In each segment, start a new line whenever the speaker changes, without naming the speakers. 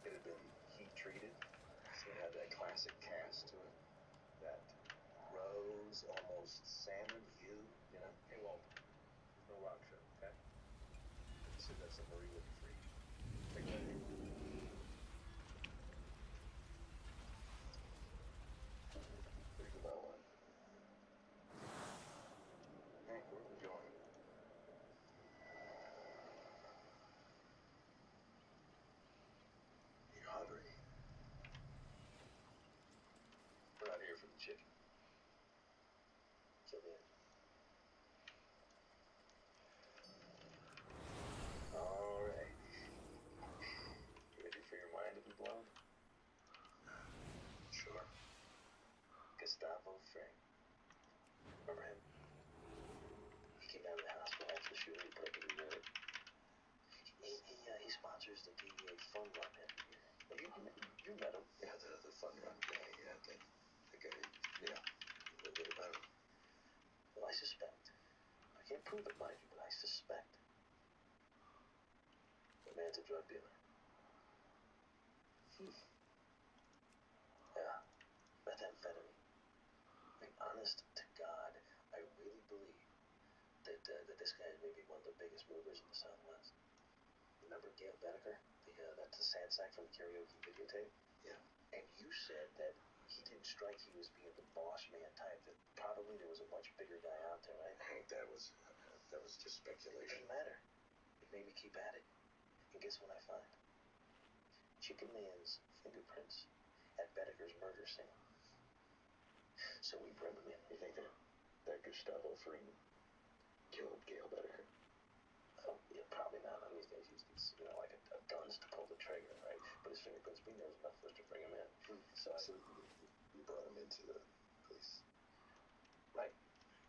It had been heat treated, so it had that classic cast to it, that rose, almost salmon hue, you know. Hey Walter, there's no rock show, okay? You said that submarine would be free. Take it right here. Think about one. Hank, where are we going? You're hungry. We're not here for the chicken. Kill the engine. All right. Ready for your mind to be blown? Sure. Gustavo Fring. Remember him? He came out of the hospital after the shooting. He played the unit. He sponsors the DEA fun run every year. Well, you met him. Yeah, the fun run guy. Yeah, the guy. Yeah. What about him? Well, I suspect. I can't prove it, mind you, but I suspect. The man's a drug dealer. Yeah, methamphetamine. I mean, honest to God, I really believe that this guy may be one of the biggest movers in the Southwest. Remember Gail Bedecker? That's the sand sack from the karaoke videotape? Yeah. And you said that he didn't strike you as being the boss man type, that probably there was a much bigger guy out there, right? Hank, that was just speculation. It doesn't matter. It made me keep at it. And guess what I find? Chicken Man's fingerprints at Bedecker's murder scene. So we bring him in. You think that Gustavo Fring killed Gail Bedecker? Oh, yeah, probably not. I mean, these guys use these, like a guns to pull the trigger, right? But his fingerprints being there was enough for us to bring him in. So you brought him into the police. Right.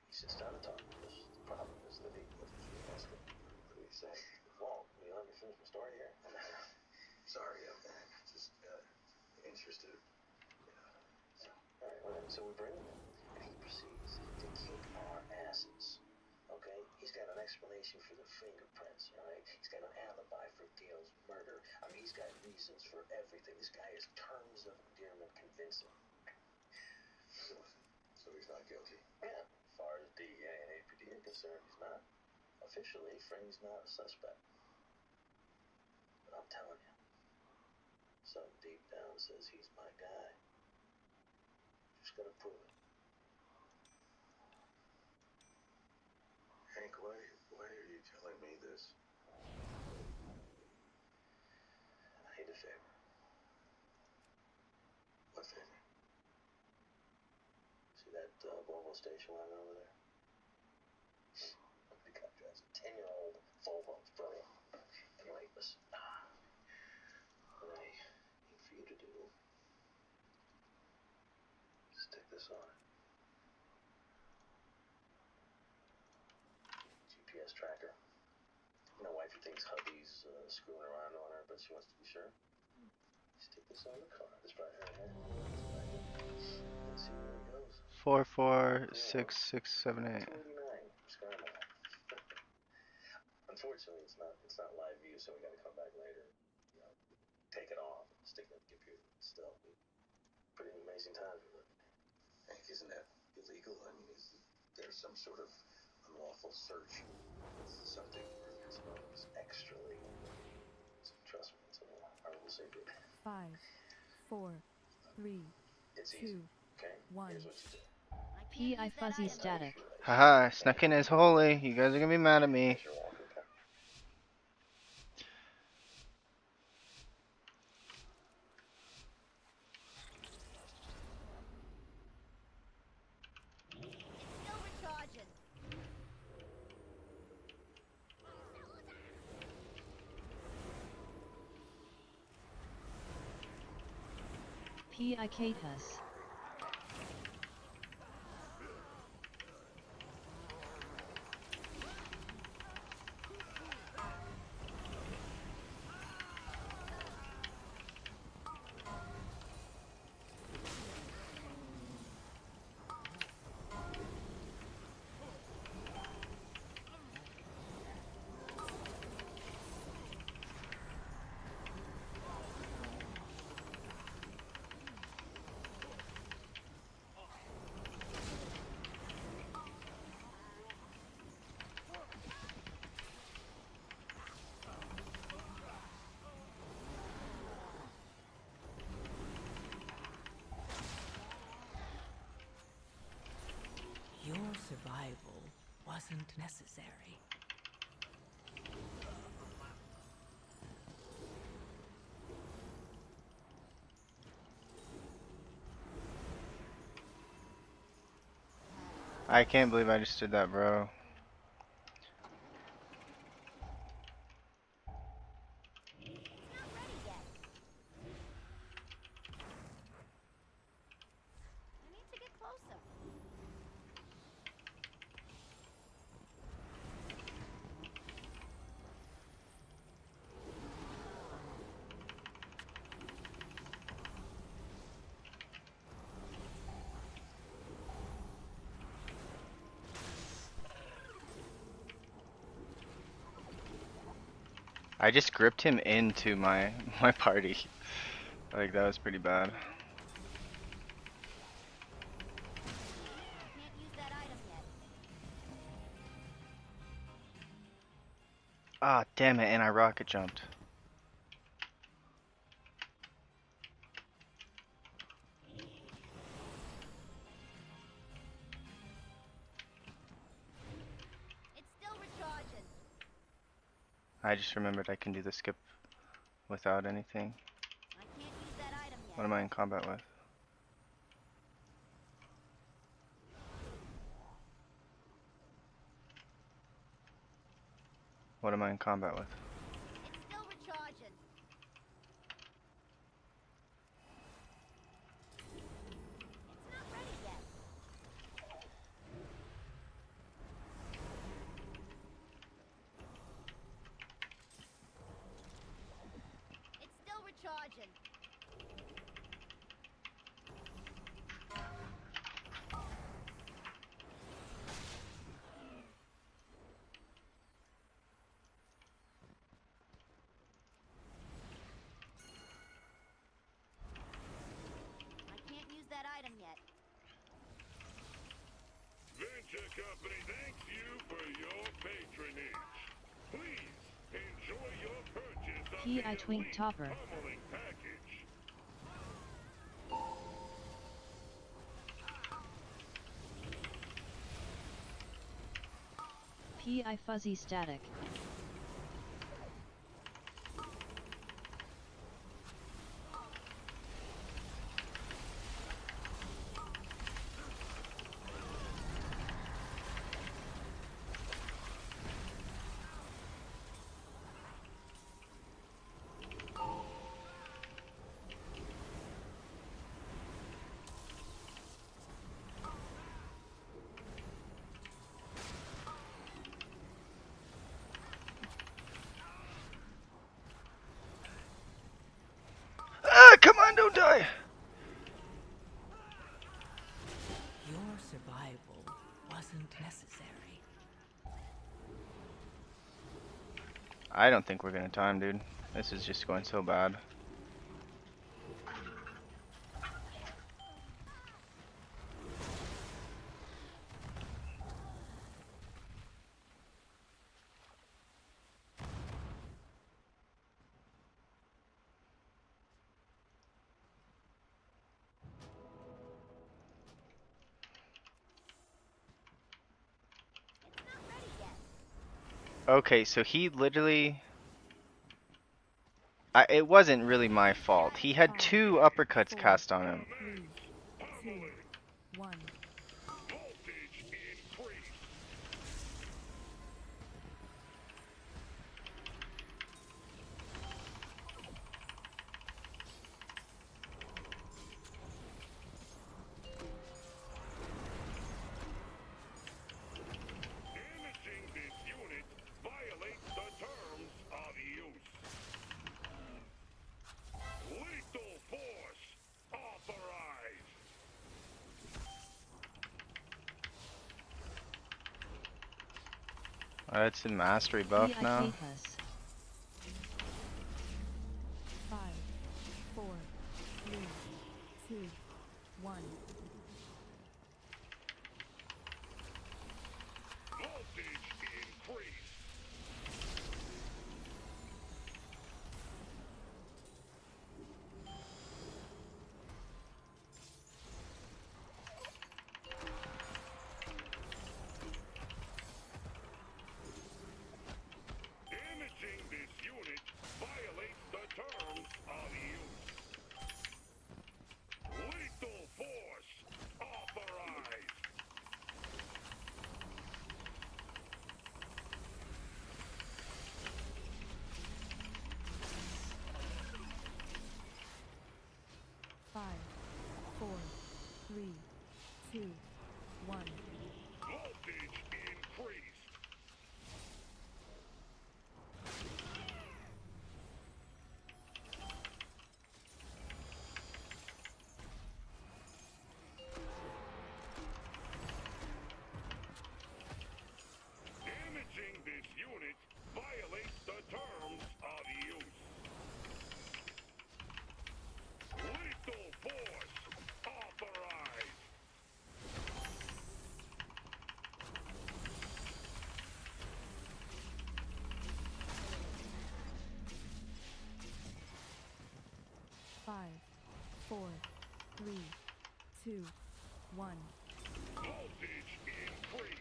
He sits down to talk with us. The problem is that what did you ask him? What did he say? Well, you let me finish my story here. Sorry, I'm just interested. All right, so we bring him in, and he proceeds to kick our asses. Okay? He's got an explanation for the fingerprints, all right? He's got an alibi for Gail's murder. I mean, he's got reasons for everything. This guy is terms of endearment convincing. So he's not guilty? Yeah, as far as DEA and APD are concerned, he's not. Officially, Fring's not a suspect. But I'm telling you, something deep down says he's my guy. Just gotta prove it. Hank, why are you telling me this? I need a favor. What favor? See that Volvo station wagon over there? The guy drives a 10-year-old Volvo. It's brilliant. Anyway, listen. What I need for you to do is stick this on it. GPS tracker. Wifey thinks hubby's screwing around on her, but she wants to be sure. Stick this on the car. This right here. Let's see where it goes.
446678.
289. Scramble. Unfortunately, it's not live view, so we got to come back later. Take it off, stick it in the computer. Still, pretty amazing times we live. Hank, isn't that illegal? I mean, is there some sort of unlawful search? Something? It's extra legal. So trust me, it's our little secret.
5, 4, 3,
It's
2,
easy. Okay?
1.
Here's what you do.
PI fuzzy static.
Haha, snuck in as holy. You guys are gonna be mad at me.
You're welcome.
Still recharging. PI Katus.
wasn't necessary.
I can't believe I just did that, bro.
I need to get closer.
I just gripped him into my party. Like that was pretty bad.
Can't use that item yet.
Ah, damn it, and I rocket jumped.
It's still recharging.
I just remembered I can do the skip without anything.
I can't use that item yet.
What am I in combat with? What am I in combat with?
It's still recharging. It's not ready yet. It's still recharging. I can't use that item yet.
Venture Company thanks you for your patronage. Please enjoy your purchase of the
P.I. Twink
Elite
Topper.
Pummeling Package.
P.I. Fuzzy Static.
Ah, come on, don't die!
Your survival wasn't necessary.
I don't think we're gonna time, dude. This is just going so bad.
It's not ready yet.
Okay, so he literally... it wasn't really my fault. He had 2 uppercuts cast on him.
3, 2, 1.
Voltage increase. Damaging this unit violates the terms of use. Lethal force authorized.
It's a mastery buff
P.I.
now.
Hus.
5, 4, 3, 2, 1.
Voltage increase.
5, 4, 3, 2, 1.
Voltage increase.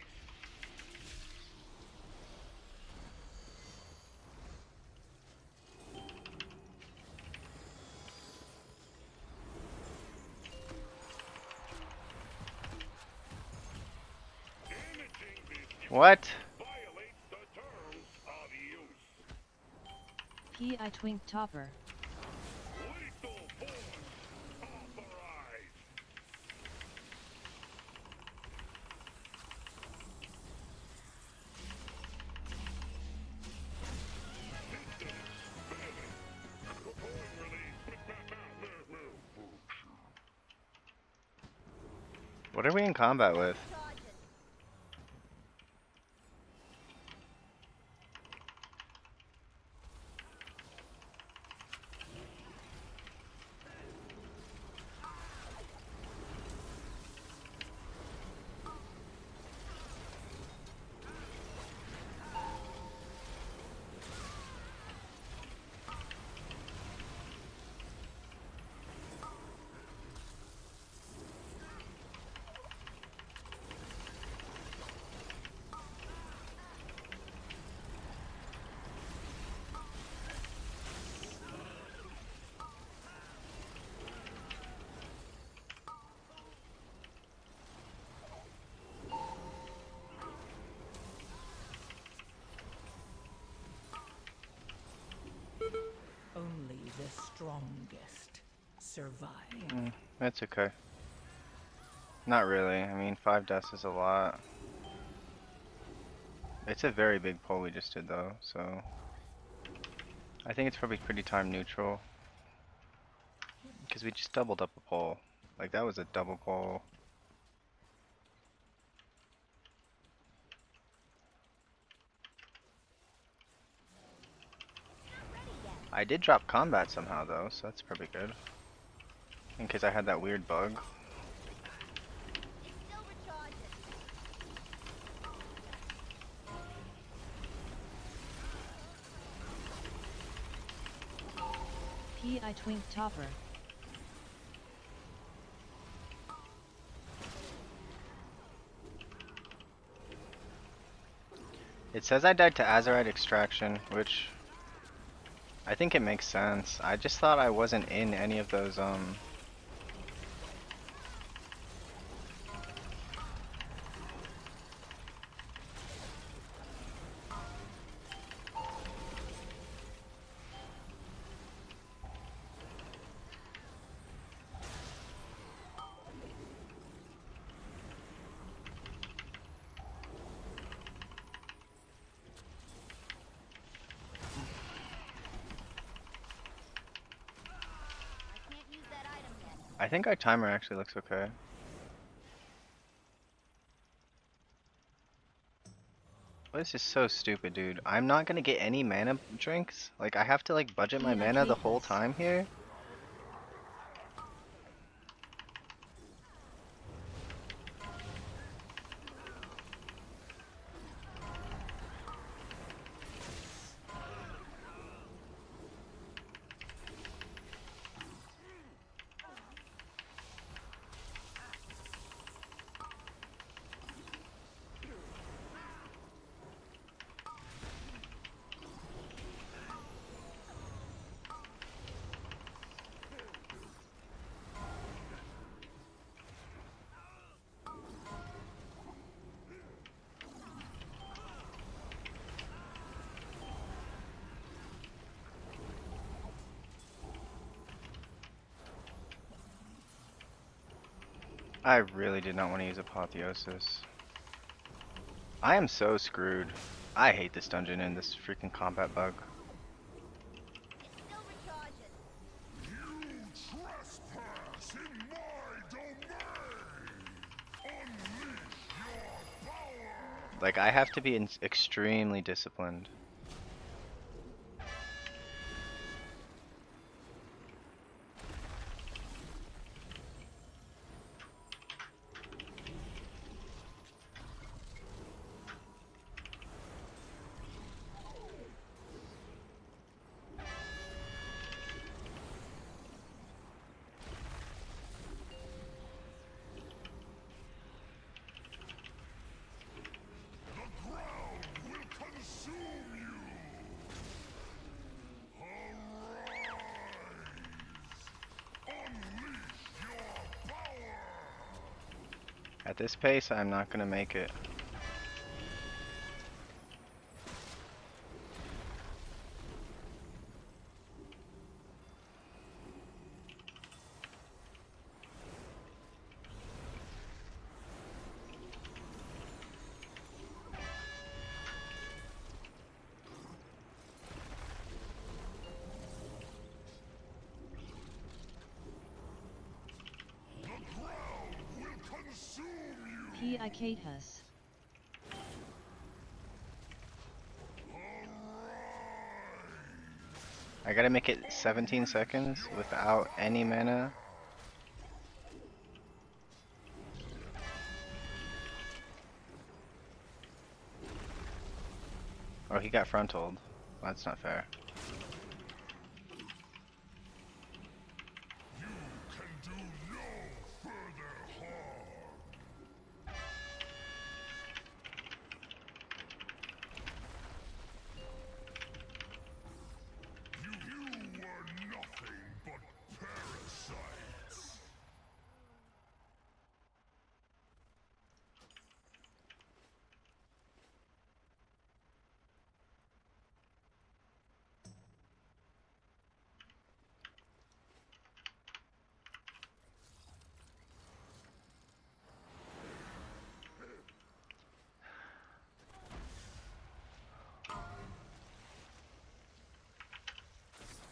Damaging this
What?
violates the terms of use.
P.I. Twink Topper.
Lethal force authorized. Reporting release.
What are we in combat with?
Charging.
Only the strongest survive.
That's okay. Not really. I mean, 5 deaths is a lot. It's a very big pull we just did though, so I think it's probably pretty time neutral. Because we just doubled up a pull. Like, that was a double pull. I did drop combat somehow though, so that's probably good. In case I had that weird bug.
It's still recharging. P.I. Twink Topper.
It says I died to Azerite Extraction, which I think it makes sense. I just thought I wasn't in any of those,
I can't use that item yet.
I think our timer actually looks okay. This is so stupid, dude. I'm not gonna get any mana drinks? Like, I have to, like, budget my
I
mana the
hate
whole
this.
time here? I really did not want to use Apotheosis. I am so screwed. I hate this dungeon and this freaking combat bug.
It's still recharging.
You trespass in my domain! Unleash your power!
Like, I have to be extremely disciplined. this pace, I'm not gonna make it.
Picatus.
I gotta make it 17 seconds without any mana. Oh, he got frontaled. That's not fair.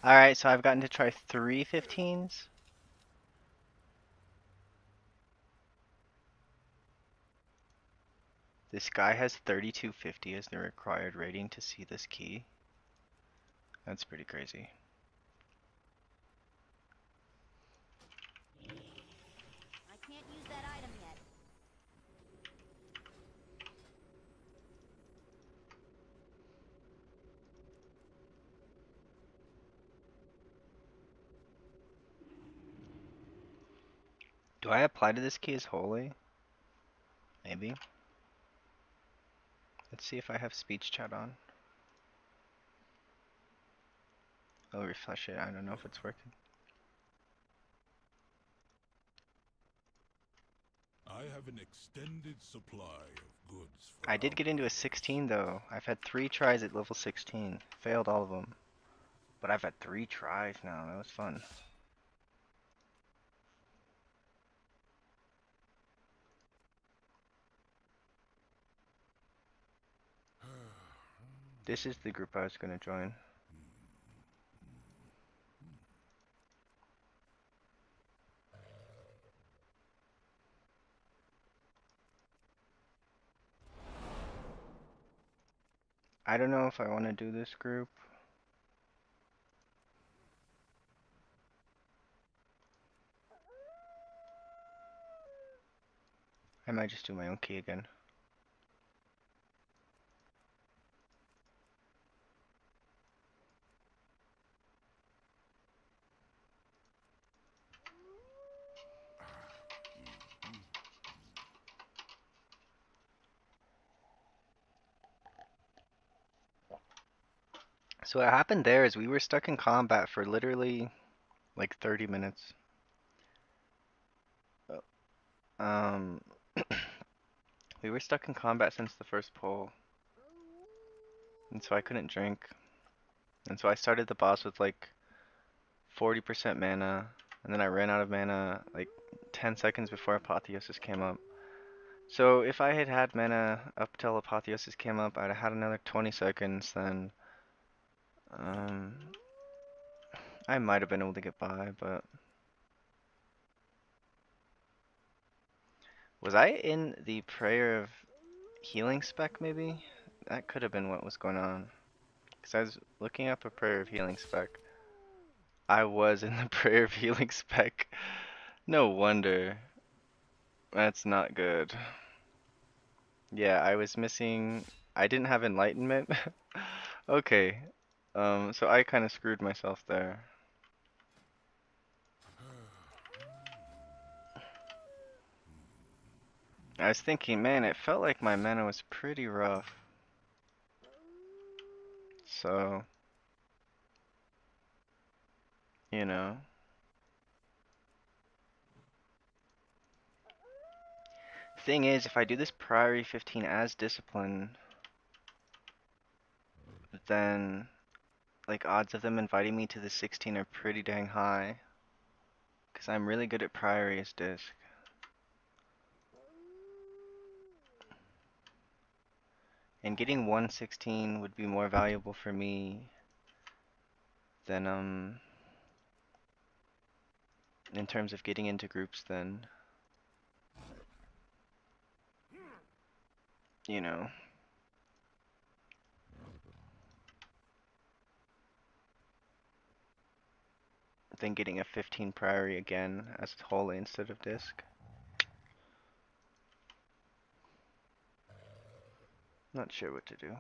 Alright, so I've gotten to try 3 15s. This guy has 3250 as the required rating to see this key. That's pretty crazy.
I can't use that item yet.
Do I apply to this key as holy? Maybe. Let's see if I have speech chat on. I'll refresh it. I don't know if it's working.
I have an extended supply of goods for
I did get into a 16 though. I've had 3 tries at level 16. Failed all of them. But I've had 3 tries now. That was fun. This is the group I was gonna join. I don't know if I want to do this group. I might just do my own key again. So what happened there is we were stuck in combat for literally like 30 minutes. Um, we were stuck in combat since the first pull. And so I couldn't drink. And so I started the boss with like 40% mana. And then I ran out of mana like 10 seconds before Apotheosis came up. So if I had had mana up till Apotheosis came up, I'd have had another 20 seconds, then I might have been able to get by, but... Was I in the Prayer of Healing spec, maybe? That could have been what was going on. Because I was looking up a Prayer of Healing spec. I was in the Prayer of Healing spec. No wonder. That's not good. Yeah, I was missing... I didn't have Enlightenment. Okay. So I kind of screwed myself there. I was thinking, man, it felt like my mana was pretty rough. So, you know. thing is, if I do this Priory 15 as Discipline, then like odds of them inviting me to the 16 are pretty dang high. Because I'm really good at Priory as Disc. And getting 116 would be more valuable for me than, in terms of getting into groups than, you know, than getting a 15 Priory again as Holy instead of Disc. Not sure what to do.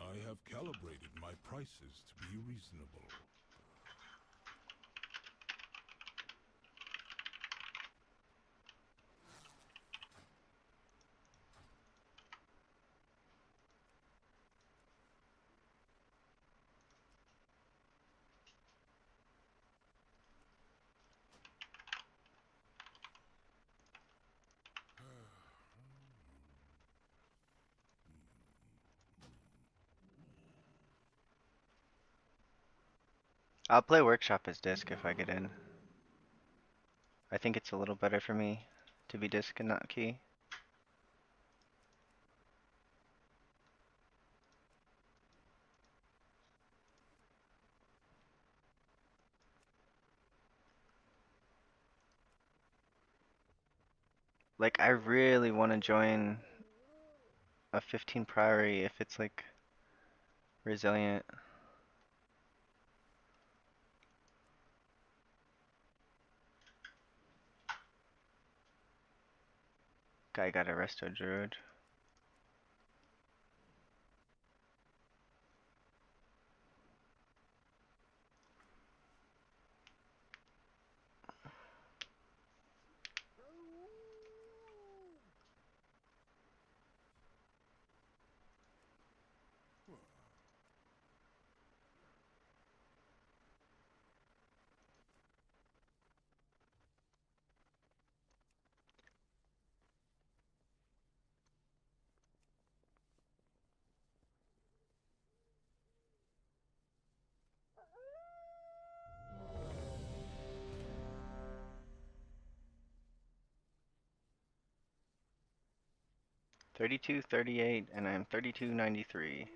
I have calibrated my prices to be reasonable.
I'll play Workshop as Disc if I get in. I think it's a little better for me to be Disc and not Key. Like, I really want to join a 15 Priory if it's like resilient. Guy got a Resto Druid. $32, $38, and I'm $32.93.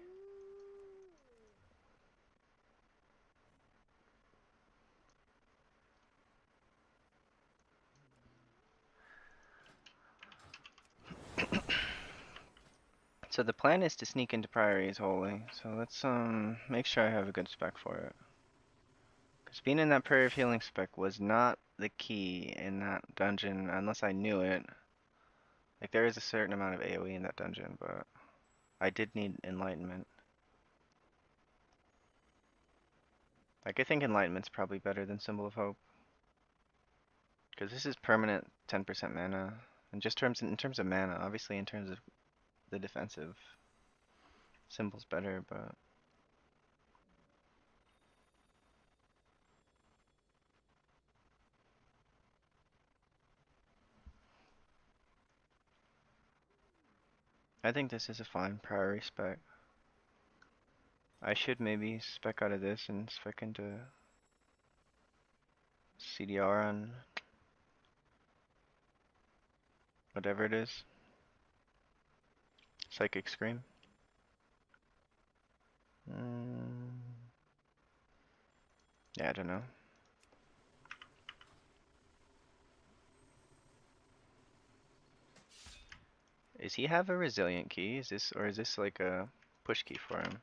So the plan is to sneak into Priories Holy. So let's make sure I have a good spec for it. Because being in that Prayer of Healing spec was not the key in that dungeon unless I knew it. Like there is a certain amount of AoE in that dungeon, but I did need Enlightenment. Like I think Enlightenment's probably better than Symbol of Hope. Because this is permanent 10% mana. And just in terms of mana, obviously in terms of the defensive, Symbol's better, but I think this is a fine Priory spec. I should maybe spec out of this and spec into CDR on whatever it is. Psychic Scream. Yeah, I don't know. Does he have a resilient key? Is this like a push key for him?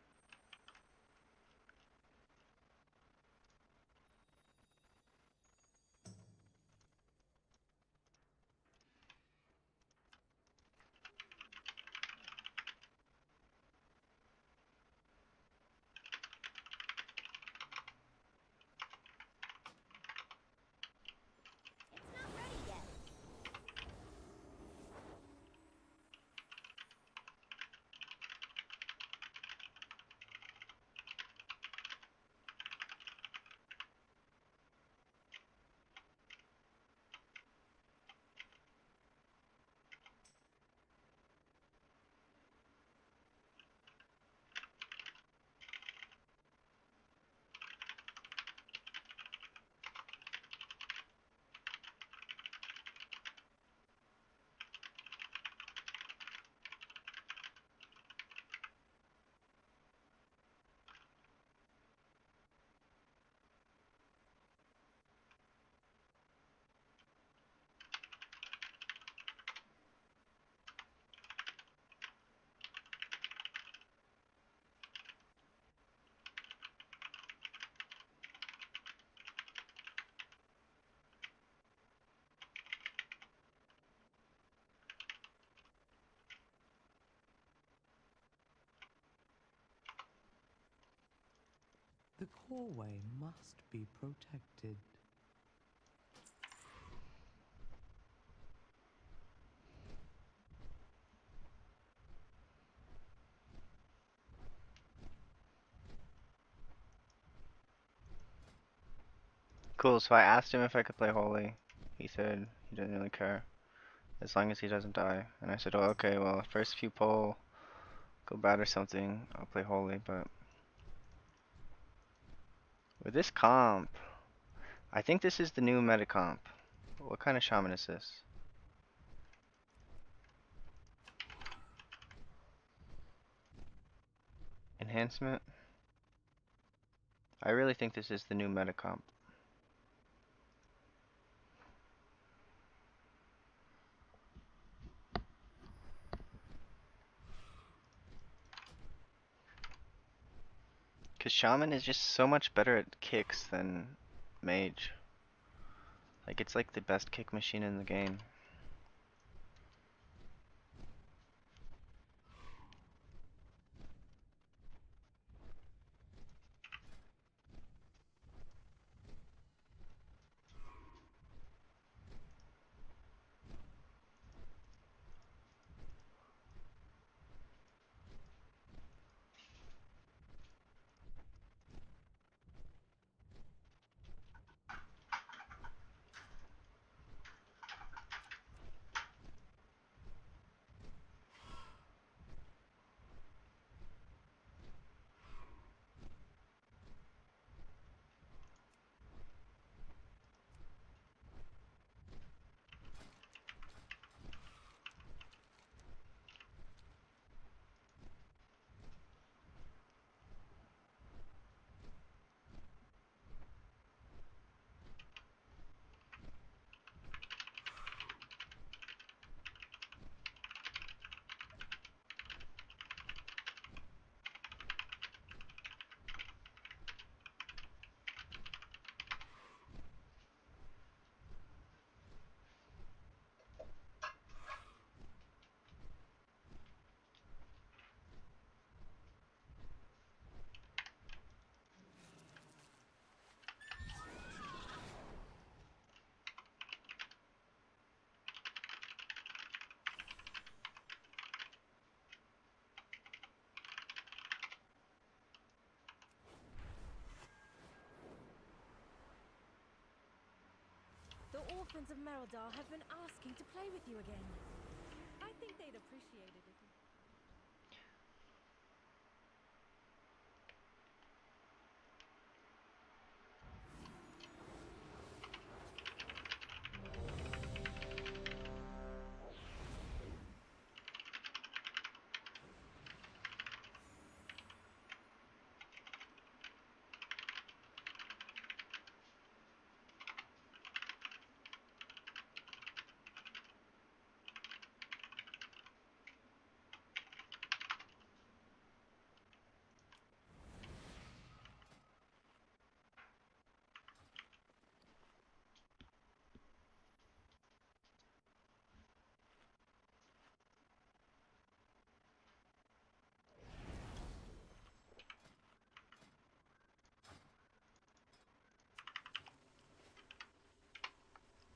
The coreway must be protected.
Cool, so I asked him if I could play Holy. He said he didn't really care, as long as he doesn't die. And I said, oh, okay, well, first few pull go bad or something, I'll play Holy, but with this comp, I think this is the new meta comp. What kind of shaman is this? Enhancement? I really think this is the new meta comp. Cause shaman is just so much better at kicks than mage. Like it's like the best kick machine in the game.
The orphans of Merodar have been asking to play with you again. I think they'd appreciate it if you...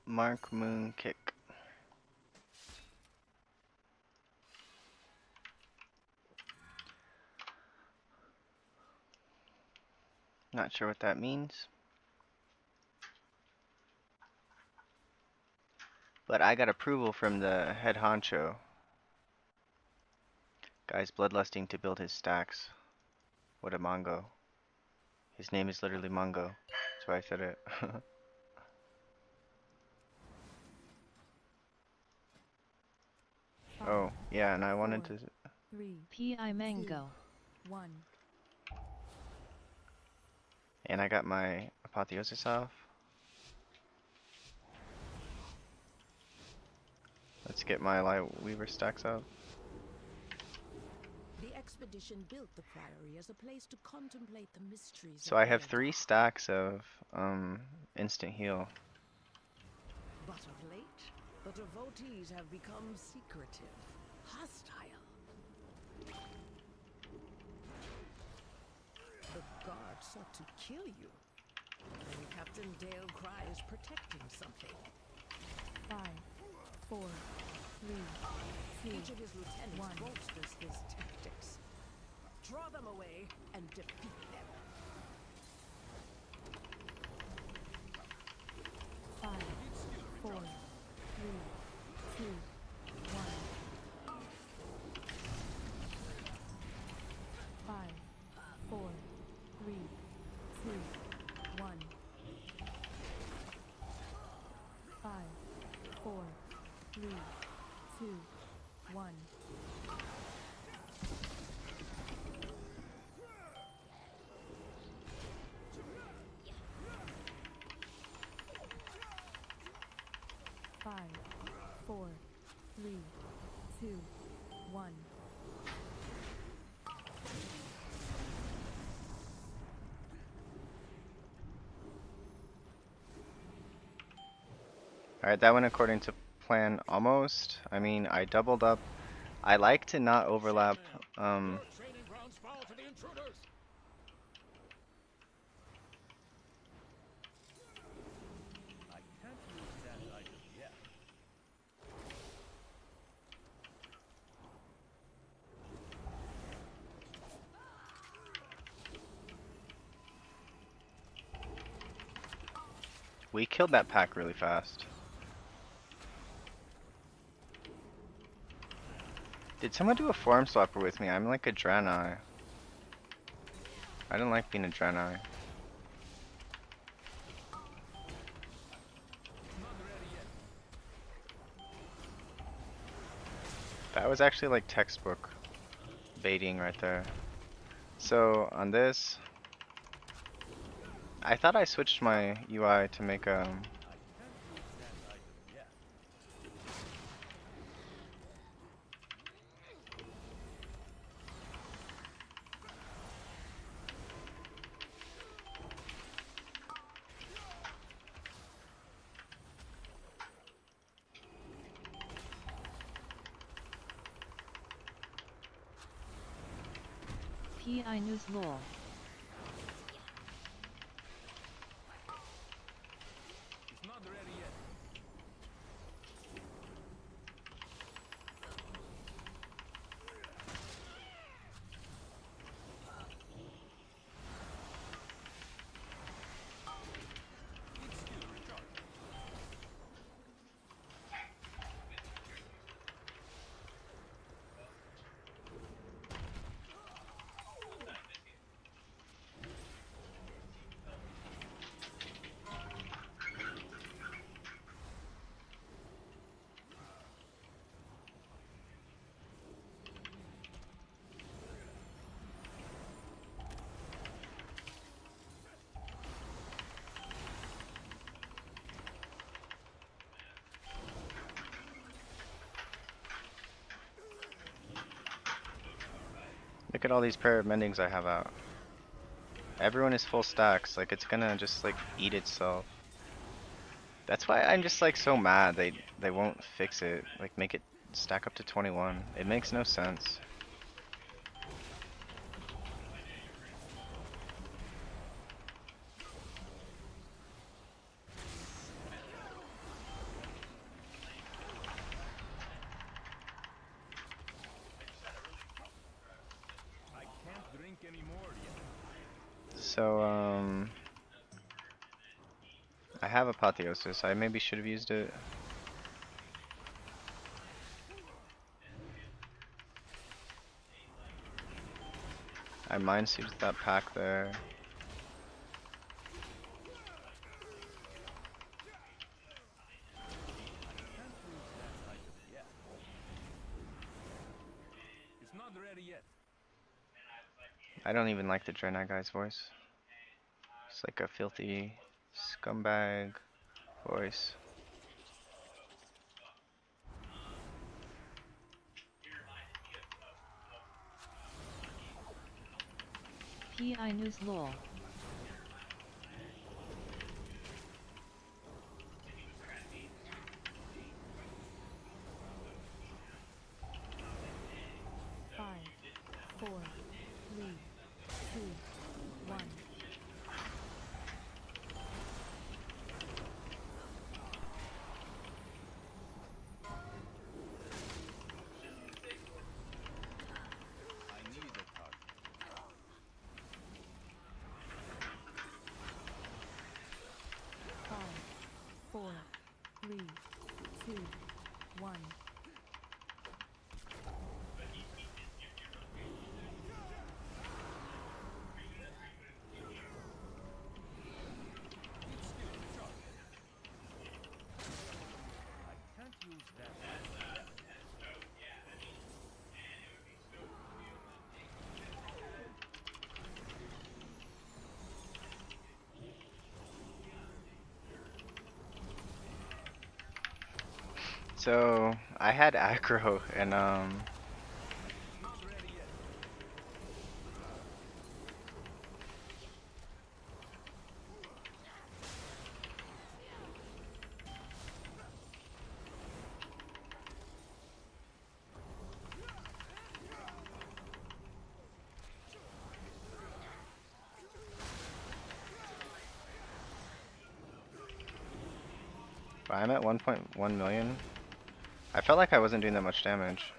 Mark Moon kick. Not sure what that means. But I got approval from the head honcho. Guy's bloodlusting to build his stacks. What a Mongo. His name is literally Mongo. That's why I said it. Oh, yeah, and I wanted to...
3,
P.I. Mango.
1.
And I got my apotheosis off. Let's get my light weaver stacks up.
The expedition built the priory as a place to contemplate the mysteries
So
of
I have
Eldar.
3 stacks of instant heal.
But of late, the devotees have become secretive, hostile. The guard sought to kill you. And Captain Dale cries protecting something.
5, 4, 3, 2,
Each of his lieutenants
1.
bolsters his tactics. Draw them away and defeat them.
5, 4, 3, 2, 1. 5, 4, 3, 2, 1. 5, 4, 3, 2, 1. Five, four, three, two, one.
Alright, that went according to plan almost. I mean, I doubled up. I like to not overlap.
Your training grounds fall to the intruders. I can't use that item yet.
We killed that pack really fast. Did someone do a form swapper with me? I'm like a Draenei. I don't like being a Draenei. That was actually like textbook baiting right there. So on this, I thought I switched my UI to make
PI News Law.
It's not ready yet. It's still recharged.
look at all these prayer of mendings I have out. Everyone is full stacks, like it's gonna just like eat itself. That's why I'm just like so mad they won't fix it, like make it stack up to 21. It makes no sense.
I can't drink anymore yet.
So I have Apotheosis. I maybe should have used it. I mind seeds that pack there.
It's not ready yet.
I don't even like the Draenei guy's voice. It's like a filthy scumbag voice.
PI News Law.
Five, four, three, two, one.
So I had aggro and I'm at 1.1 million. I felt like I wasn't doing that much damage.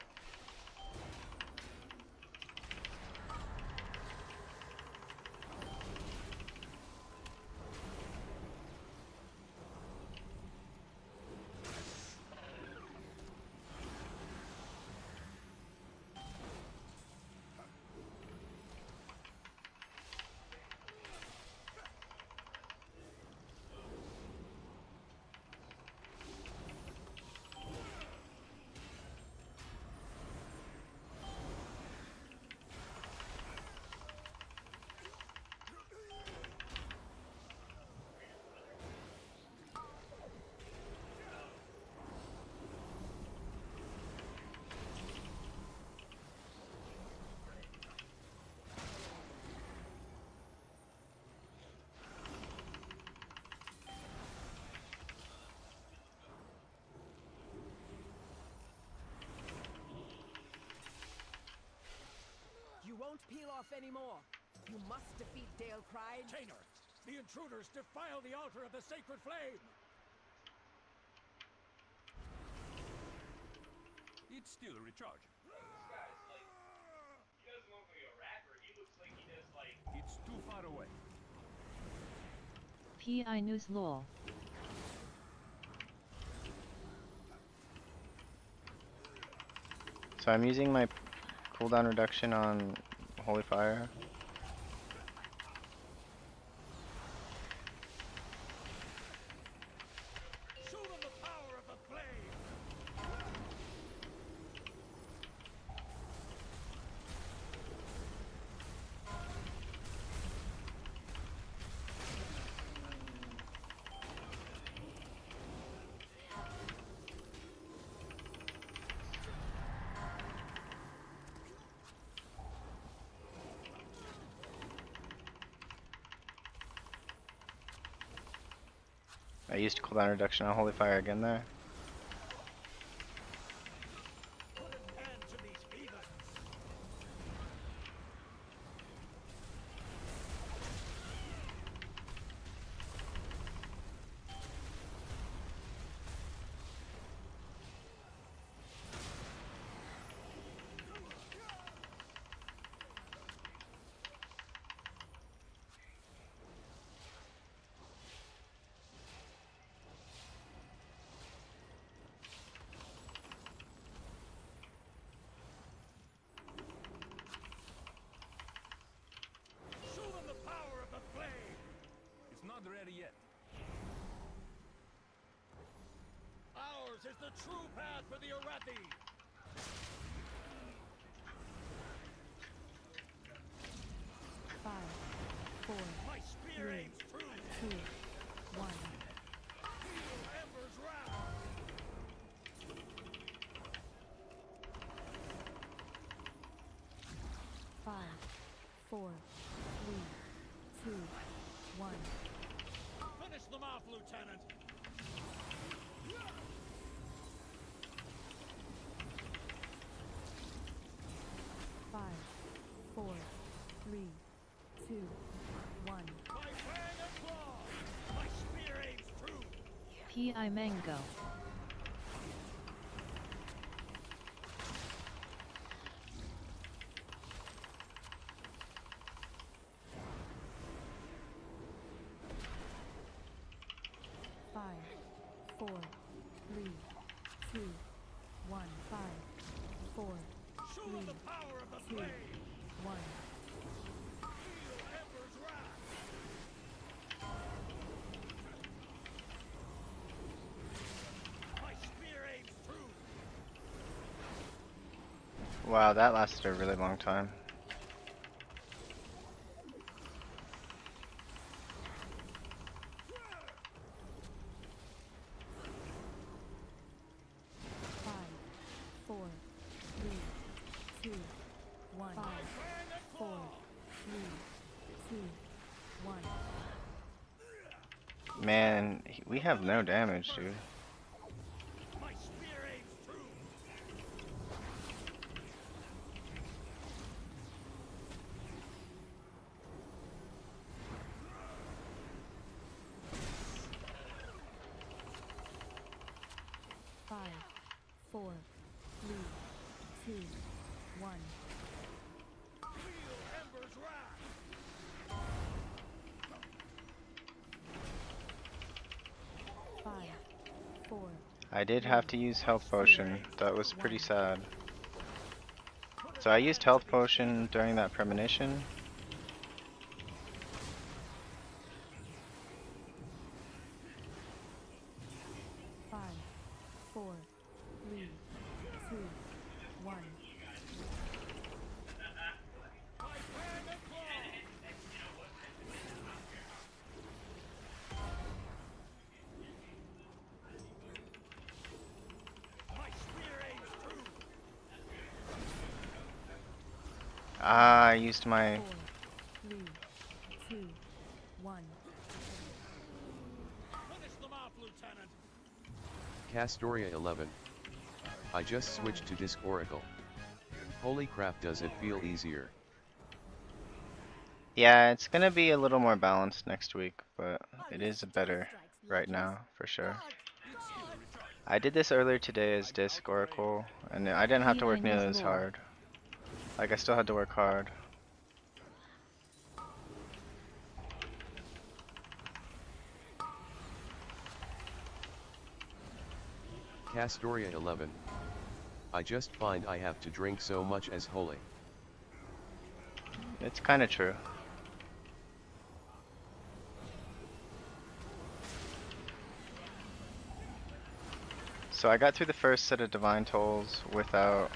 You won't peel off anymore. You must defeat Dale Cried.
Tainer, the intruders defile the altar of the sacred flame! It's still recharging. It's too far away.
PI News LOL.
So I'm using my cooldown reduction on Holy Fire.
Show them the power of the flame!
I used cooldown reduction on Holy Fire again there.
Put an end to these heathens! Show them the power of the flame! It's not ready yet. Ours is the true path for the Arathi!
Five, four,
My spear
Three.
aims true!
two, one.
Feel Ember's wrath!
Five, four, three, two, one.
Finish them off, Lieutenant!
Five, four, three, two, one.
My fang and claw! My spear aims true!
PI Mango.
Five, four, three, two, one. Five, four,
Show
three,
them the power of the
two,
flame!
one.
Feel Ember's wrath! My spear aims true!
Wow, that lasted a really long time.
2, 1. 5, 4, 3, 2, 1.
Man, we have no damage, dude.
My spear aims true.
5, 4, 3, 2, 1.
Feel Ember's wrath.
5, 4,
I did have to use health potion. That was pretty sad. So I used health potion during that premonition.
5, 4, 3, 2, 1.
My spear aims true.
Ah, I used my...
4, 3, 2, 1.
Finish them off, Lieutenant.
Castoria 11. I just switched to Disc Oracle. Holy crap, does it feel easier?
Yeah, it's gonna be a little more balanced next week, but it is better right now, for sure. I did this earlier today as Disc Oracle, and I didn't have to work nearly as hard. Like, I still had to work hard.
Castoria 11. I just find I have to drink so much as holy.
It's kinda true. So I got through the first set of Divine Tolls without...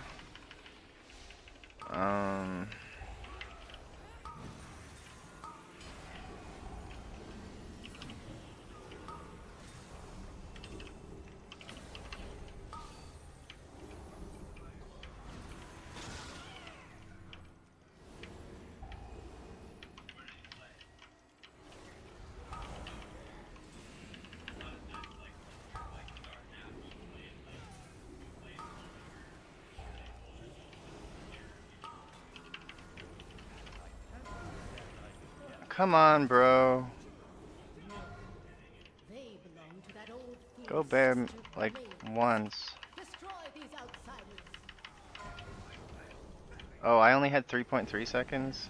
Come on, bro.
They belong to that old
Go
fierce
bear,
sister
like,
Blade.
once.
Destroy these outsiders.
Oh, I only had 3.3 seconds?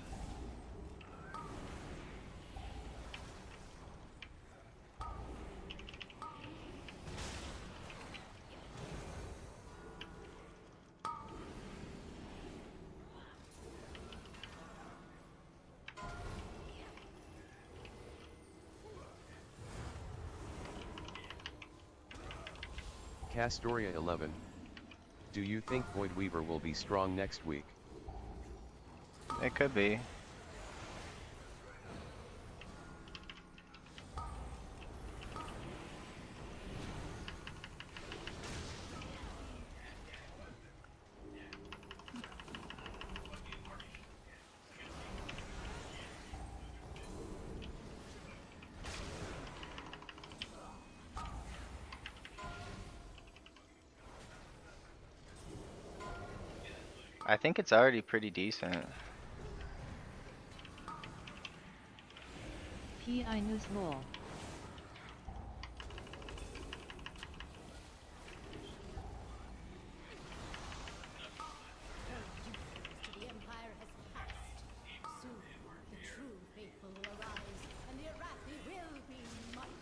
Castoria 11. Do you think Void Weaver will be strong next week?
It could be. I think it's already pretty decent.
PI News Law.
To the Empire has passed. Soon, the true faithful will arise, and the Arathi will be mighty.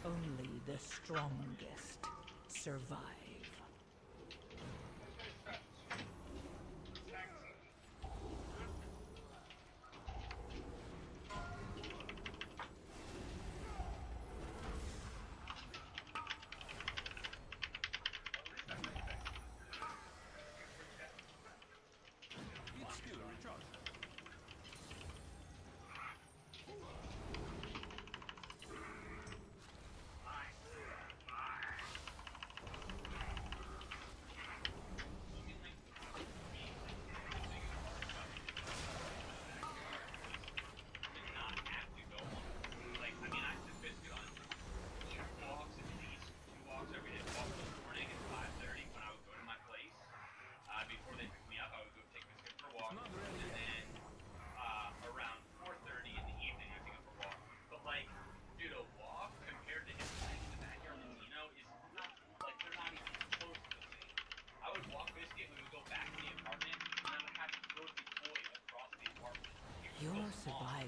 Only the strongest survive.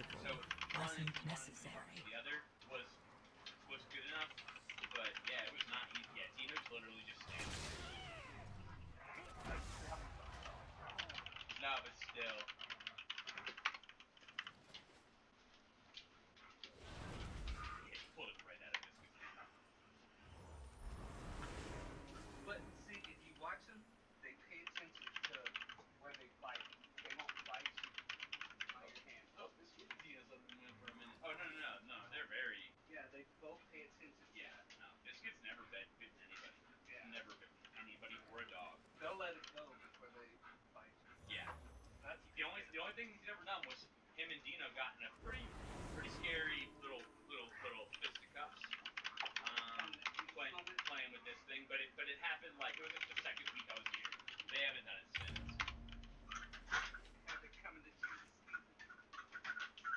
rival wasn't necessary.
The other was good enough, but yeah, it was not. Yeah, Dino's literally just standing. No, but still. Yeah, he pulled it right out of Biscuit's hand.
But see, if you watch them, they pay attention to where they bite. They won't bite you on your hand.
Oh, Biscuit and Dino's let them win for a minute. Oh no, they're very.
Yeah, they both pay attention to
Yeah,
that.
no, Biscuit's never bitten anybody.
Yeah.
Never bitten anybody or a dog.
They'll let it go before they bite you.
Yeah.
That's
The only thing he's ever done was him and Dino got in a pretty scary little fisticuffs. Playing with this thing, but it happened like it was like the second week I was here. They haven't done it since.
Have it coming to Jesus.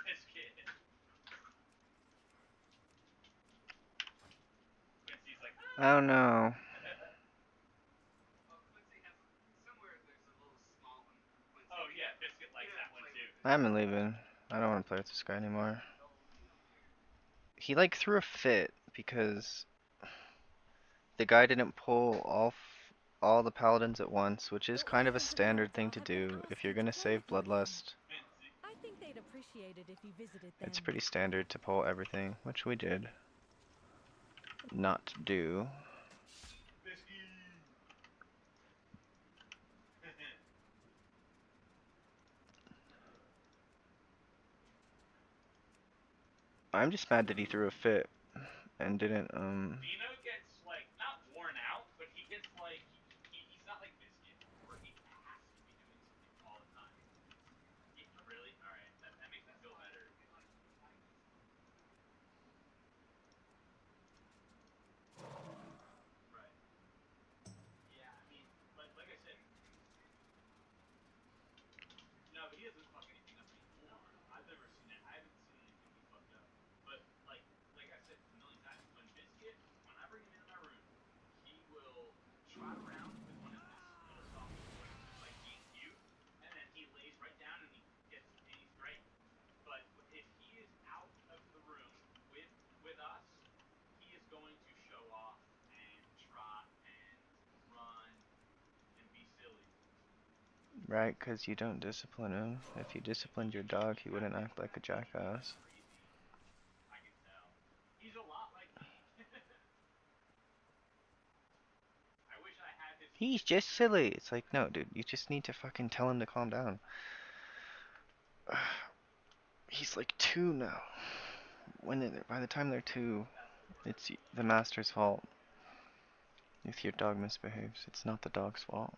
This kid. Quincy's like,
Oh no.
Oh, Quincy has somewhere there's a little small one. Quincy.
oh yeah, Biscuit likes that one too.
I'm leaving. I don't want to play with this guy anymore. He like threw a fit because the guy didn't pull all the paladins at once, which is kind of a standard thing to do if you're gonna save Bloodlust.
I think they'd appreciate it if you visited them.
It's pretty standard to pull everything, which we did not do. I'm just mad that he threw a fit and didn't
Dino gets like not worn out, but he gets like he's not like Biscuit where he has to be doing something all the time. Yeah, really? All right, that makes me feel better. Right. Yeah, I mean, like I said, no, but he doesn't fuck anything up anymore. I've never seen it. I haven't seen anything he fucked up. But like I said a million times, when I bring him into my room, he will trot around with one of his little soft toys, like being cute, and then he lays right down and he's great. But if he is out of the room with us, he is going to show off and trot and run and be silly.
right, because you don't discipline him. If you disciplined your dog, he wouldn't act like a jackass.
I can tell. He's a lot like me. I wish I had his.
He's just silly. It's like, no, dude, you just need to fucking tell him to calm down. He's like 2 now. By the time they're 2, it's the master's fault. If your dog misbehaves, it's not the dog's fault.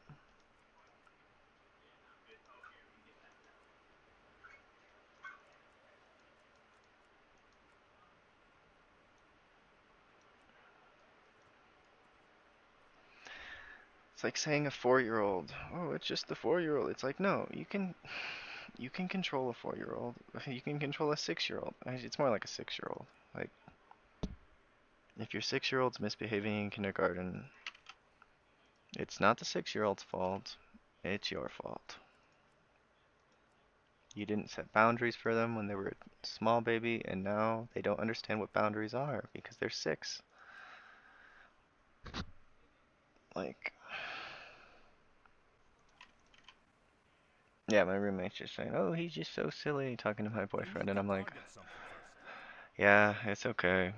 It's like saying a 4-year-old, oh, it's just the 4-year-old. It's like, no, you can control a 4-year-old. You can control a 6-year-old. It's more like a 6-year-old. Like, if your 6-year-old's misbehaving in kindergarten, it's not the 6-year-old's fault. It's your fault. You didn't set boundaries for them when they were a small baby, and now they don't understand what boundaries are because they're 6. Like, yeah, my roommate's just saying, oh, he's just so silly, talking to my boyfriend, and I'm like, yeah, it's okay.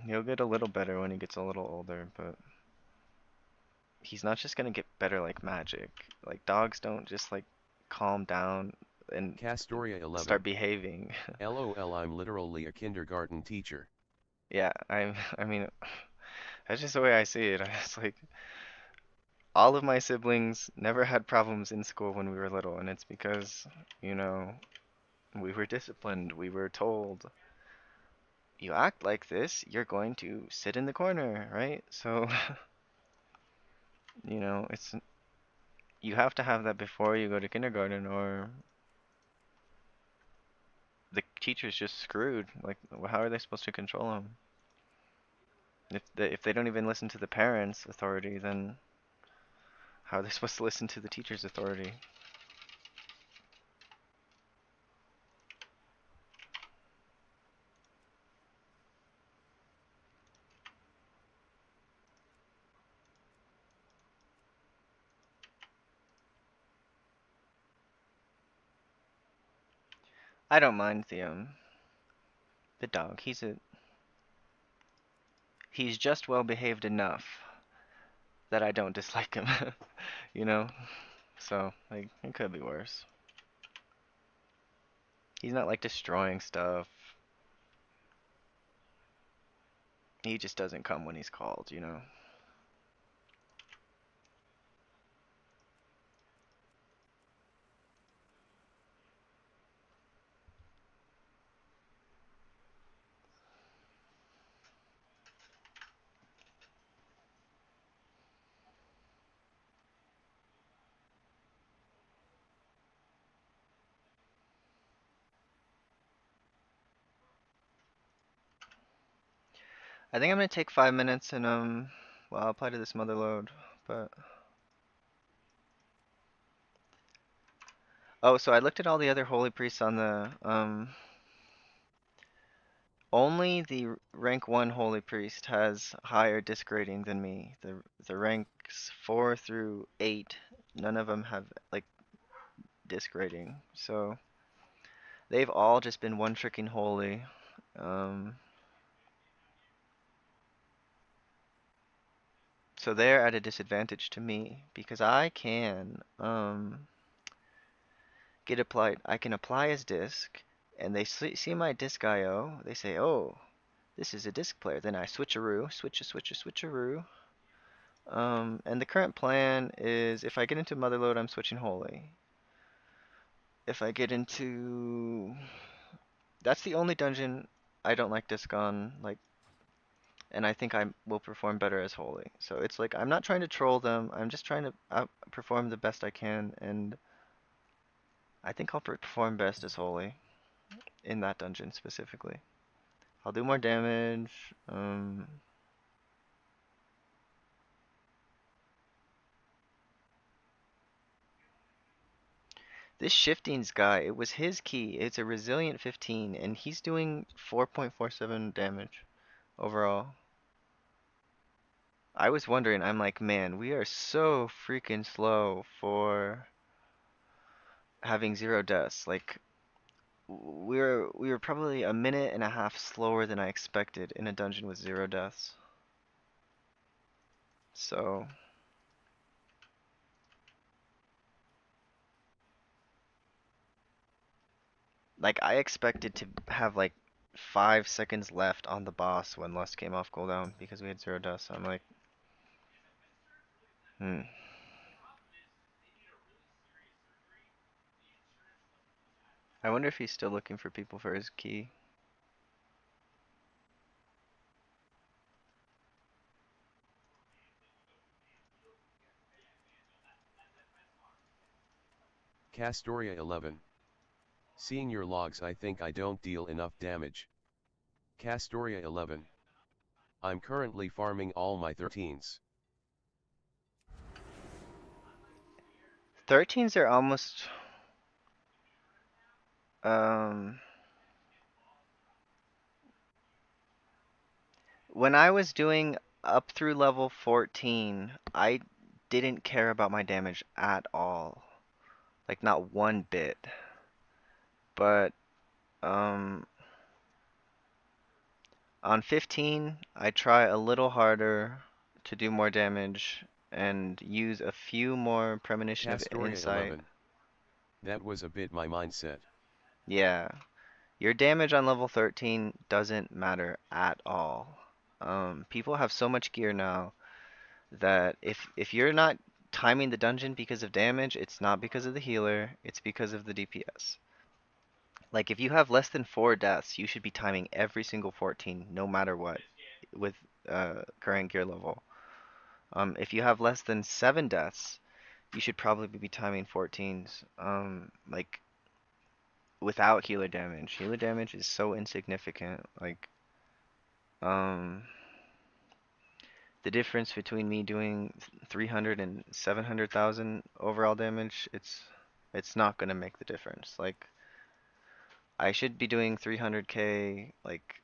He'll get a little better when he gets a little older, but he's not just gonna get better like magic. Like, dogs don't just, like, calm down and
Castoria 11.
start behaving.
LOL, I'm literally a kindergarten teacher.
Yeah, I mean, that's just the way I see it. It's like, all of my siblings never had problems in school when we were little, and it's because, you know, we were disciplined. We were told, you act like this, you're going to sit in the corner, right? So, you know, you have to have that before you go to kindergarten, or the teacher's just screwed. Like, how are they supposed to control them? If they don't even listen to the parents' authority, then how are they supposed to listen to the teacher's authority? I don't mind the dog. He's just well behaved enough that I don't dislike him. You know? So, like, it could be worse. He's not like destroying stuff. He just doesn't come when he's called, you know? I think I'm gonna take 5 minutes and well, I'll apply to this mother load, but oh, so I looked at all the other holy priests on the only the rank 1 holy priest has higher disc rating than me. The ranks 4 through 8, none of them have like disc rating. So they've all just been one tricking holy. So they're at a disadvantage to me because I can I can apply as disc, and they see my disc IO. They say, "Oh, this is a disc player." Then I switcheroo. And the current plan is if I get into Motherload, I'm switching Holy. If I get into, that's the only dungeon I don't like disc on, like, and I think I will perform better as Holy. So it's like I'm not trying to troll them. I'm just trying to perform the best I can, and I think I'll perform best as Holy in that dungeon specifically. I'll do more damage. This Shiftings guy, it was his key. It's a resilient 15, and he's doing 4.47 damage overall. I was wondering, I'm like, man, we are so freaking slow for having 0 deaths. Like, we were probably a minute and a half slower than I expected in a dungeon with 0 deaths. So, like, I expected to have like 5 seconds left on the boss when Lust came off cooldown because we had 0 deaths. So I'm like, hmm. I wonder if he's still looking for people for his key.
Castoria 11. Seeing your logs, I think I don't deal enough damage. Castoria 11. I'm currently farming all my 13s.
13s are almost um when I was doing up through level 14, I didn't care about my damage at all. Like not one bit. But um on 15, I try a little harder to do more damage and use a few more premonition of
Castoria
insight.
11. That was a bit my mindset.
Yeah. Your damage on level 13 doesn't matter at all. People have so much gear now that if you're not timing the dungeon because of damage, it's not because of the healer, it's because of the DPS. Like if you have less than 4 deaths, you should be timing every single 14, no matter what, with current gear level. If you have less than 7 deaths, you should probably be timing 14s. Like without healer damage. Healer damage is so insignificant. Like um the difference between me doing 300 and 700,000 overall damage, it's not gonna make the difference. Like I should be doing 300k. Like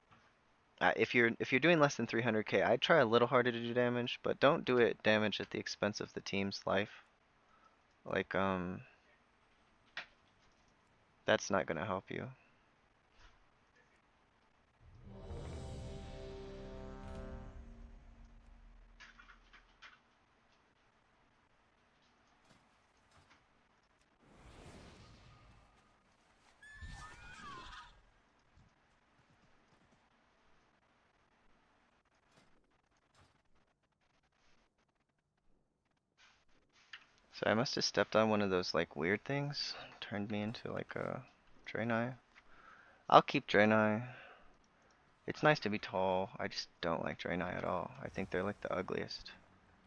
if you're doing less than 300k, I'd try a little harder to do damage, but don't do it damage at the expense of the team's life. Like that's not gonna help you. So I must have stepped on one of those like weird things. Turned me into like a Draenei. I'll keep Draenei. It's nice to be tall. I just don't like Draenei at all. I think they're like the ugliest.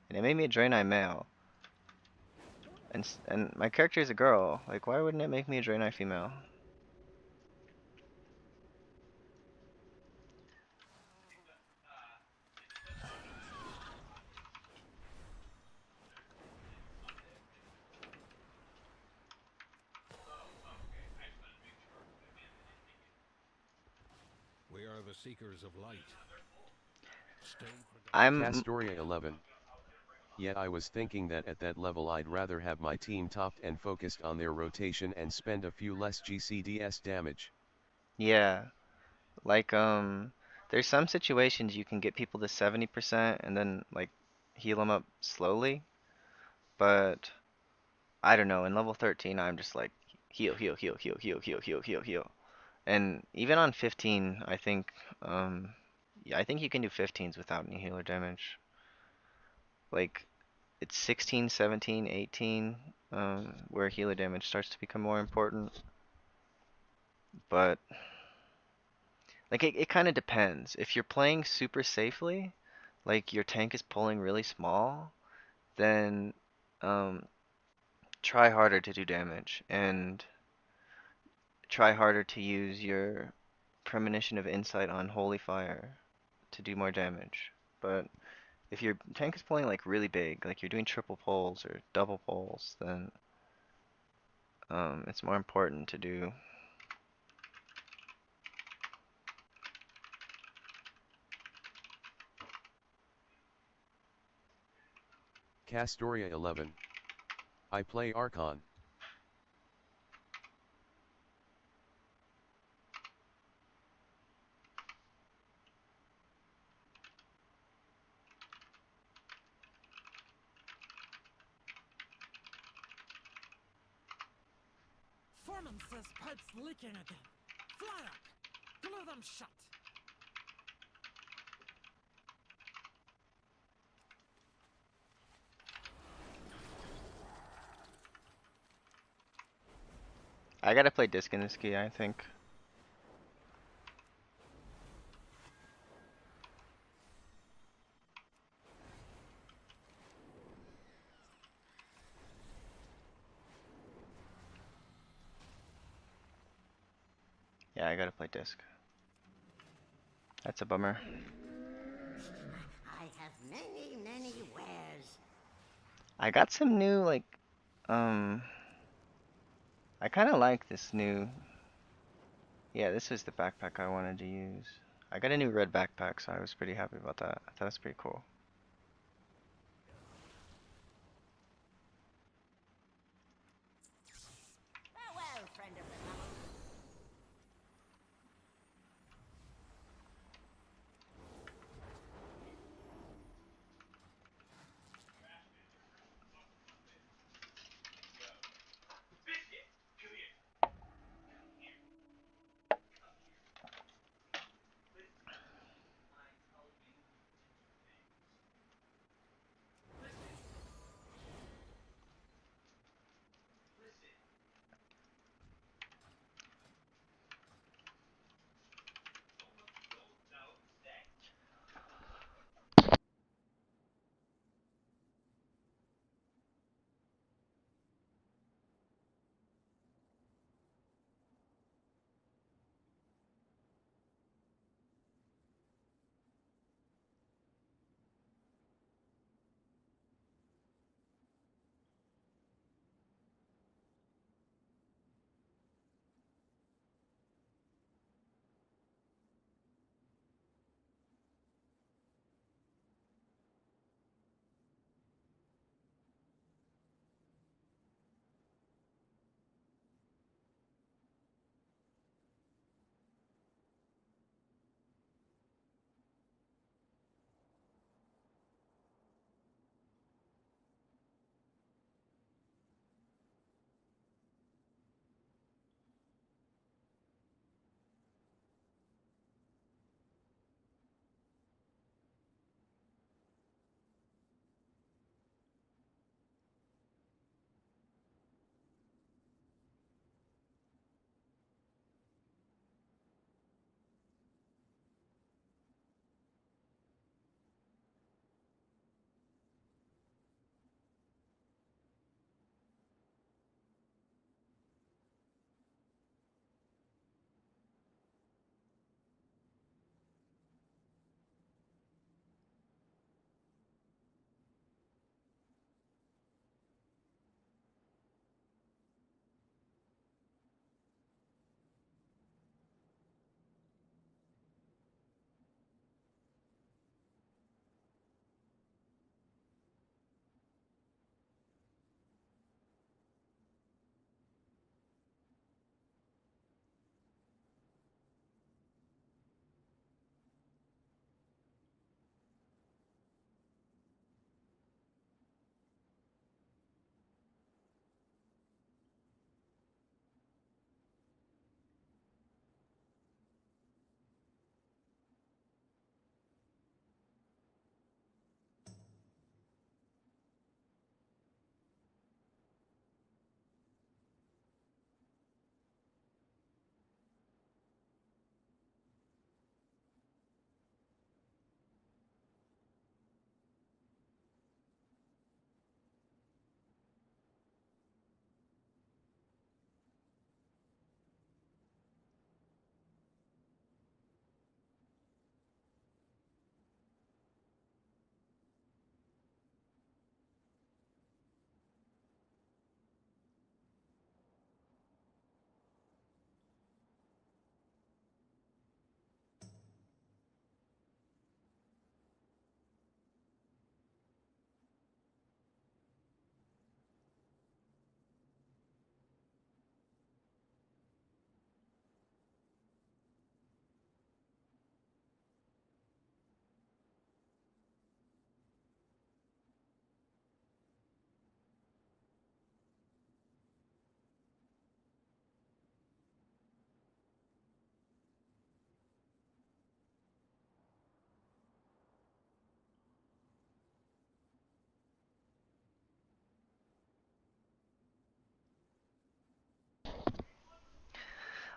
And it made me a Draenei male. And my character is a girl. Like, why wouldn't it make me a Draenei female?
We are the seekers of light.
Castoria 11. Yet I was thinking that at that level I'd rather have my team topped and focused on their rotation and spend a few less GCDS damage.
Yeah. Like, there's some situations you can get people to 70% and then, like, heal them up slowly. But, I don't know, in level 13, I'm just like, heal, heal, heal, heal, heal, heal, heal, heal, heal. And even on 15, I think, yeah, I think you can do 15s without any healer damage. Like, it's 16, 17, 18, where healer damage starts to become more important. But, like, it kind of depends. If you're playing super safely, like your tank is pulling really small, then um, try harder to do damage and try harder to use your premonition of insight on holy fire to do more damage. But if your tank is pulling like really big, like you're doing triple pulls or double pulls, then it's more important to do.
Castoria 11. I play Archon.
Foreman says pipe's leaking again. Fly up! Glue them shut!
I gotta play disc in this key, I think. Yeah, I gotta play disc. That's a bummer.
I have many, many wares.
I got some new, like, I kind of like this new. Yeah, this is the backpack I wanted to use. I got a new red backpack, so I was pretty happy about that. I thought it was pretty cool.
Farewell, friend of the tunnel.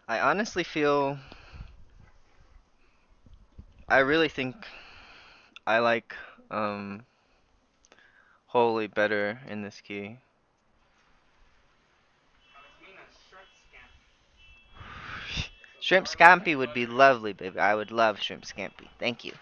I honestly feel, I really think I like Holy better in this key. Shrimp scampi would be lovely, baby. I would love shrimp scampi. Thank you.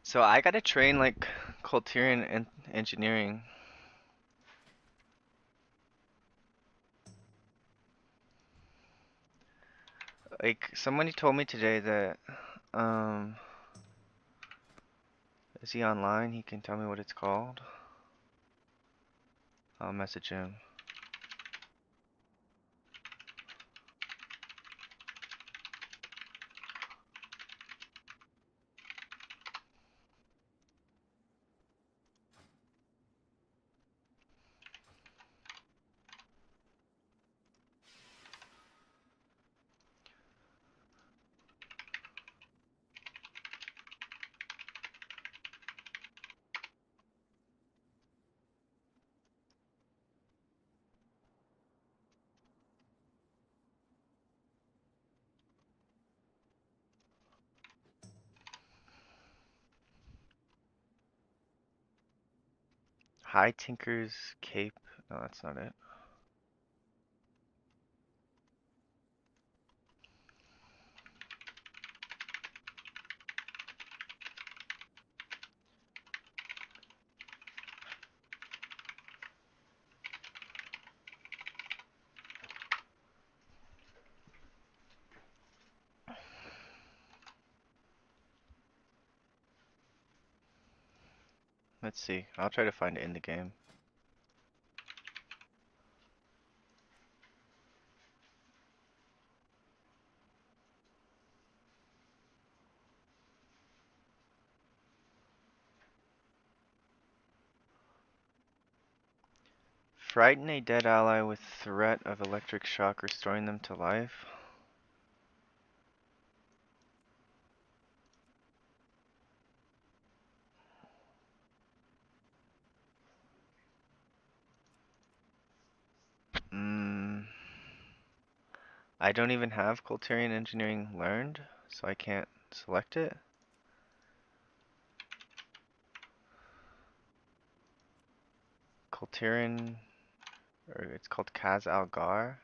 So I gotta train like Colterian and engineering. Like somebody told me today that um is he online? He can tell me what it's called. I'll message him. High Tinker's Cape. No, that's not it. Let's see. I'll try to find it in the game. Frighten a dead ally with threat of electric shock, restoring them to life. Mm, I don't even have Colterian engineering learned, so I can't select it. Colterian, or it's called Kaz Algar.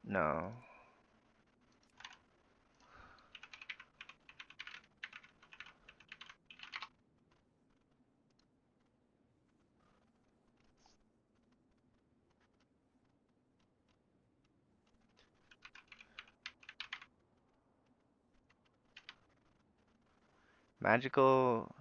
No. Magical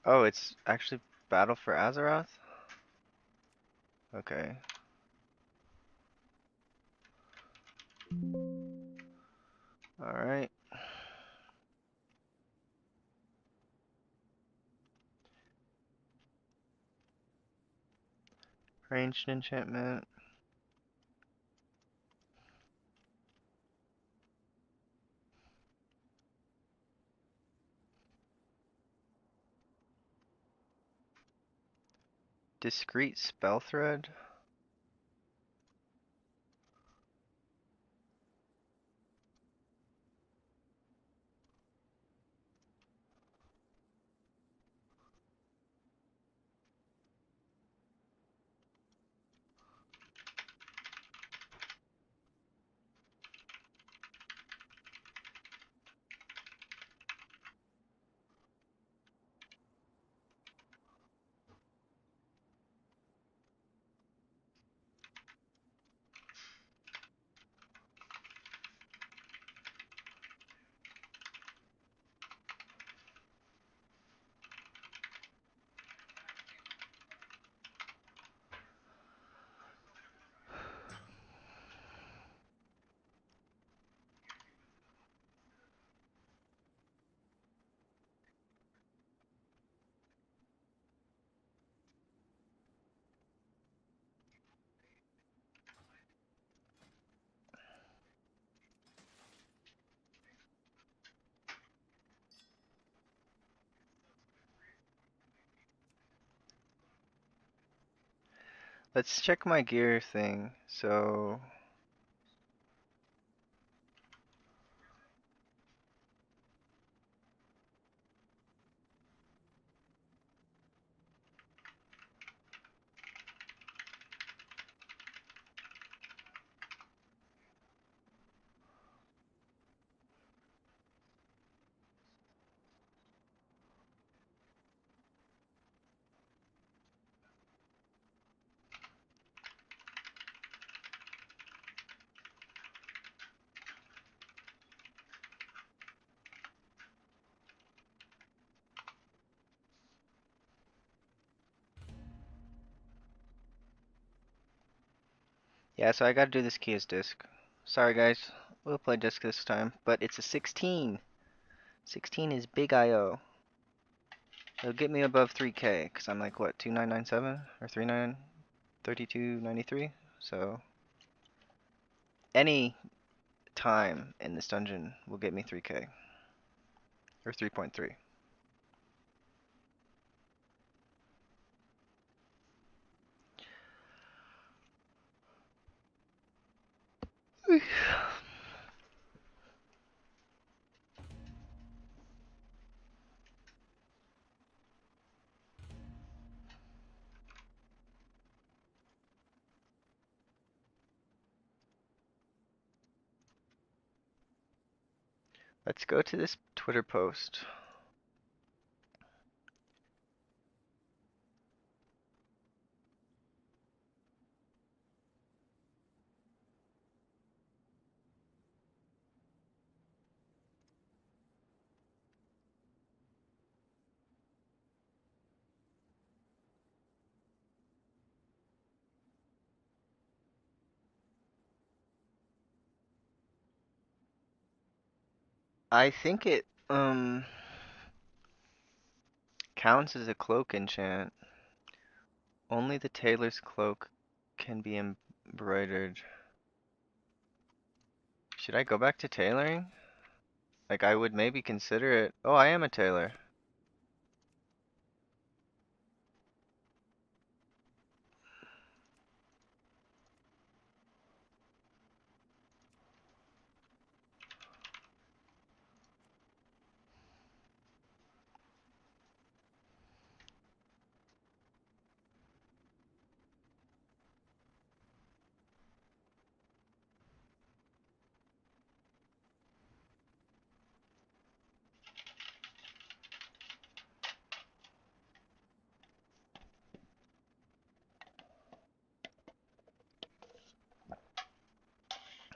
Oh, it's actually Battle for Azeroth? Okay. Alright. Ranged enchantment. Discrete spell thread. Let's check my gear thing. So yeah, so I gotta do this key as disc. Sorry guys, we'll play disc this time, but it's a 16. 16 is big IO. It'll get me above 3k, cause I'm like what, 2997 or 3293. So any time in this dungeon will get me 3k or 3.3. Let's go to this Twitter post. I think it counts as a cloak enchant. Only the tailor's cloak can be embroidered. Should I go back to tailoring? Like I would maybe consider it. Oh, I am a tailor.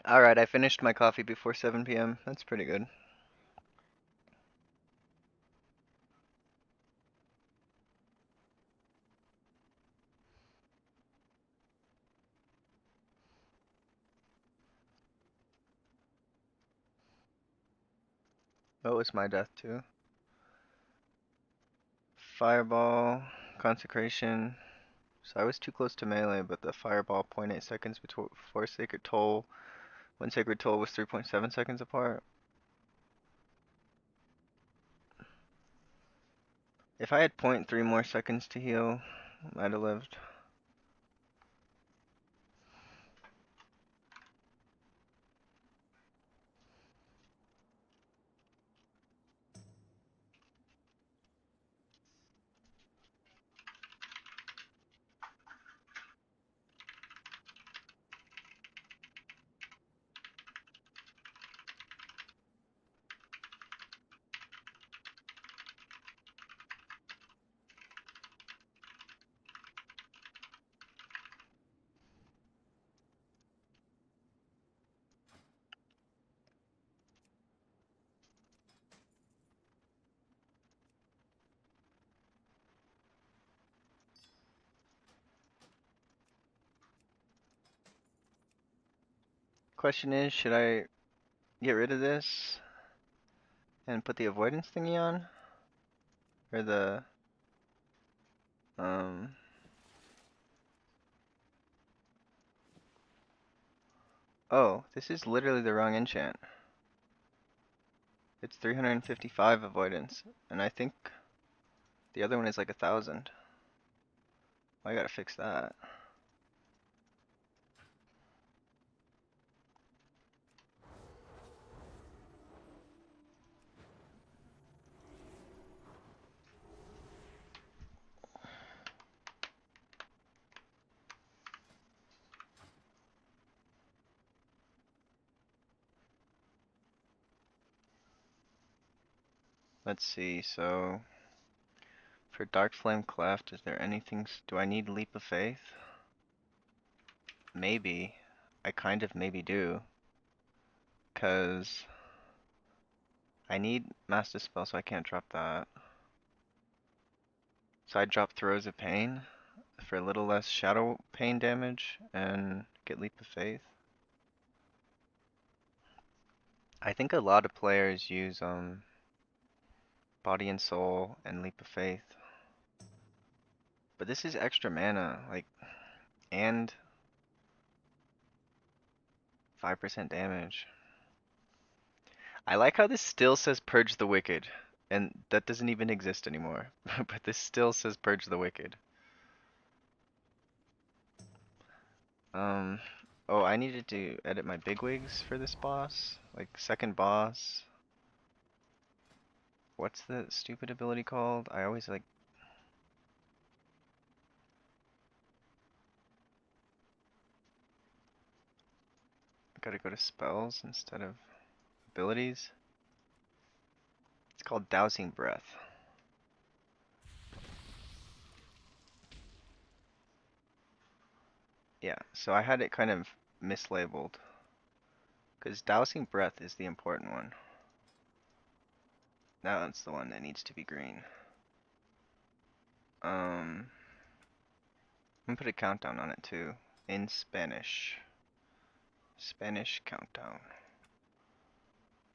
Alright, I finished my coffee before 7 p.m. That's pretty good. Oh, it's my death too. Fireball, Consecration. So I was too close to melee, but the fireball 0.8 seconds before Sacred Toll. When Sacred Toll was 3.7 seconds apart. If I had 0.3 more seconds to heal, I'd have lived. Question is, should I get rid of this and put the avoidance thingy on? Or the, oh, this is literally the wrong enchant. It's 355 avoidance, and I think the other one is like 1,000. I gotta fix that. Let's see, so for Dark Flame Cleft, is there anything, do I need Leap of Faith? Maybe. I kind of maybe do. Cause I need Master Spell, so I can't drop that. So I drop Throes of Pain for a little less Shadow Pain damage and get Leap of Faith. I think a lot of players use Body and Soul and Leap of Faith. But this is extra mana, like, and 5% damage. I like how this still says Purge the Wicked, and that doesn't even exist anymore. But this still says Purge the Wicked. Oh, I needed to edit my bigwigs for this boss. Like, second boss. What's the stupid ability called? I always like... Gotta go to spells instead of abilities. It's called Dousing Breath. Yeah, so I had it kind of mislabeled. Because Dousing Breath is the important one. That's the one that needs to be green. I'm gonna put a countdown on it too. In Spanish. Spanish countdown.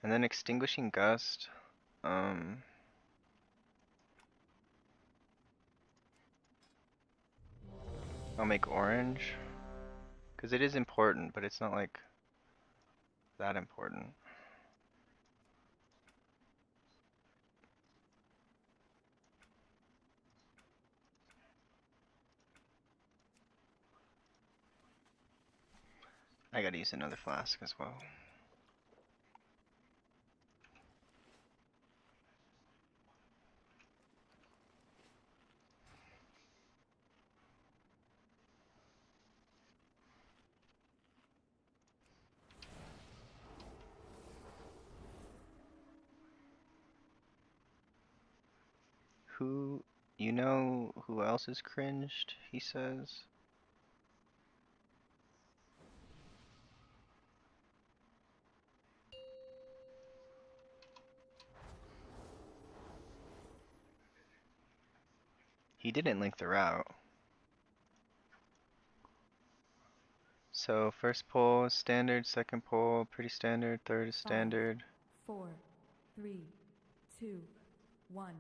And then Extinguishing Gust. I'll make orange. Because it is important, but it's not like that important. I gotta use another flask as well. Who, you know who else is cringed, he says? He didn't link the route. So first pull is standard, second pull pretty standard, third is standard.
5, 4, 3, 2, 1.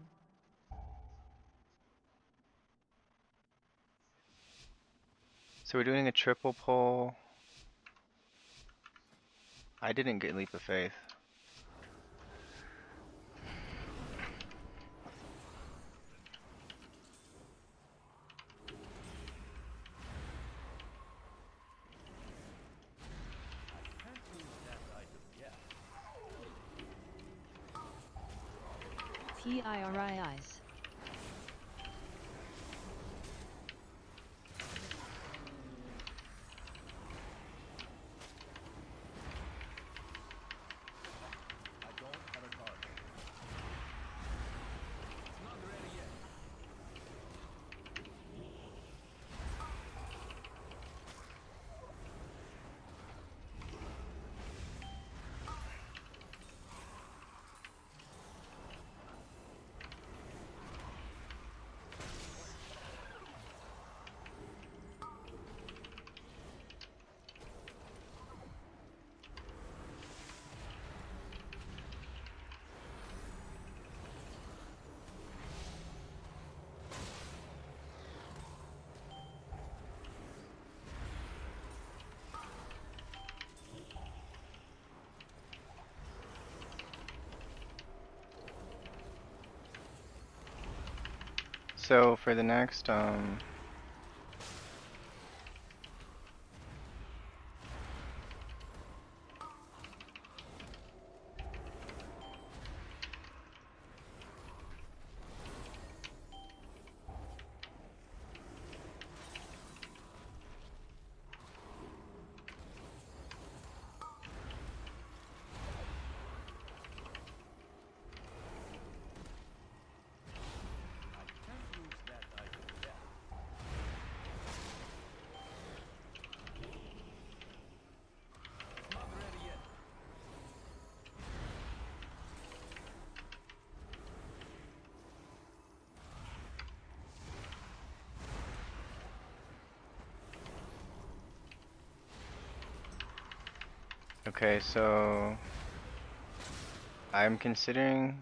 So we're doing a triple pull. I didn't get Leap of Faith.
PIRIs.
So for the next okay, so I'm considering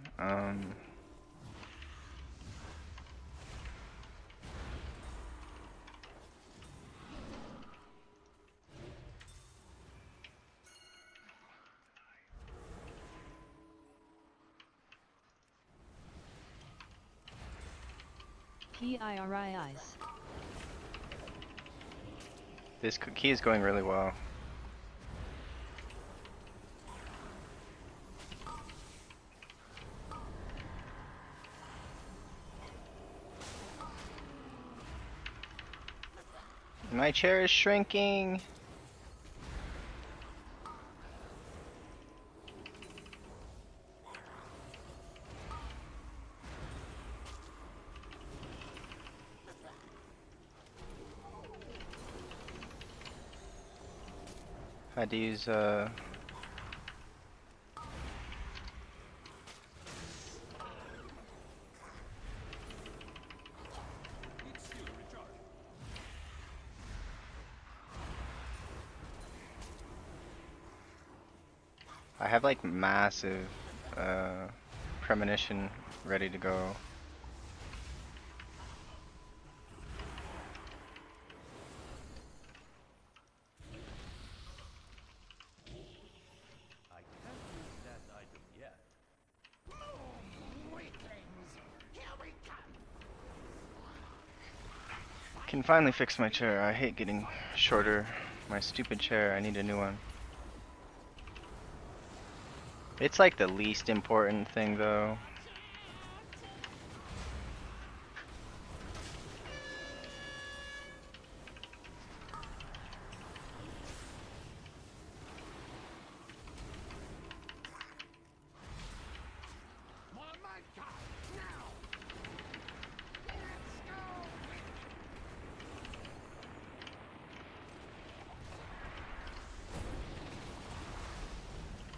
PIRIs.
this key is going really well. My chair is shrinking. Had to use I have like massive premonition ready to go. Can finally fix my chair. I hate getting shorter. My stupid chair, I need a new one. It's like the least important thing though.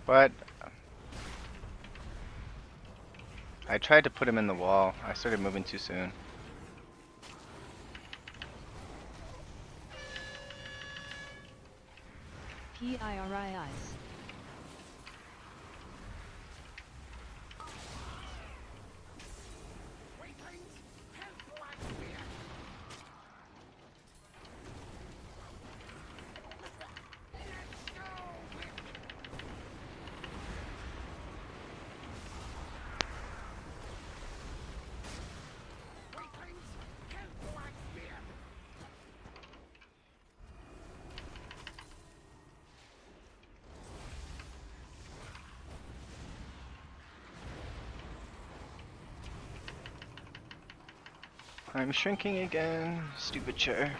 But I tried to put him in the wall. I started moving too soon.
PIRIs.
I'm shrinking again. Stupid chair.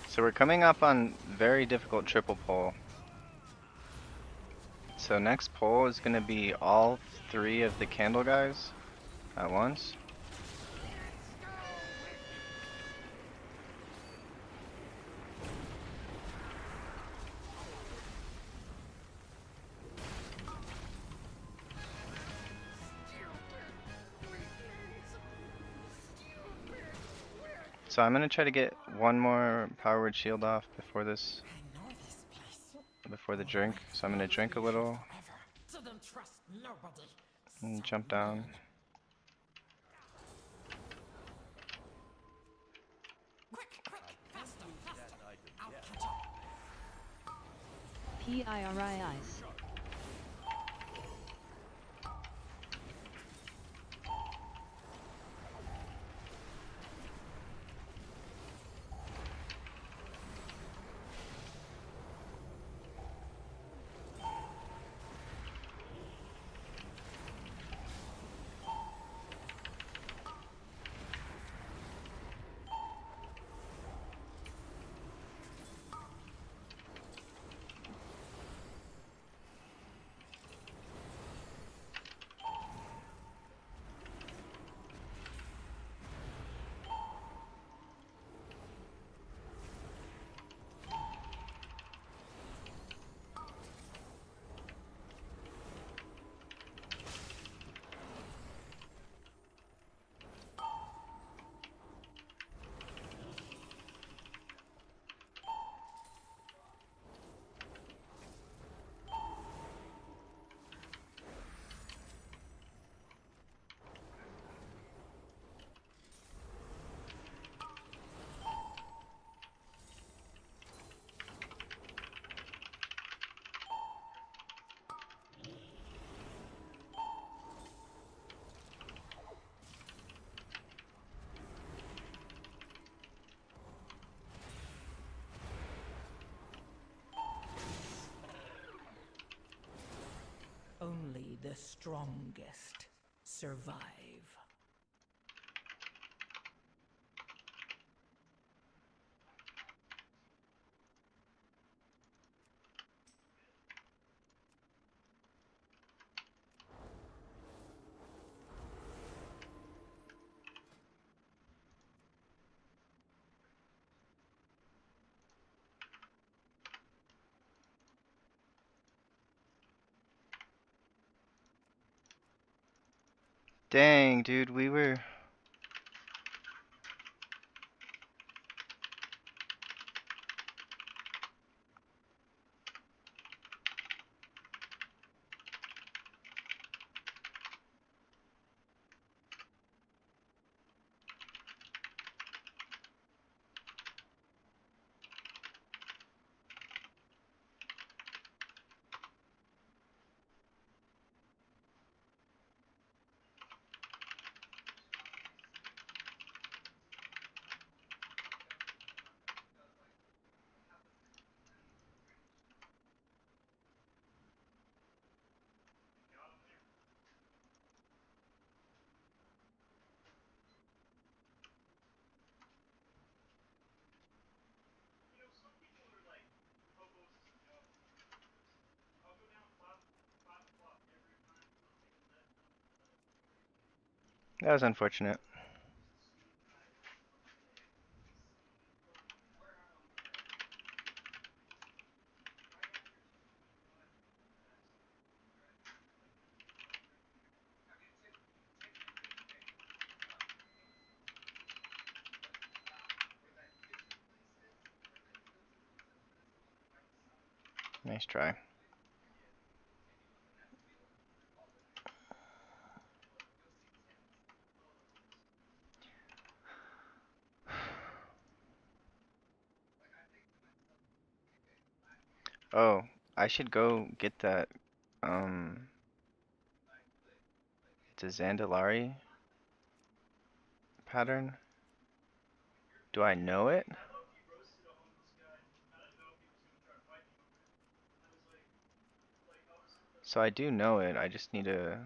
So we're coming up on very difficult triple pull. So next pull is gonna be all 3 of the candle guys at once. So I'm gonna try to get one more power word shield off before this, before the drink. So I'm gonna drink a little
So don't trust nobody.
and jump down.
Quick, faster, faster. I'll catch up.
PIRIs.
Only the strongest survive.
Dang, dude, we were... That was unfortunate. Nice try. Oh, I should go get that. It's a Zandalari pattern. Do I know it? So I do know it. I just need to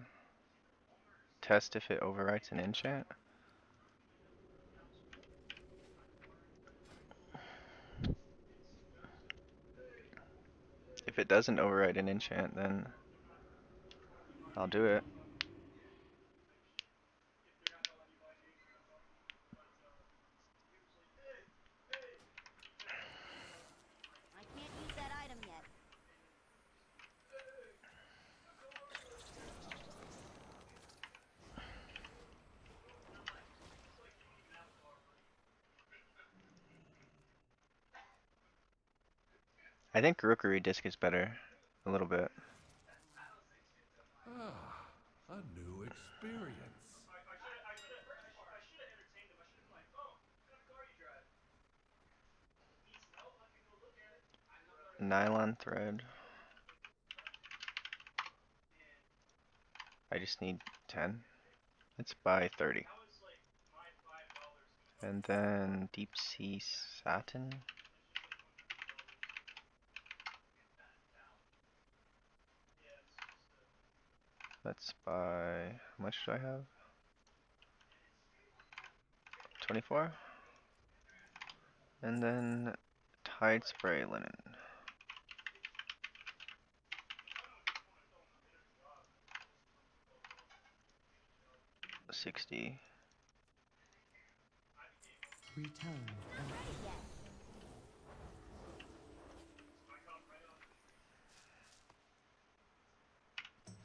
test if it overwrites an enchant. If it doesn't overwrite an enchant, then I'll do it.
I can't use that item yet.
I think Rookery Disc is better. A little bit.
Ah, a new experience.
Nylon thread. I just need 10. Let's buy 30. And then deep sea satin. Let's buy, how much do I have? 24. And then Tide spray linen. 60.
Return.
Ready yet.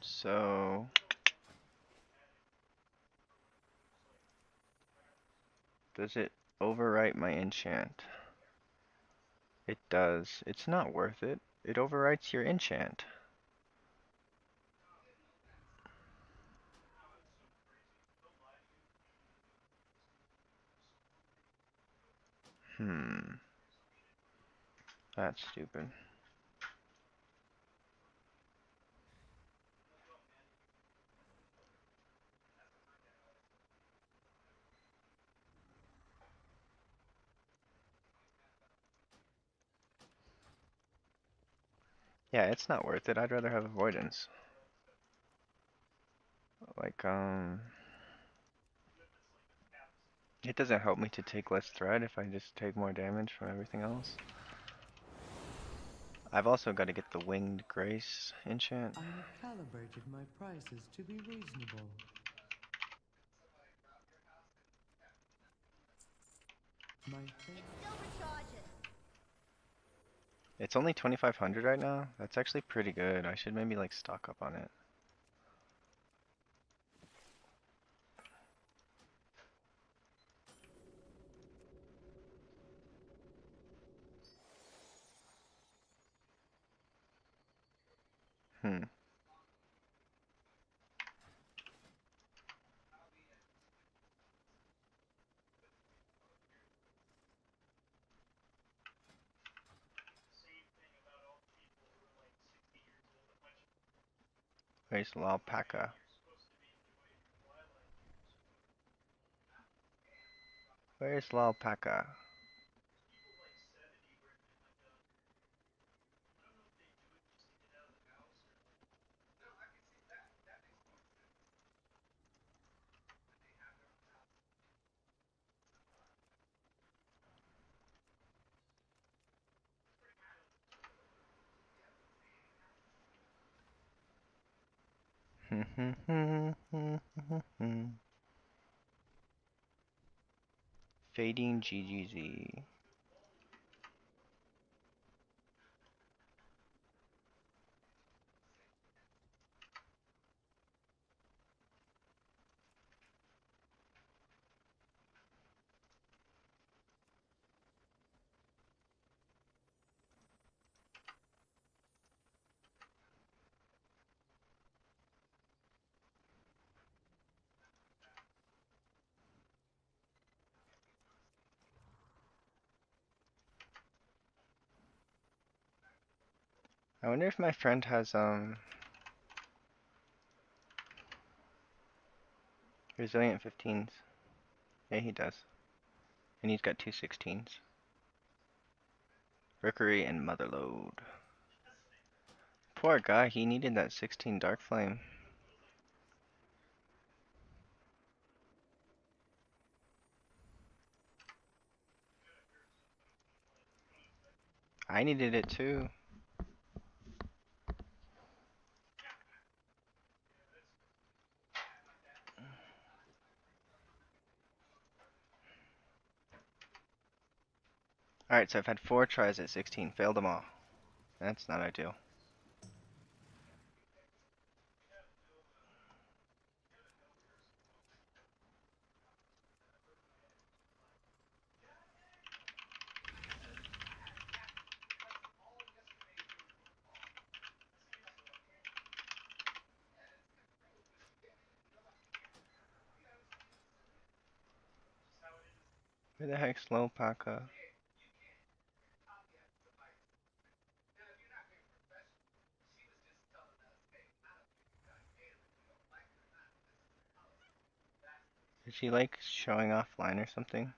So does it overwrite my enchant? It does. It's not worth it. It overwrites your enchant. That's stupid. Yeah, it's not worth it. I'd rather have avoidance. Like, it doesn't help me to take less thread if I just take more damage from everything else. I've also got to get the Winged Grace enchant.
I have calibrated my prices to be reasonable. My
It's still recharging.
It's only 2500 right now. That's actually pretty good. I should maybe like stock up on it. Hmm. Where's Lalpaca? Where's Lalpaca? Fading GGZ. I wonder if my friend has resilient 15s. Yeah, he does. And he's got two 16s. Rookery and Motherlode. Poor guy, he needed that 16 Dark Flame. I needed it too. Alright, so I've had 4 tries at 16, failed them all. That's not ideal. Where the heck's Lopaka? Is she like showing off line or something?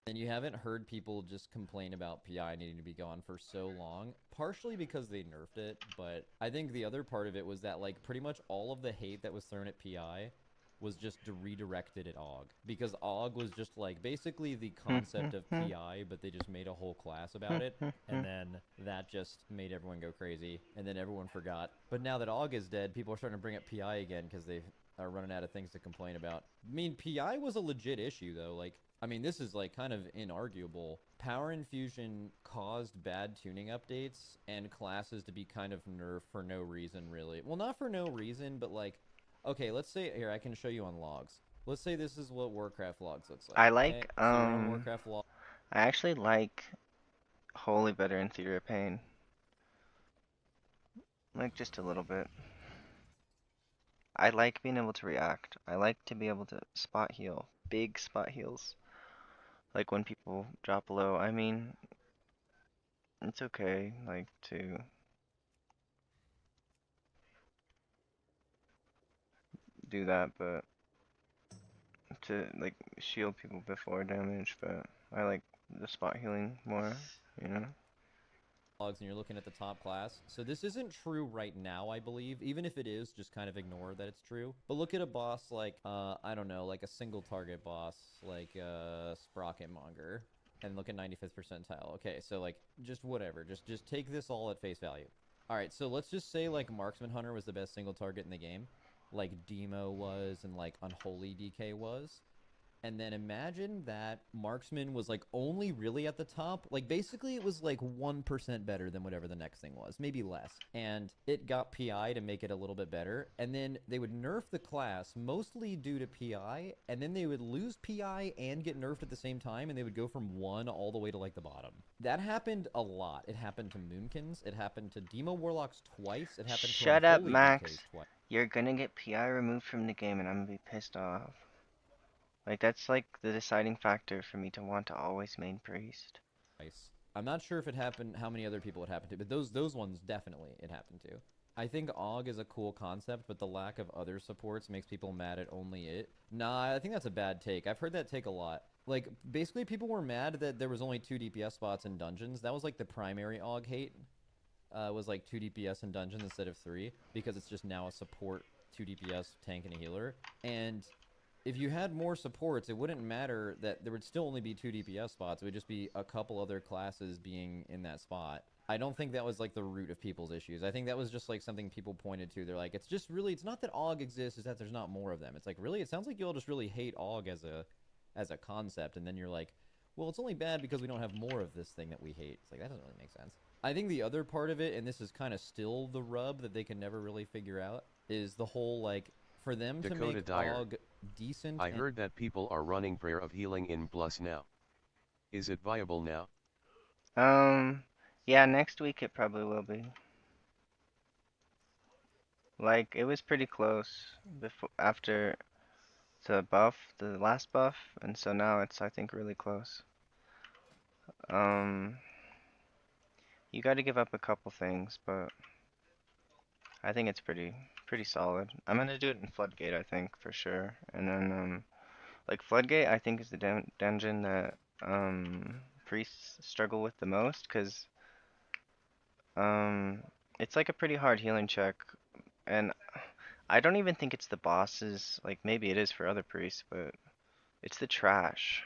And you haven't heard people just complain about PI needing to be gone for so long, partially because they nerfed it, but I think the other part of it was that, like, pretty much all of the hate that was thrown at PI was just redirected at AUG. Because AUG was just, like, basically the concept of PI, but they just made a whole class about it, and then that just made everyone go crazy, and then everyone forgot. But now that AUG is dead, people are starting to bring up PI again because they are running out of things to complain about. I mean, PI was a legit issue, though. Like, I mean, this is like kind of inarguable. Power Infusion caused bad tuning updates and classes to be kind of nerfed for no reason, really. Well, not for no reason, but like, okay, let's say, here, I can show you on logs. Let's say this is what Warcraft logs looks like.
I like,
okay? So you're on Warcraft log.
I actually like Holy Veteran Theater of Pain. Like, just a little bit. I like being able to react. I like to be able to spot heal. Big spot heals. Like when people drop low. I mean, it's okay, like, to do that, but to, like, shield people before damage, but I like the spot healing more, you know?
And you're looking at the top class. So this isn't true right now, I believe. Even if it is, just kind of ignore that it's true. But look at a boss like, I don't know, like a single target boss, like Sprocket Monger, and look at 95th percentile. Okay, so like, just whatever. Just take this all at face value. All right, so let's just say like Marksman Hunter was the best single target in the game, like Demo was, and like Unholy DK was. And then imagine that Marksman was like only really at the top. Like basically it was like 1% better than whatever the next thing was, maybe less. And it got PI to make it a little bit better. And then they would nerf the class mostly due to PI. And then they would lose PI and get nerfed at the same time. And they would go from 1 all the way to like the bottom. That happened a lot. It happened to Moonkins. It happened to Demo Warlocks twice. It happened
Shut
to
up,
Unholy
Max.
DKs twice.
You're gonna get PI removed from the game and I'm gonna be pissed off. Like, that's like the deciding factor for me to want to always main priest.
Nice. I'm not sure if it happened, how many other people it happened to, but those ones definitely it happened to. I think AUG is a cool concept, but the lack of other supports makes people mad at only it. Nah, I think that's a bad take. I've heard that take a lot. Like, basically people were mad that there was only 2 DPS spots in dungeons. That was like the primary AUG hate. Was like 2 DPS in dungeons instead of 3, because it's just now a support 2 DPS tank and a healer. And if you had more supports, it wouldn't matter that there would still only be 2 DPS spots. It would just be a couple other classes being in that spot. I don't think that was like the root of people's issues. I think that was just like something people pointed to. They're like, it's just really, it's not that AUG exists, it's that there's not more of them. It's like, really, it sounds like you all just really hate AUG as a concept. And then you're like, well, it's only bad because we don't have more of this thing that we hate. It's like, that doesn't really make sense. I think the other part of it, and this is kind of still the rub that they can never really figure out, is the whole like, for them to
Dakota
make
Dyer.
AUG decent.
I heard that people are running Prayer of Healing in Plus now. Is it viable now?
Yeah, next week it probably will be. Like, it was pretty close before, after the buff, the last buff, and so now it's, I think, really close. You gotta give up a couple things, but I think it's pretty solid. I'm gonna do it in Floodgate, I think, for sure. And then, like, Floodgate, I think is the dungeon that, priests struggle with the most, because, it's like a pretty hard healing check, and I don't even think it's the bosses, like, maybe it is for other priests, but it's the trash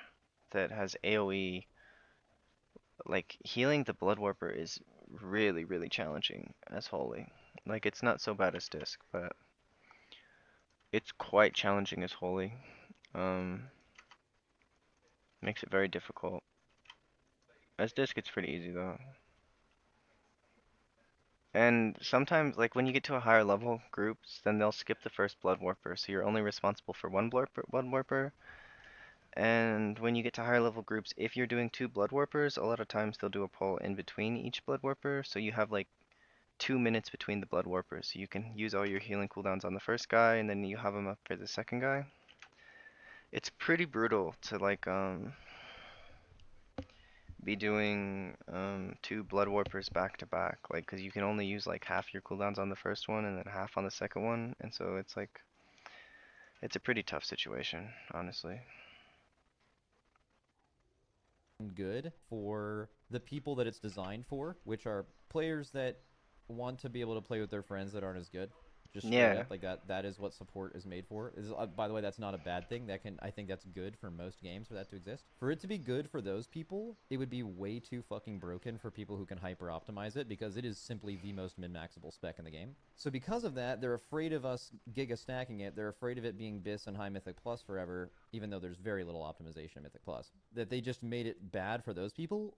that has AoE. Like, healing the Blood Warper is really challenging as Holy. Like, it's not so bad as Disc, but it's quite challenging as Holy. Makes it very difficult. As Disc, it's pretty easy, though. And sometimes, like, when you get to a higher level groups, then they'll skip the first Blood Warper, so you're only responsible for one Blood Warper. And when you get to higher level groups, if you're doing 2 Blood Warpers, a lot of times they'll do a pull in between each Blood Warper, so you have, like, 2 minutes between the Blood Warpers. So you can use all your healing cooldowns on the first guy, and then you have them up for the second guy. It's pretty brutal to, like, be doing 2 Blood Warpers back to back, like, because you can only use like half your cooldowns on the first one and then half on the second one, and so it's like, it's a pretty tough situation, honestly.
Good for the people that it's designed for, which are players that want to be able to play with their friends that aren't as good. Just straight
Yeah.
up, like that is what support is made for. By the way, that's not a bad thing. I think that's good for most games for that to exist. For it to be good for those people, it would be way too fucking broken for people who can hyper optimize it, because it is simply the most min-maxable spec in the game. So because of that, they're afraid of us giga stacking it. They're afraid of it being BIS and high Mythic Plus forever, even though there's very little optimization in Mythic Plus. That they just made it bad for those people,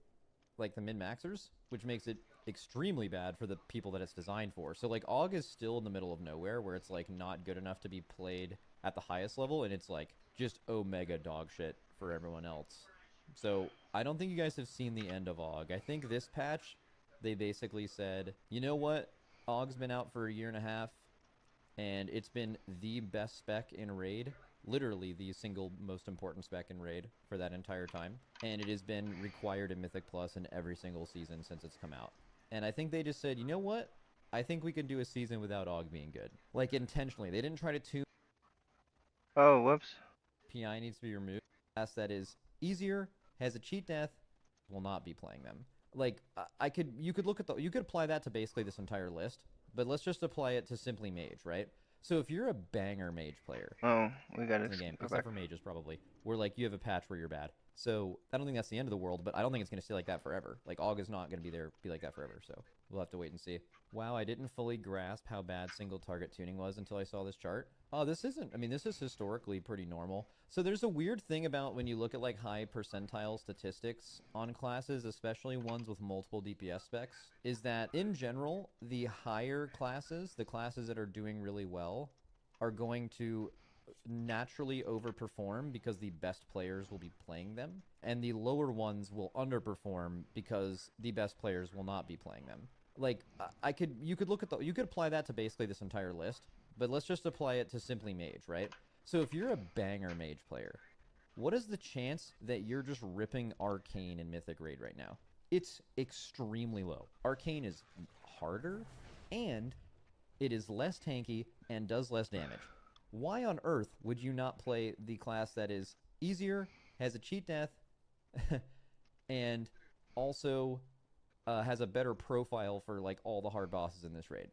like the min-maxers, which makes it extremely bad for the people that it's designed for. So like AUG is still in the middle of nowhere, where it's like not good enough to be played at the highest level, and it's like just omega dog shit for everyone else. So I don't think you guys have seen the end of AUG. I think this patch, they basically said, you know what? AUG's been out for a year and a half, and it's been the best spec in Raid, literally the single most important spec in Raid for that entire time, and it has been required in Mythic Plus in every single season since it's come out. And I think they just said, you know what? I think we can do a season without AUG being good. Like, intentionally. They didn't try to tune.
Oh, whoops.
PI needs to be removed. Class that is easier, has a cheat death, will not be playing them. Like, you could apply that to basically this entire list, but let's just apply it to simply mage, right? So if you're a banger mage player,
Oh, we gotta
in the game,
go
except
back.
for mages probably, where like you have a patch where you're bad. So I don't think that's the end of the world, but I don't think it's gonna stay like that forever. Like AUG is not gonna be like that forever. So we'll have to wait and see. Wow, I didn't fully grasp how bad single target tuning was until I saw this chart. Oh, this isn't. I mean, this is historically pretty normal. So there's a weird thing about when you look at like high percentile statistics on classes, especially ones with multiple DPS specs, is that in general, the higher classes, the classes that are doing really well, are going to naturally overperform because the best players will be playing them, and the lower ones will underperform because the best players will not be playing them. Like, you could apply that to basically this entire list, but let's just apply it to simply mage, right? So if you're a banger mage player, what is the chance that you're just ripping Arcane in Mythic Raid right now? It's extremely low. Arcane is harder, and it is less tanky and does less damage. Why on earth would you not play the class that is easier, has a cheat death, and also has a better profile for like all the hard bosses in this raid?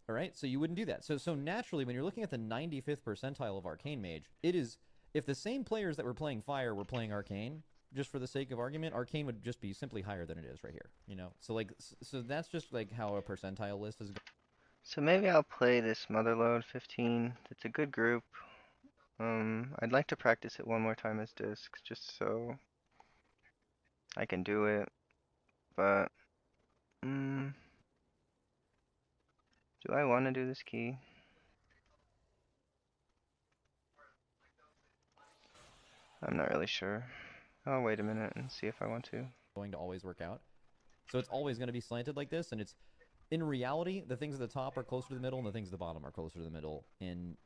All right, so you wouldn't do that. So naturally, when you're looking at the 95th percentile of Arcane Mage, it is, if the same players that were playing Fire were playing Arcane, just for the sake of argument, Arcane would just be simply higher than it is right here, you know? So like, so that's just like how a percentile list is going.
So maybe I'll play this Motherload 15. It's a good group. I'd like to practice it one more time as discs, just so I can do it. But, do I want to do this key? I'm not really sure. I'll wait a minute and see if I want to.
Going to always work out. So it's always going to be slanted like this, and it's, in reality, the things at the top are closer to the middle, and the things at the bottom are closer to the middle in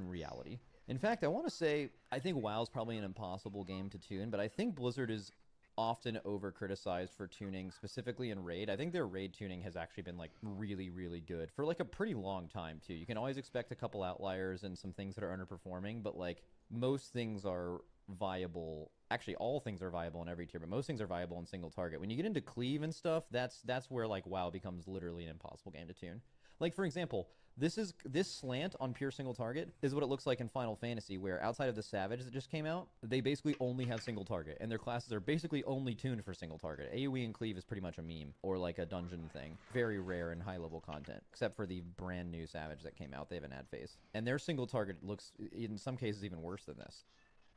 reality. In fact, I want to say, I think WoW's probably an impossible game to tune, but I think Blizzard is often over-criticized for tuning, specifically in Raid. I think their Raid tuning has actually been, like, really, really good for, like, a pretty long time, too. You can always expect a couple outliers and some things that are underperforming, but, like, most things are viable. Actually, all things are viable in every tier, but most things are viable in single target. When you get into cleave and stuff, that's where like WoW becomes literally an impossible game to tune. Like, for example, this slant on pure single target is what it looks like in Final Fantasy, where outside of the Savage that just came out, they basically only have single target, and their classes are basically only tuned for single target. AoE and cleave is pretty much a meme, or like a dungeon thing. Very rare in high-level content, except for the brand new Savage that came out. They have an ad phase. And their single target looks, in some cases, even worse than this.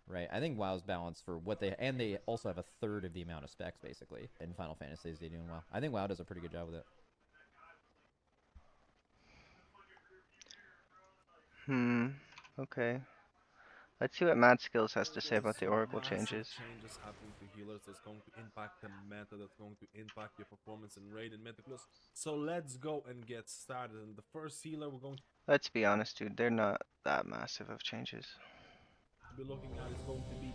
Right, I think WoW's balanced for what they, and they also have a third of the amount of specs, basically, in Final Fantasy. They're doing well. I think WoW does a pretty good job with it.
Okay. Let's see what Mad Skills has to say about the Oracle changes.
Changes happening to healers that's going to impact the meta, that's going to impact your performance in Raid and Mythic Plus. So let's go and get started. And the first healer we're going to...
Let's be honest, dude. They're not that massive of changes.
Be looking at is going to be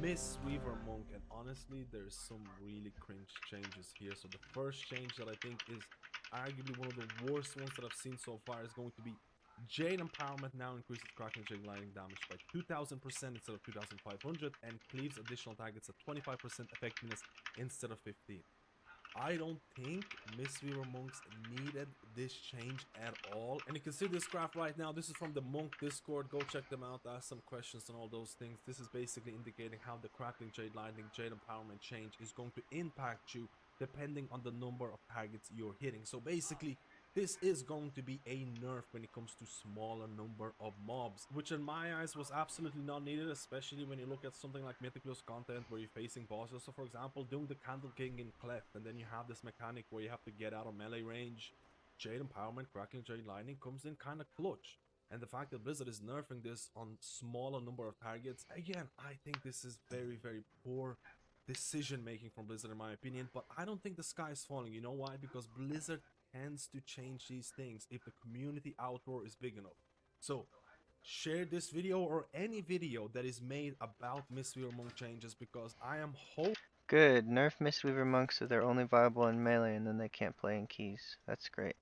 Miss Weaver Monk, and honestly there's some really cringe changes here. So the first change that I think is arguably one of the worst ones that I've seen so far is going to be Jade Empowerment now increases cracking Jade lightning damage by 2000% instead of 2500, and cleaves additional targets at 25% effectiveness instead of 15. I don't think Miss Weaver Monks needed this change at all. And you can see this graph right now. This is from the Monk Discord. Go check them out, ask some questions and all those things. This is basically indicating how the Crackling Jade Lightning Jade Empowerment change is going to impact you depending on the number of targets you're hitting. So basically, this is going to be a nerf when it comes to smaller number of mobs, which in my eyes was absolutely not needed, especially when you look at something like Mythic Plus content where you're facing bosses. So for example, doing the Candle King in Cleft, and then you have this mechanic where you have to get out of melee range. Jade Empowerment, Crackling Jade Lightning comes in kind of clutch. And the fact that Blizzard is nerfing this on smaller number of targets, again, I think this is very, very poor decision making from Blizzard in my opinion. But I don't think the sky is falling. You know why? Because Blizzard tends to change these things if the community outroar is big enough. So share this video or any video that is made about Mistweaver Monk changes, because I am hoping.
Good. Nerf Mistweaver monks so they're only viable in melee and then they can't play in keys. That's great.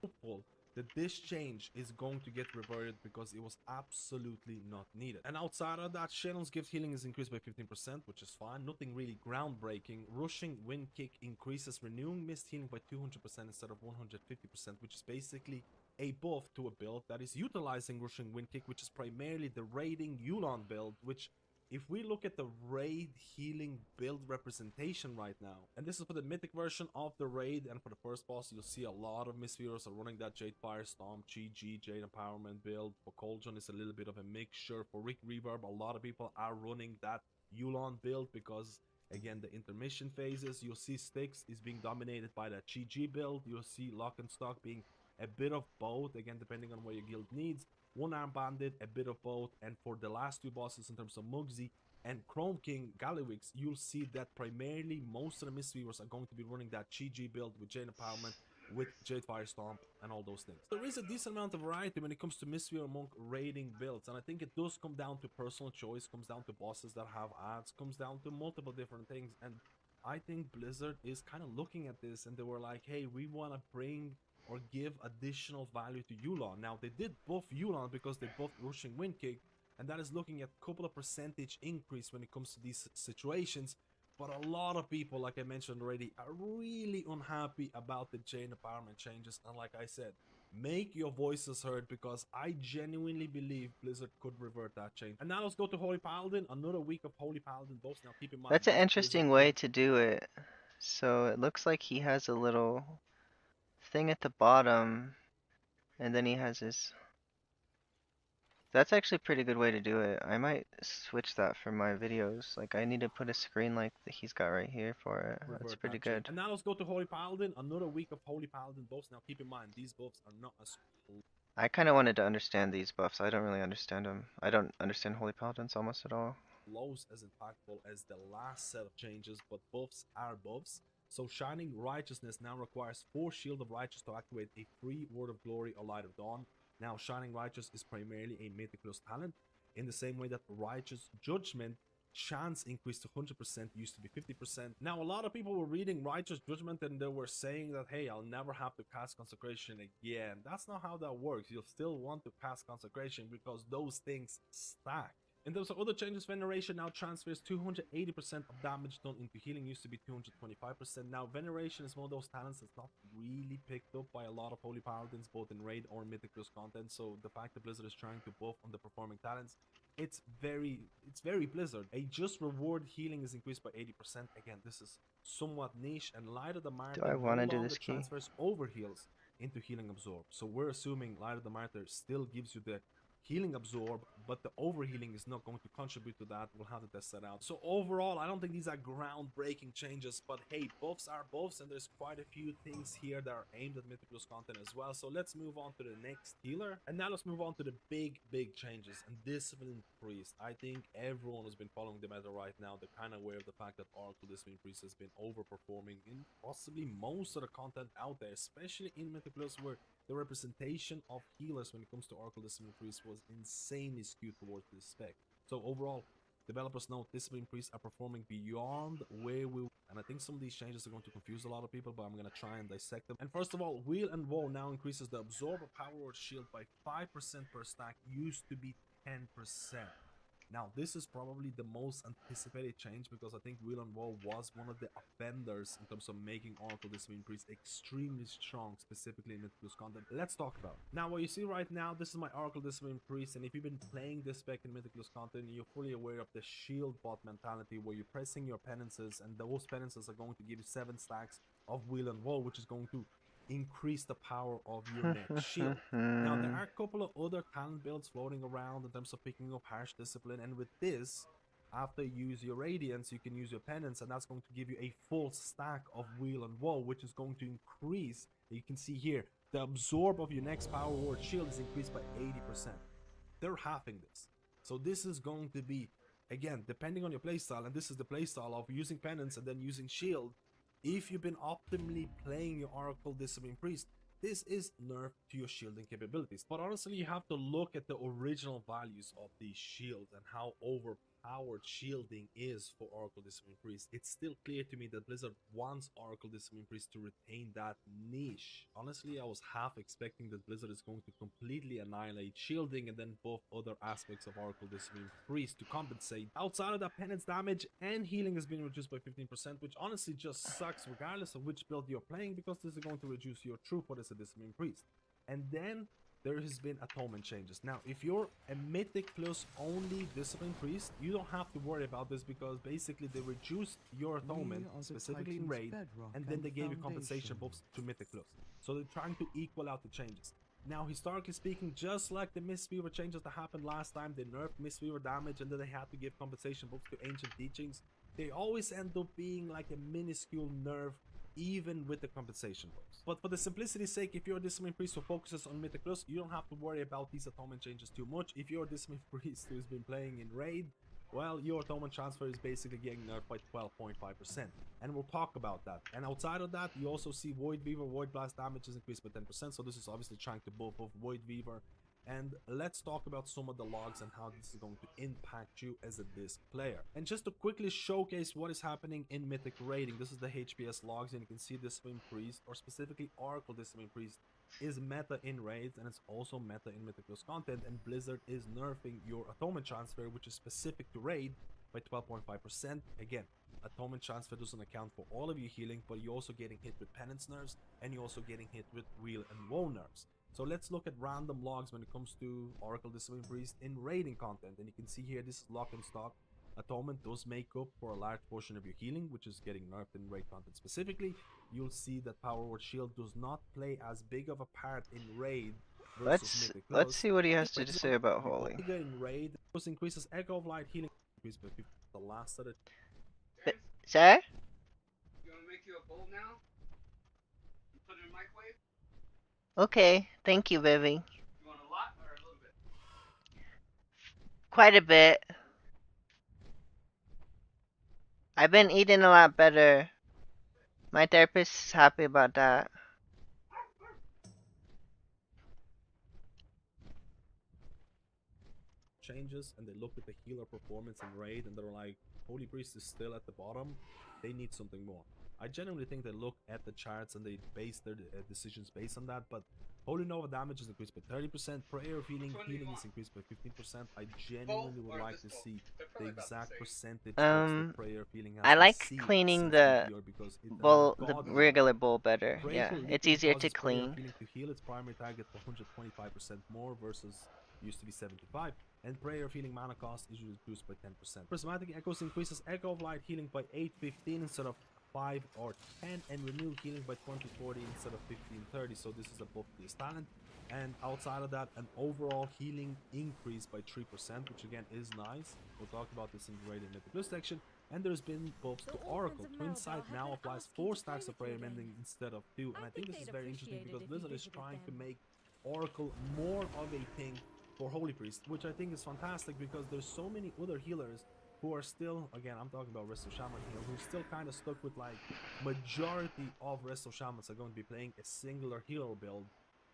Hopeful that this change is going to get reverted because it was absolutely not needed. And outside of that, Shannon's gift healing is increased by 15%, which is fine. Nothing really groundbreaking. Rushing Wind Kick increases renewing mist healing by 200% instead of 150%, which is basically a buff to a build that is utilizing Rushing Wind Kick, which is primarily the raiding Yulon build, which if we look at the raid healing build representation right now, and this is for the mythic version of the raid, and for the first boss, you'll see a lot of Mistweavers are running that Jade Fire Stomp, GG, Jade Empowerment build. For Coljon, it's a little bit of a mixture. For Rick Reverb, a lot of people are running that Yulon build because, again, the intermission phases, you'll see Styx is being dominated by that GG build. You'll see Lock and Stock being a bit of both, again, depending on what your guild needs. One Arm Bandit, a bit of both, and for the last two bosses in terms of Mugsy and Chrome King Gallywix, you'll see that primarily most of the Mistweavers are going to be running that GG build with Jade Empowerment, with Jade Fire Stomp, and all those things. There is a decent amount of variety when it comes to Mistweaver Monk raiding builds, and I think it does come down to personal choice, comes down to bosses that have ads, comes down to multiple different things, and I think Blizzard is kind of looking at this, and they were like, hey, we want to bring or give additional value to Yulon. Now, they did buff Yulon because they buffed Rushing Wind Kick, and that is looking at a couple of percentage increase when it comes to these situations. But a lot of people, like I mentioned already, are really unhappy about the Jade Empowerment changes. And like I said, make your voices heard, because I genuinely believe Blizzard could revert that change. And now let's go to Holy Paladin. Another week of Holy Paladin buffs. Now keep in mind,
That's an interesting way to do it. So it looks like he has a little thing at the bottom, and then he has his... That's actually a pretty good way to do it. I might switch that for my videos. Like, I need to put a screen like he's got right here for it. That's pretty good.
And now let's go to Holy Paladin. Another week of Holy Paladin buffs. Now keep in mind, these buffs are not as...
I kind of wanted to understand these buffs. I don't really understand them. I don't understand Holy Paladins almost at all.
Close as impactful as the last set of changes, but buffs are buffs. So Shining Righteousness now requires 4 Shield of Righteous to activate a free Word of Glory or Light of Dawn. Now Shining Righteous is primarily a Mythic Plus talent, in the same way that Righteous Judgment chance increase to 100% used to be 50%. Now a lot of people were reading Righteous Judgment and they were saying that, hey, I'll never have to cast Consecration again. That's not how that works. You'll still want to cast Consecration because those things stack. In terms of other changes, Veneration now transfers 280% of damage done into healing, used to be 225%. Now, Veneration is one of those talents that's not really picked up by a lot of Holy Paladins, both in Raid or Mythic Plus content. So the fact that Blizzard is trying to buff underperforming talents, it's very Blizzard. A just reward healing is increased by 80%. Again, this is somewhat niche, and Light of the Martyr
Do I want to do this key?
transfers over heals into Healing Absorb. So we're assuming Light of the Martyr still gives you the Healing Absorb, but the overhealing is not going to contribute to that. We'll have to test that out. So overall, I don't think these are groundbreaking changes, but hey, buffs are buffs, and there's quite a few things here that are aimed at Mythic Plus content as well. So let's move on to the next healer, and now let's move on to the big changes. And Discipline Priest, I think everyone has been following the meta right now. They're kind of aware of the fact that Oracle Discipline Priest has been overperforming in possibly most of the content out there, especially in Mythic Plus, where the representation of healers when it comes to Oracle Discipline Priest was insanely skewed towards this spec. So overall, developers know Discipline Priests are performing beyond where we... And I think some of these changes are going to confuse a lot of people, but I'm going to try and dissect them. And first of all, Wheel and Woe now increases the Absorb of Power Word Shield by 5% per stack, used to be 10%. Now, this is probably the most anticipated change, because I think Wheel and Woe was one of the offenders in terms of making Oracle Discipline Priest extremely strong, specifically in Mythic Plus content. Let's talk about it. Now, what you see right now, this is my Oracle Discipline Priest, and if you've been playing this spec in Mythic Plus content, you're fully aware of the shield bot mentality, where you're pressing your penances, and those penances are going to give you 7 stacks of Wheel and Woe, which is going to increase the power of your next shield. Now, there are a couple of other talent builds floating around in terms of picking up Harsh Discipline, and with this, After you use your Radiance, you can use your Penance, and that's going to give you a full stack of Wheel and Woe, which is going to increase. You can see here, the absorb of your next power word shield is increased by 80%. They're halving this. So this is going to be, again, depending on your playstyle, and this is the playstyle of using Penance and then using Shield. If you've been optimally playing your Oracle Discipline Priest, this is nerfed to your shielding capabilities. But honestly, you have to look at the original values of these shields and how overpowered shielding is for Oracle Discipline Priest. It's still clear to me that Blizzard wants Oracle Discipline Priest to retain that niche. Honestly, I was half expecting that Blizzard is going to completely annihilate shielding and then buff other aspects of Oracle Discipline Priest to compensate. Outside of that, penance damage and healing has been reduced by 15%, which honestly just sucks regardless of which build you're playing, because this is going to reduce your throughput as a Discipline Priest. And then there has been atonement changes. Now, if you're a Mythic plus only Discipline Priest, you don't have to worry about this, because basically they reduced your atonement, specifically in Raid, and then they gave you compensation buffs to Mythic plus. So they're trying to equal out the changes. Now, historically speaking, just like the Mistweaver changes that happened last time, they nerfed Mistweaver damage and then they had to give compensation buffs to Ancient Teachings. They always end up being like a minuscule nerf, even with the compensation buffs. But for the simplicity's sake, if you're a Discipline Priest who focuses on Mythic Plus, you don't have to worry about these atonement changes too much. If you're a Discipline Priest who's been playing in Raid, well, your atonement transfer is basically getting nerfed by 12.5%. And we'll talk about that. And outside of that, you also see Void Weaver, Void Blast damage is increased by 10%. So this is obviously trying to buff off Void Weaver. And let's talk about some of the logs and how this is going to impact you as a disc player. And just to quickly showcase what is happening in Mythic raiding, this is the HPS logs, and you can see Discipline Priest, or specifically Oracle Discipline Priest, is meta in raids, and it's also meta in Mythic Plus content, and Blizzard is nerfing your atonement transfer, which is specific to raid, by 12.5%. Again, atonement transfer doesn't account for all of your healing, but you're also getting hit with penance nerfs, and you're also getting hit with wheel and woe nerfs. So let's look at random logs when it comes to Oracle Discipline Priest in raiding content. And you can see here, this is lock and stock. Atonement does make up for a large portion of your healing, which is getting nerfed in raid content specifically. You'll see that Power Word Shield does not play as big of a part in raid versus Mythic.
Let's see what he has to say about Holy.
In raid, this increases Echo of Light healing increase by 50. The last of it.
Sir?
You want to make you a bowl now? And put it in the microwave?
Okay, thank you, baby.
You want a lot or a little bit?
Quite a bit. I've been eating a lot better. My therapist is happy about that.
Changes, and they look at the healer performance in raid, and they're like, Holy Priest is still at the bottom, they need something more. I genuinely think they look at the charts and they base their decisions based on that, but Holy Nova damage is increased by 30%, Prayer of Healing is increased by 15%. I genuinely would like to see the exact percentage the Prayer of Healing has.
I like cleaning the bowl, the regular bowl better. Yeah, it's easier to clean.
To heal its primary target for 125% more versus used to be 75, and Prayer of Healing mana cost is reduced by 10%. Prismatic Echoes increases Echo of Light healing by 815 instead of 5 or 10, and Renew healing by 2040 instead of 1530. So this is a buff to this talent. And outside of that, an overall healing increase by 3%, which again is nice. We'll talk about this in the Raid and Mythic Plus section. And there's been buffs to Oracle. Twin Sight now applies 4 stacks of Prayer Mending instead of 2. And I think this is very interesting because Blizzard is trying to make Oracle more of a thing for Holy Priest, which I think is fantastic because there's so many other healers who are still, again, I'm talking about Resto Shaman here, who's still kind of stuck with like majority of Resto Shamans are going to be playing a singular hero build.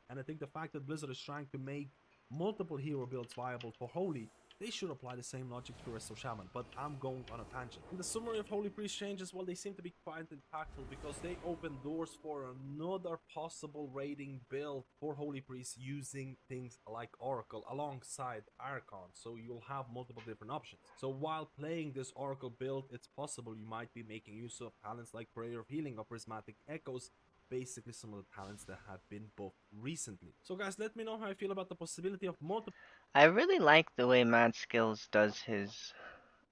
And I think the fact that Blizzard is trying to make multiple hero builds viable for Holy, they should apply the same logic to Resto Shaman, but I'm going on a tangent. In the summary of Holy Priest changes, well, they seem to be quite impactful because they open doors for another possible raiding build for Holy Priest using things like Oracle alongside Archon, so you'll have multiple different options. So while playing this Oracle build, it's possible you might be making use of talents like Prayer of Healing or Prismatic Echoes, basically some of the talents that have been buffed recently. So guys, let me know how you feel about the possibility of multiple...
I really like the way Mad Skills does his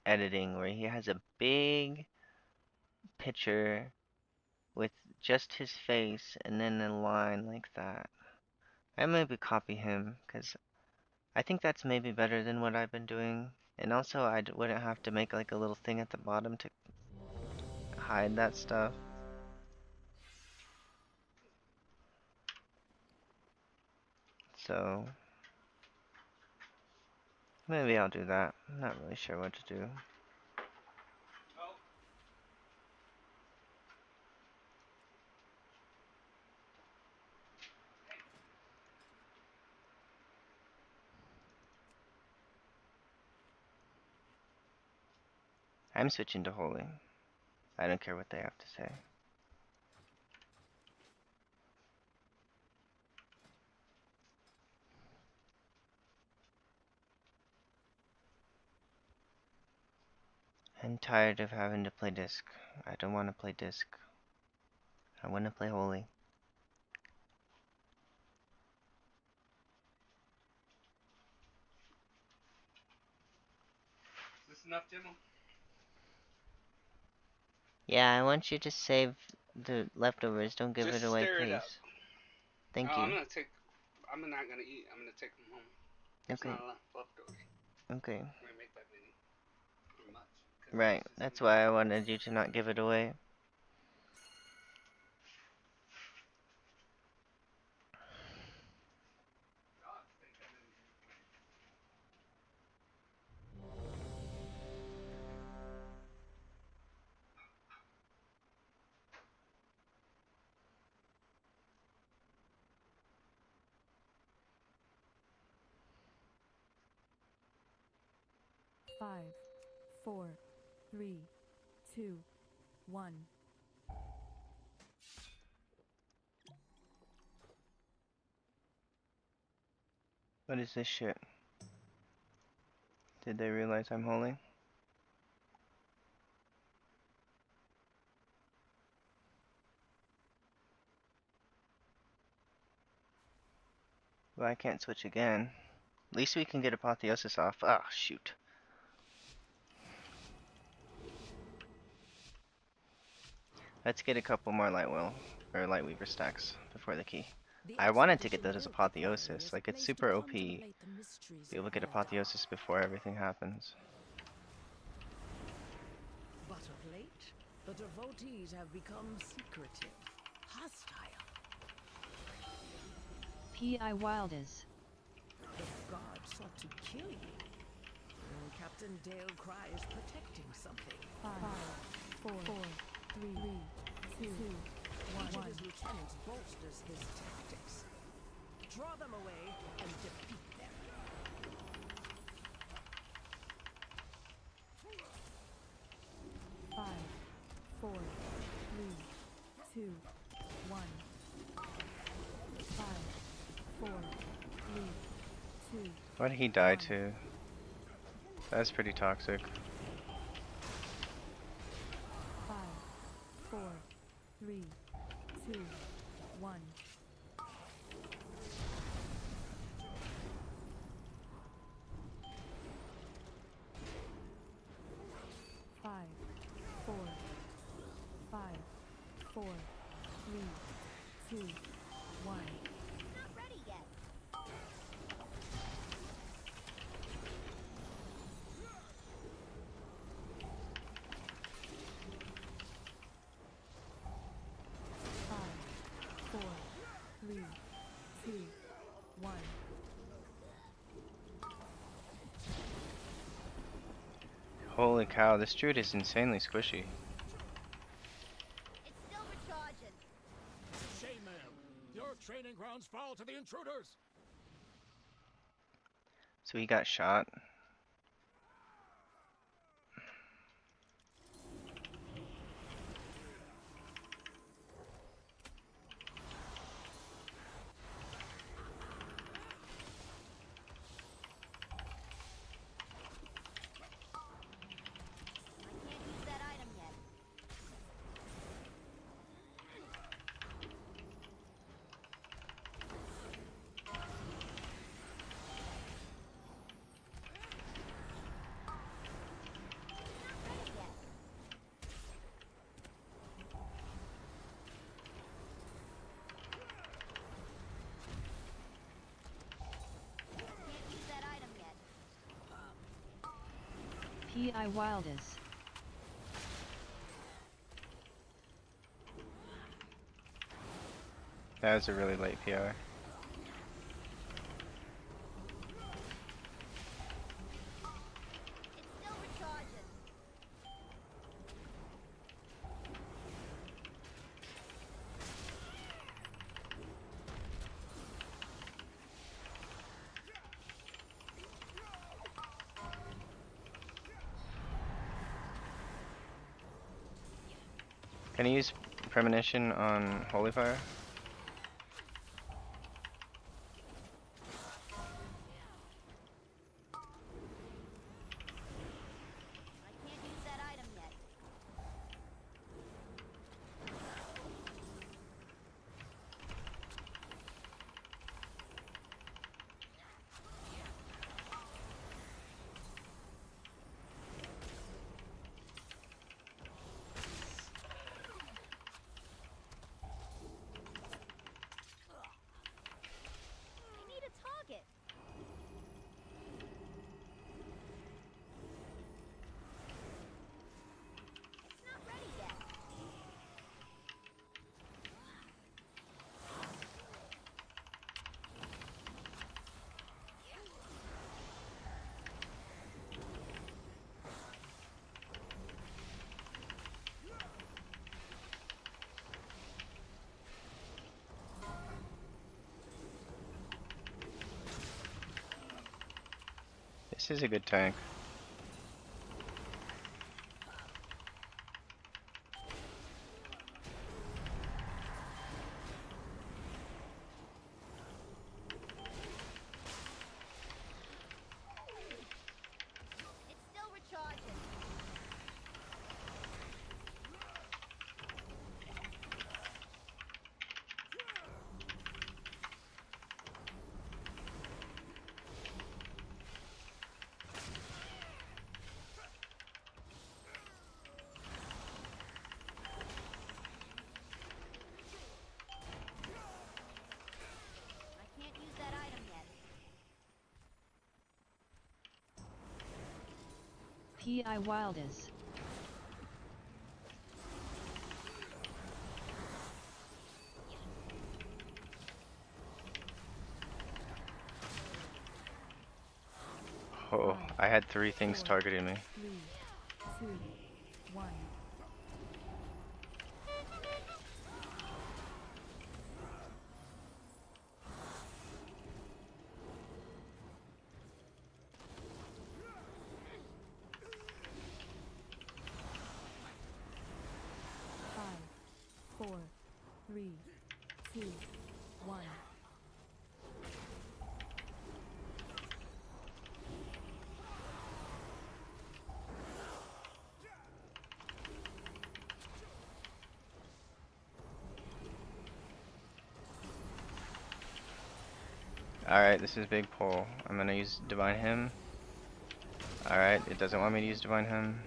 editing, where he has a big picture with just his face and then a line like that. I maybe copy him, because I think that's maybe better than what I've been doing. And also, wouldn't have to make like a little thing at the bottom to hide that stuff. So, maybe I'll do that. I'm not really sure what to do. I'm switching to holy. I don't care what they have to say. I'm tired of having to play disc. I don't want to play disc. I want to play holy.
Is this enough, Jimmo?
Yeah, I want you to save the leftovers. Don't give
Just
it away,
stir it
please.
up.
Thank
Oh,
you.
I'm not gonna eat. I'm gonna take them home. There's
Okay.
not enough leftovers.
Okay.
I'm gonna make that many. Or much.
Right. That's why I wanted you to not give it away.
Five, four, three, two, one.
What is this shit? Did they realize I'm holy? Well, I can't switch again. At least we can get Apotheosis off. Ah, oh, shoot. Let's get a couple more Light Weaver stacks before the key. I wanted to get that as Apotheosis. Like, it's super OP. Be able to get Apotheosis before everything happens.
But of late, the devotees have become secretive, hostile.
P.I. Wilders.
The gods sought to kill you. And Captain Dale cries protecting something.
Five, four, three, two, one.
Each of his lieutenants bolsters his tactics. Draw them away and defeat them.
Five, four, three, two, one. Five, four, three, two.
Why did he die to? That's pretty toxic.
Five, four, three, two, one. Five, four, five, four, three, two, one.
Not ready yet.
Five, four, three, two, one.
Holy cow, this druid is insanely squishy.
It's still recharging.
Shame, ma'am. Your training grounds fall to the intruders.
So he got shot.
I can't use that item yet.
P.I. Wild is.
That was a really late PR. Can you use premonition on Holy Fire? This is a good tank.
P.I. Wild is.
Oh, I had 3 things targeting me.
3, 2, 1. Five, 4, 3, 2, 1.
Alright, this is big pull. I'm gonna use Divine Hymn. Alright, it doesn't want me to use Divine Hymn.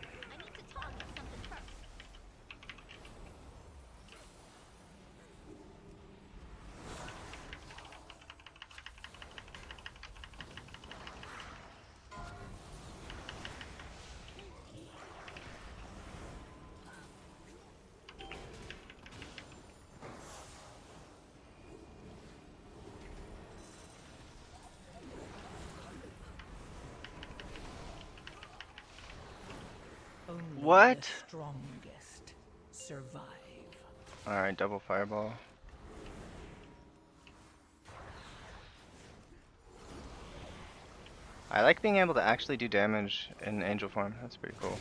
Only
What?
the strongest survive.
Alright, double fireball. I like being able to actually do damage in angel form. That's pretty cool.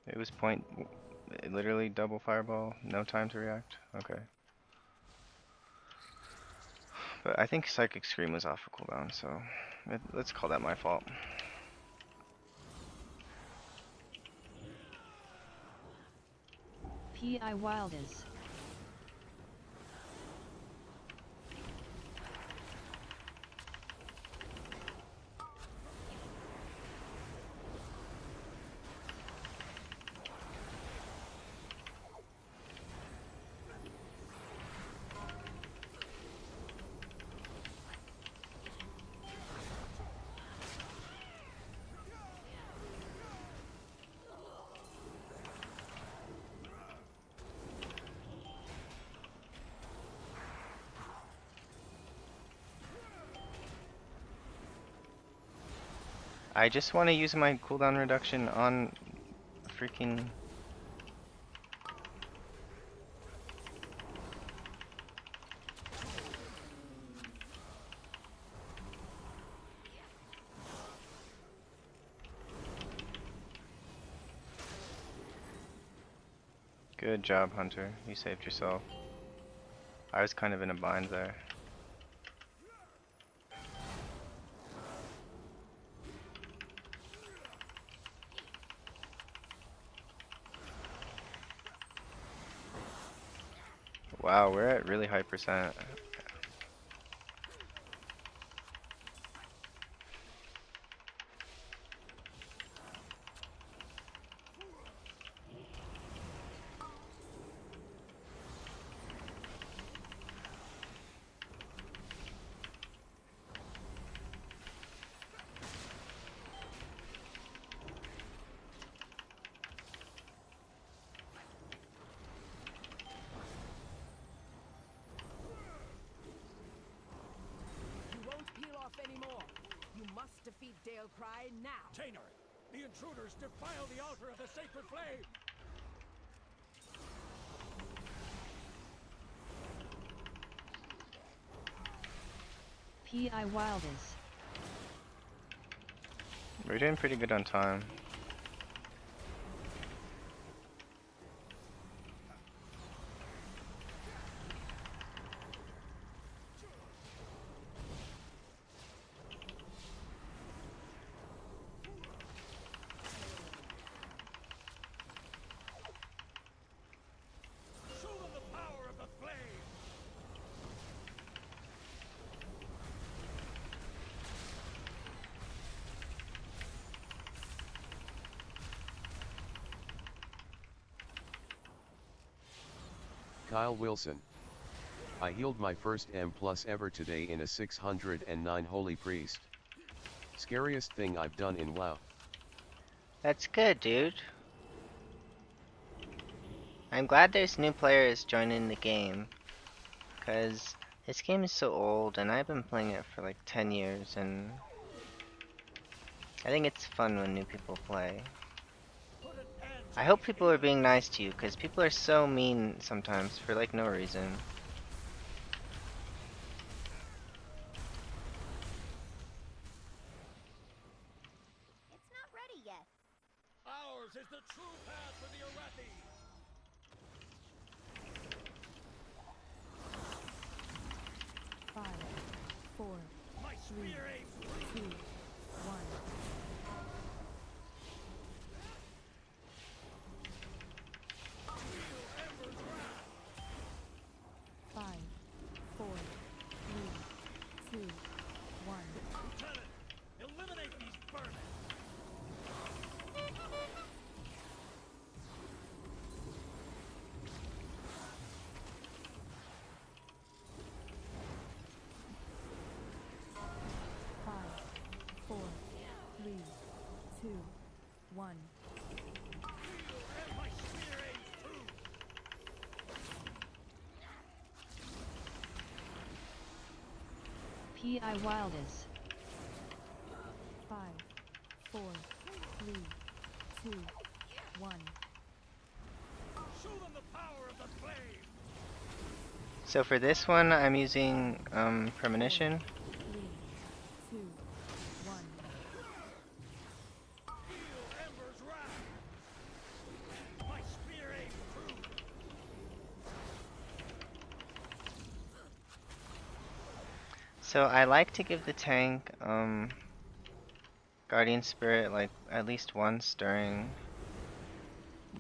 It was literally double fireball, no time to react. Okay. But I think Psychic Scream was off of cooldown, so let's call that my fault.
P.I. Wild is.
I just want to use my cooldown reduction on freaking... Good job, Hunter. You saved yourself. I was kind of in a bind there. Wow, we're at really high percent.
You won't peel off anymore. You must defeat Dale Cry now.
Tainer, the intruders defile the altar of the sacred flame.
P.I. Wilders.
We're doing pretty good on time.
Show them the power of the flame.
Kyle Wilson. I healed my first M+ ever today in a 609 Holy Priest. Scariest thing I've done in WoW.
That's good, dude. I'm glad there's new players joining the game, because this game is so old and I've been playing it for like 10 years, and I think it's fun when new people play. I hope people are being nice to you, because people are so mean sometimes for like no reason.
It's not ready yet.
Ours is the true path to the Arathi.
Five, four,
My
three,
spear aims
two, one. Five, four, three, two, one.
Lieutenant, eliminate these vermin.
Five, four, three, two, one.
And my spear aims true.
P.I. Wilders.
Five, four, three, two, one.
Show them the power of the flame.
So for this one, I'm using premonition.
Three, two, one.
Feel Ember's wrath. My spear aims true.
So I like to give the tank Guardian Spirit like at least once during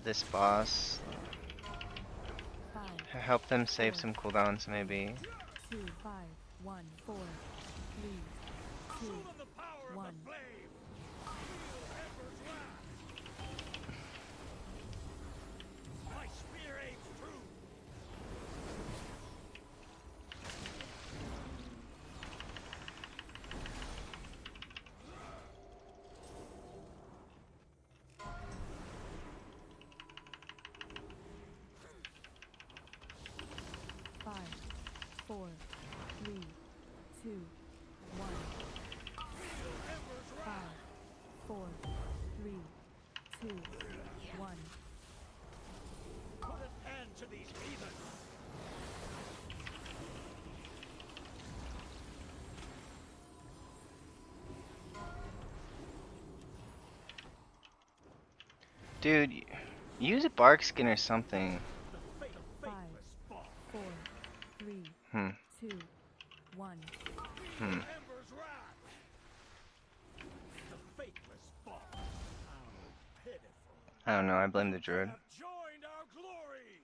this boss.
Five,
Help them save some cooldowns maybe.
2, 5, 1, 4, 3, 2,
Show them the power of
1.
the flame. Feel Ember's wrath. My spear aims true.
Five, four, three, two, one.
Feel Ember's wrath.
Five,
Dude, use a bark skin or something.
5, 4, 3,
Hmm.
2, 1.
Hmm.
Ember's wrath. The faithless fall. How pitiful.
I don't know, I blame the druid.
Have joined our glory.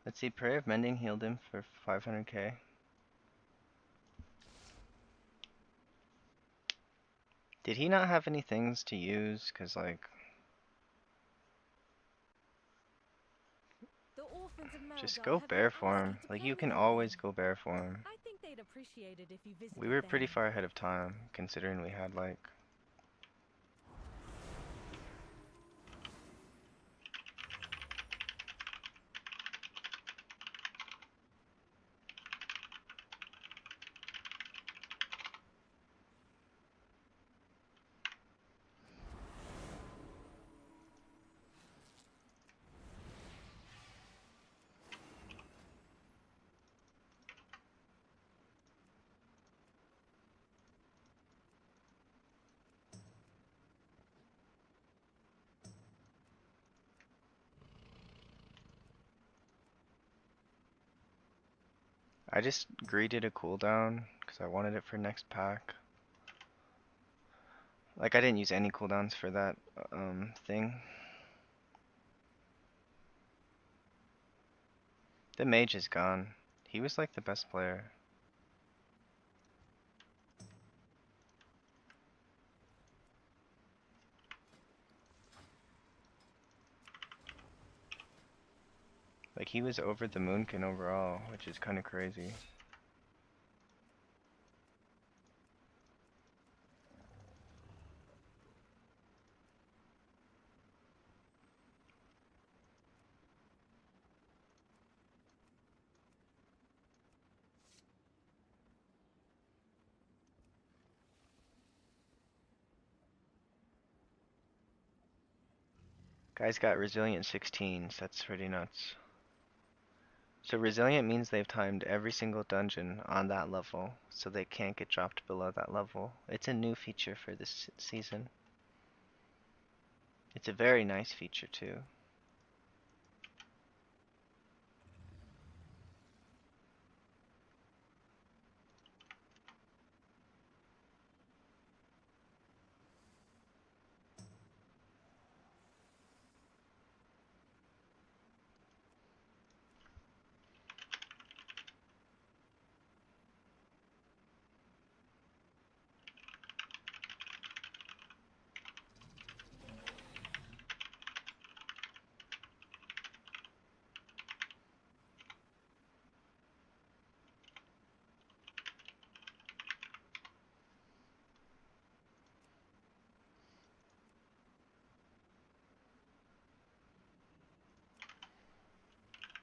Let's see, Prayer of Mending healed him for 500k. Did he not have any things to use? Cause like,
The orphans of
just
Merodar
go
have been
bear for
asking
him.
to
Like
play
you
with
can
you
always
again.
go bear for him.
I think they'd appreciate it if you visited
We were
them.
pretty far ahead of time, considering we had like... I just greeted a cooldown because I wanted it for next pack. Like I didn't use any cooldowns for that thing. The mage is gone. He was like the best player. Like he was over the Moonkin overall, which is kind of crazy. Guy's got Resilient 16s, that's pretty nuts. So Resilient means they've timed every single dungeon on that level, so they can't get dropped below that level. It's a new feature for this season. It's a very nice feature too.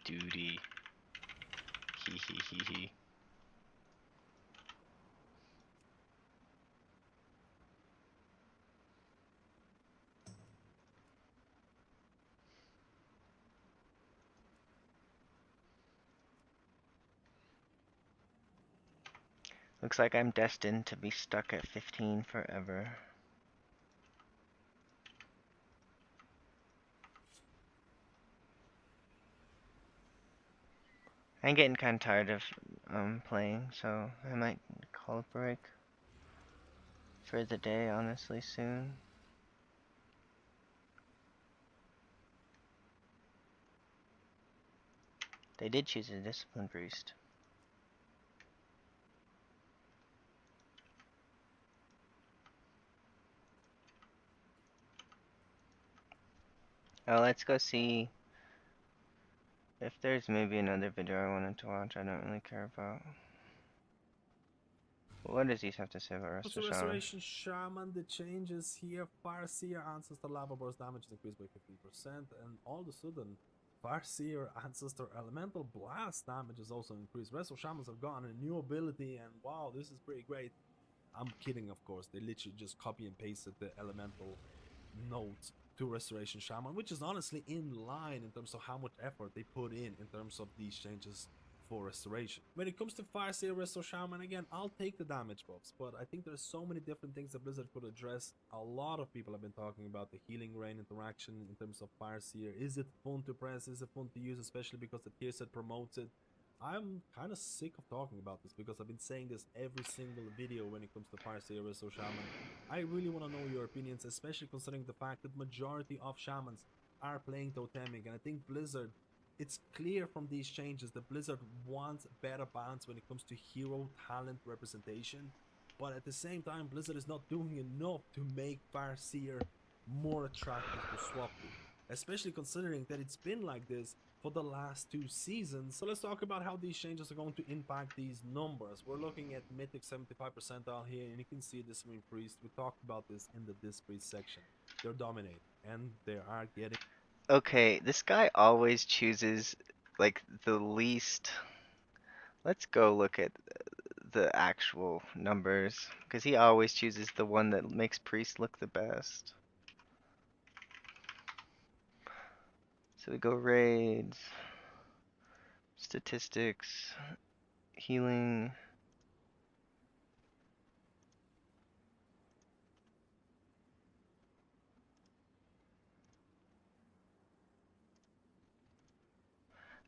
Duty. Hee hee hee hee. Looks like I'm destined to be stuck at 15 forever. I'm getting kind of tired of playing, so I might call a break for the day, honestly, soon. They did choose a Discipline Priest. Oh, let's go see if there's maybe another video I wanted to watch I don't really care about. What does he have to say about
Also,
Restoration?
Restoration Shaman, the changes here. Farseer Ancestor Lava Burst damage is increased by 15%, and all of a sudden, Farseer Ancestor Elemental Blast damage is also increased. Resto Shamans have gotten a new ability, and wow, this is pretty great. I'm kidding, of course. They literally just copy and pasted the elemental note to Restoration Shaman, which is honestly in line in terms of how much effort they put in terms of these changes for Restoration. When it comes to Farseer Resto Shaman, again, I'll take the damage buffs, but I think there's so many different things that Blizzard could address. A lot of people have been talking about the Healing Rain interaction in terms of Farseer. Is it fun to press? Is it fun to use, especially because the tier set promotes it? I'm kind of sick of talking about this because I've been saying this every single video when it comes to Farseer Resto Shaman. I really want to know your opinions, especially considering the fact that majority of shamans are playing totemic, and I think Blizzard, it's clear from these changes that Blizzard wants better balance when it comes to hero talent representation, but at the same time Blizzard is not doing enough to make Farseer more attractive to swap to, especially considering that it's been like this for the last 2 seasons. So let's talk about how these changes are going to impact these numbers. We're looking at Mythic 75 percentile here, and you can see this Discipline Priest. We talked about this in the Disc Priest section. They're dominating, and they are getting...
Okay, this guy always chooses like the least. Let's go look at the actual numbers, because he always chooses the one that makes Priest look the best. So we go raids, statistics, healing.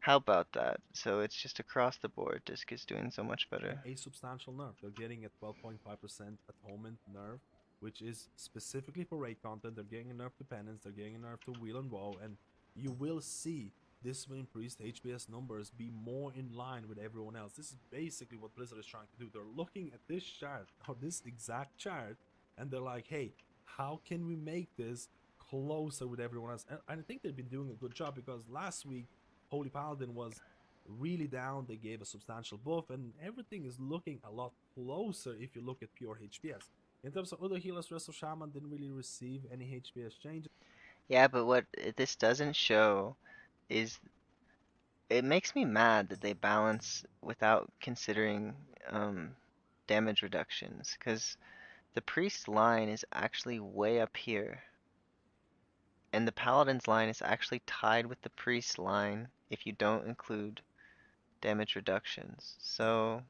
How about that? So it's just across the board. Disc is doing so much better.
A substantial nerf. They're getting a 12.5% atonement nerf, which is specifically for raid content. They're getting a nerf to penance. They're getting a nerf to wheel and woe, and you will see this Discipline Priest HPS numbers be more in line with everyone else. This is basically what Blizzard is trying to do. They're looking at this chart, or this exact chart, and they're like, hey, how can we make this closer with everyone else? And I think they've been doing a good job, because last week Holy Paladin was really down. They gave a substantial buff, and everything is looking a lot closer if you look at pure HPS. In terms of other healers, Resto Shaman didn't really receive any HPS changes.
Yeah, but what this doesn't show is, it makes me mad that they balance without considering damage reductions, because the priest line is actually way up here, and the paladin's line is actually tied with the priest line if you don't include damage reductions. So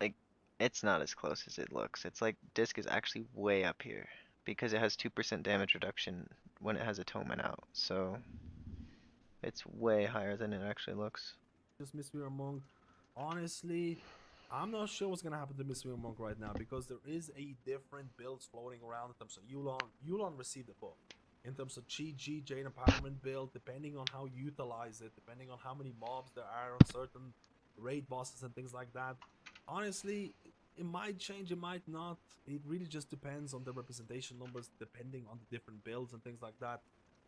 like, it's not as close as it looks. It's like disc is actually way up here because it has 2% damage reduction when it has atonement out. So it's way higher than it actually looks.
Just Mistweaver Monk, honestly, I'm not sure what's gonna happen to Mistweaver Monk right now, because there is a different builds floating around in terms of Yulon. Yulon received a buff. In terms of Chi G, Jade Empowerment build, depending on how you utilize it, depending on how many mobs there are on certain raid bosses and things like that, honestly, it might change, it might not. It really just depends on the representation numbers, depending on the different builds and things like that.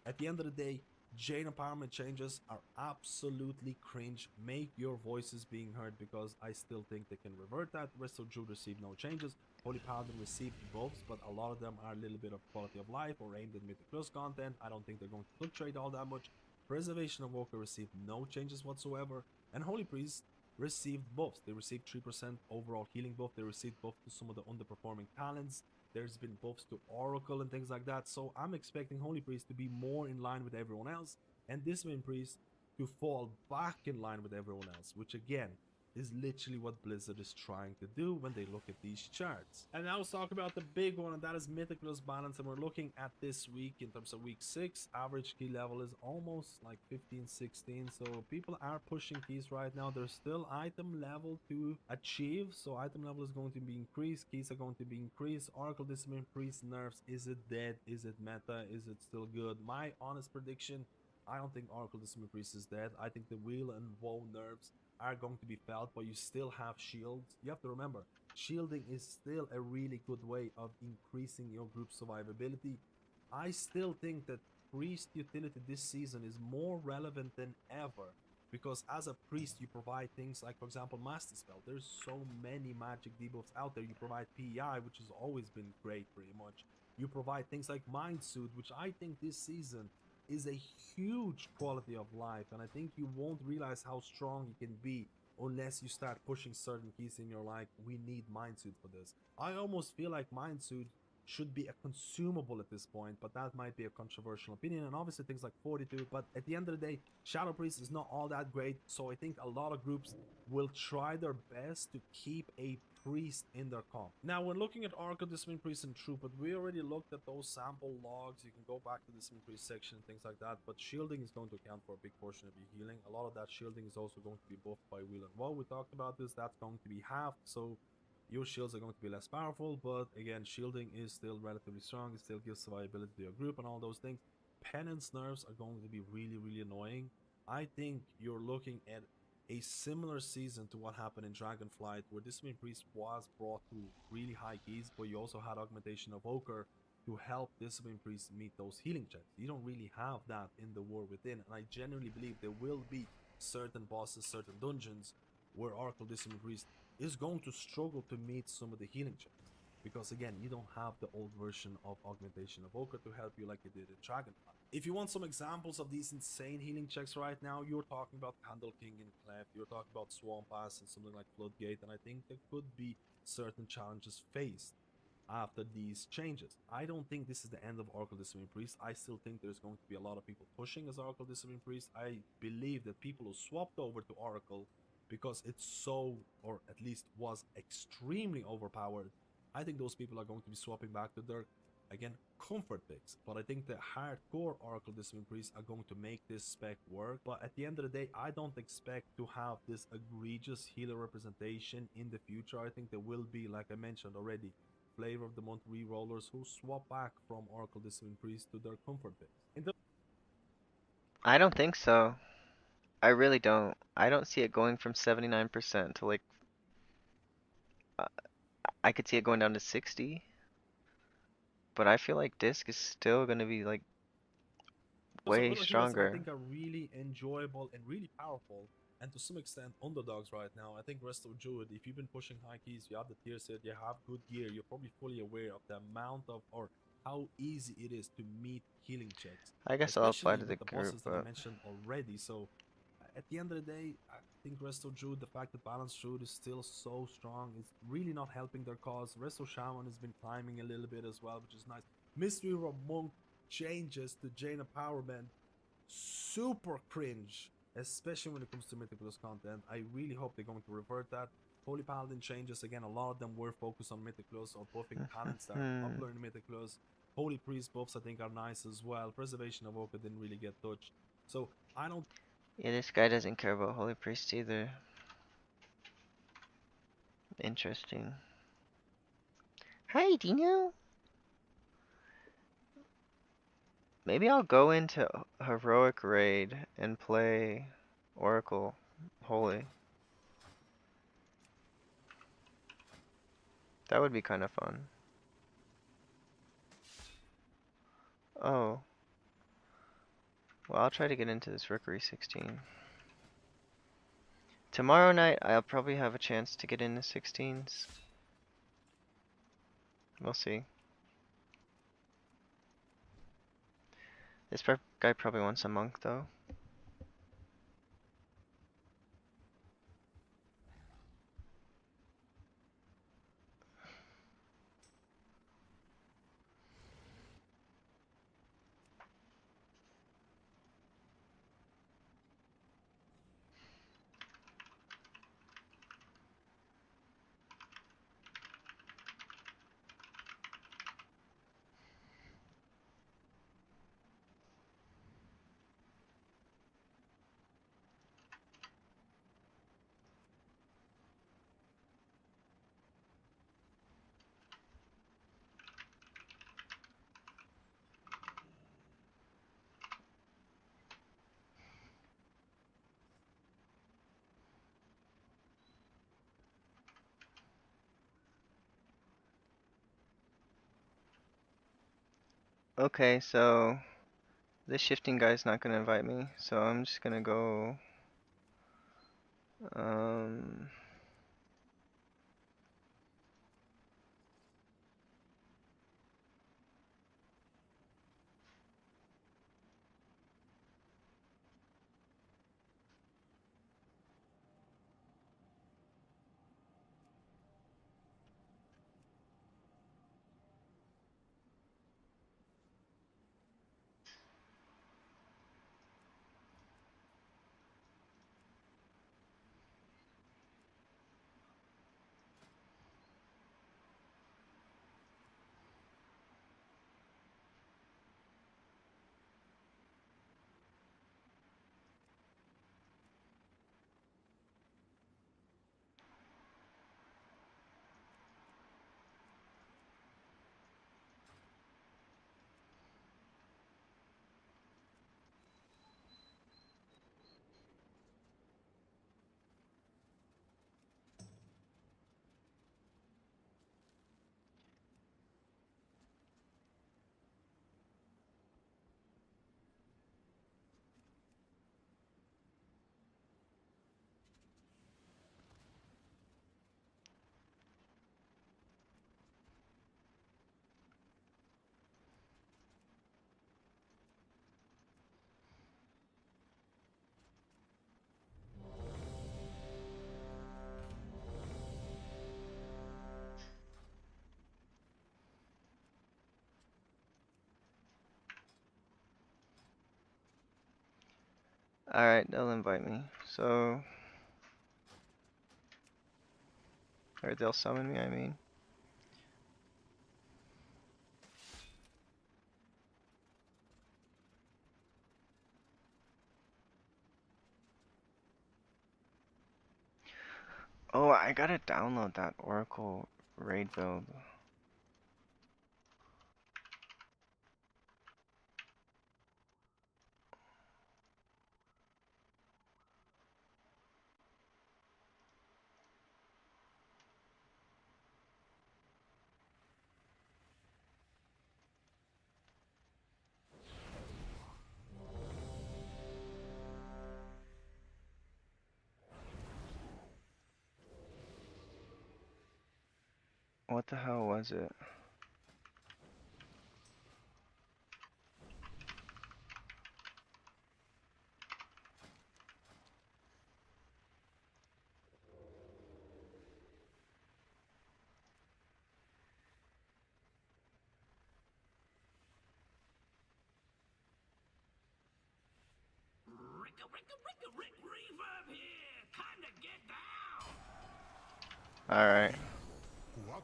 At the end of the day, Jade Empowerment changes are absolutely cringe. Make your voices being heard, because I still think they can revert that. Resto Druid received no changes. Holy Paladin received buffs, but a lot of them are a little bit of quality of life or aimed at Mythic Plus content. I don't think they're going to fluctuate all that much. Preservation of Walker received no changes whatsoever. And Holy Priest received buffs. They received 3% overall healing buff. They received buff to some of the underperforming talents. There's been buffs to Oracle and things like that. So I'm expecting Holy Priest to be more in line with everyone else, and Discipline Priest to fall back in line with everyone else, which again is literally what Blizzard is trying to do when they look at these charts. And now let's talk about the big one, and that is Mythic plus balance. And we're looking at this week in terms of week 6. Average key level is almost like 15, 16. So people are pushing keys right now. There's still item level to achieve. So item level is going to be increased. Keys are going to be increased. Oracle Discipline Priest nerfs. Is it dead? Is it meta? Is it still good? My honest prediction, I don't think Oracle Discipline Priest is dead. I think the Wheel and Woe nerfs are going to be felt, but you still have shields. You have to remember, shielding is still a really good way of increasing your group survivability. I still think that priest utility this season is more relevant than ever, because as a priest you provide things like, for example, Master Spell. There's so many magic debuffs out there. You provide PEI, which has always been great pretty much. You provide things like Mind Suit, which I think this season is a huge quality of life, and I think you won't realize how strong you can be unless you start pushing certain keys in your life. We need Mind Suit for this. I almost feel like Mind Suit should be a consumable at this point, but that might be a controversial opinion. And obviously things like Fortitude, but at the end of the day, Shadow Priest is not all that great. So I think a lot of groups will try their best to keep a priest in their comp. Now, when looking at Oracle, Discipline Priest, and Trooper, we already looked at those sample logs. You can go back to the Discipline Priest section and things like that, but shielding is going to account for a big portion of your healing. A lot of that shielding is also going to be buffed by Wheel and Woe. We talked about this. That's going to be halved, so your shields are going to be less powerful, but again, shielding is still relatively strong. It still gives survivability to your group and all those things. Penance nerfs are going to be really, really annoying. I think you're looking at a similar season to what happened in Dragonflight, where Discipline Priest was brought to really high keys, but you also had Augmentation of Ochre to help Discipline Priest meet those healing checks. You don't really have that in the War Within, and I genuinely believe there will be certain bosses, certain dungeons, where Oracle Discipline Priest is going to struggle to meet some of the healing checks. Because again, you don't have the old version of Augmentation of Ochre to help you like you did in Dragonflight. If you want some examples of these insane healing checks right now, you're talking about Candle King and Cleft, you're talking about Swamp Pass and something like Floodgate, and I think there could be certain challenges faced after these changes. I don't think this is the end of Oracle Discipline Priest. I still think there's going to be a lot of people pushing as Oracle Discipline Priest. I believe that people who swapped over to Oracle because it's so, or at least was extremely overpowered, I think those people are going to be swapping back to their, again, comfort picks. But I think the hardcore Oracle Discipline Priests are going to make this spec work. But at the end of the day, I don't expect to have this egregious healer representation in the future. I think there will be, like I mentioned already, Flavor of the Month rerollers who swap back from Oracle Discipline Priest to their comfort picks.
I don't think so. I really don't. I don't see it going from 79% to like, uh, I could see it going down to 60. But I feel like Disc is still gonna be like
Some
way
other heroes I
stronger.
think are really enjoyable and really powerful, and to some extent underdogs right now. I think Resto Druid, if you've been pushing high keys, you have the tier set, you have good gear, you're probably fully aware of the amount of, or how easy it is to meet healing checks,
I guess I'll apply
especially
to the
with the
group,
bosses that I
but
mentioned already. So at the end of the day, I think Resto Druid, the fact that Balance Druid is still so strong, is really not helping their cause. Resto Shaman has been climbing a little bit as well, which is nice. Mystery of Monk changes to Jaina Powerband, super cringe, especially when it comes to Mythic Plus content. I really hope they're going to revert that. Holy Paladin changes, again, a lot of them were focused on Mythic Plus or buffing talents that are popular in Mythic Plus. Holy Priest buffs I think are nice as well. Preservation of Oka didn't really get touched. So I don't.
yeah, this guy doesn't care about Holy Priest either. Interesting. Hi, Dino. Maybe I'll go into Heroic Raid and play Oracle Holy. That would be kind of fun. Oh. Well, I'll try to get into this Rookery 16. Tomorrow night, I'll probably have a chance to get into 16s. We'll see. This guy probably wants a monk, though. Okay, so this shifting guy's not gonna invite me, so I'm just gonna go. Um, Alright, they'll invite me. So, or they'll summon me, I mean. Oh, I gotta download that Oracle raid build. What the hell was it?
Rick Reverb here! Time to get down!
Alright.
4,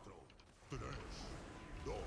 3, 2, 1.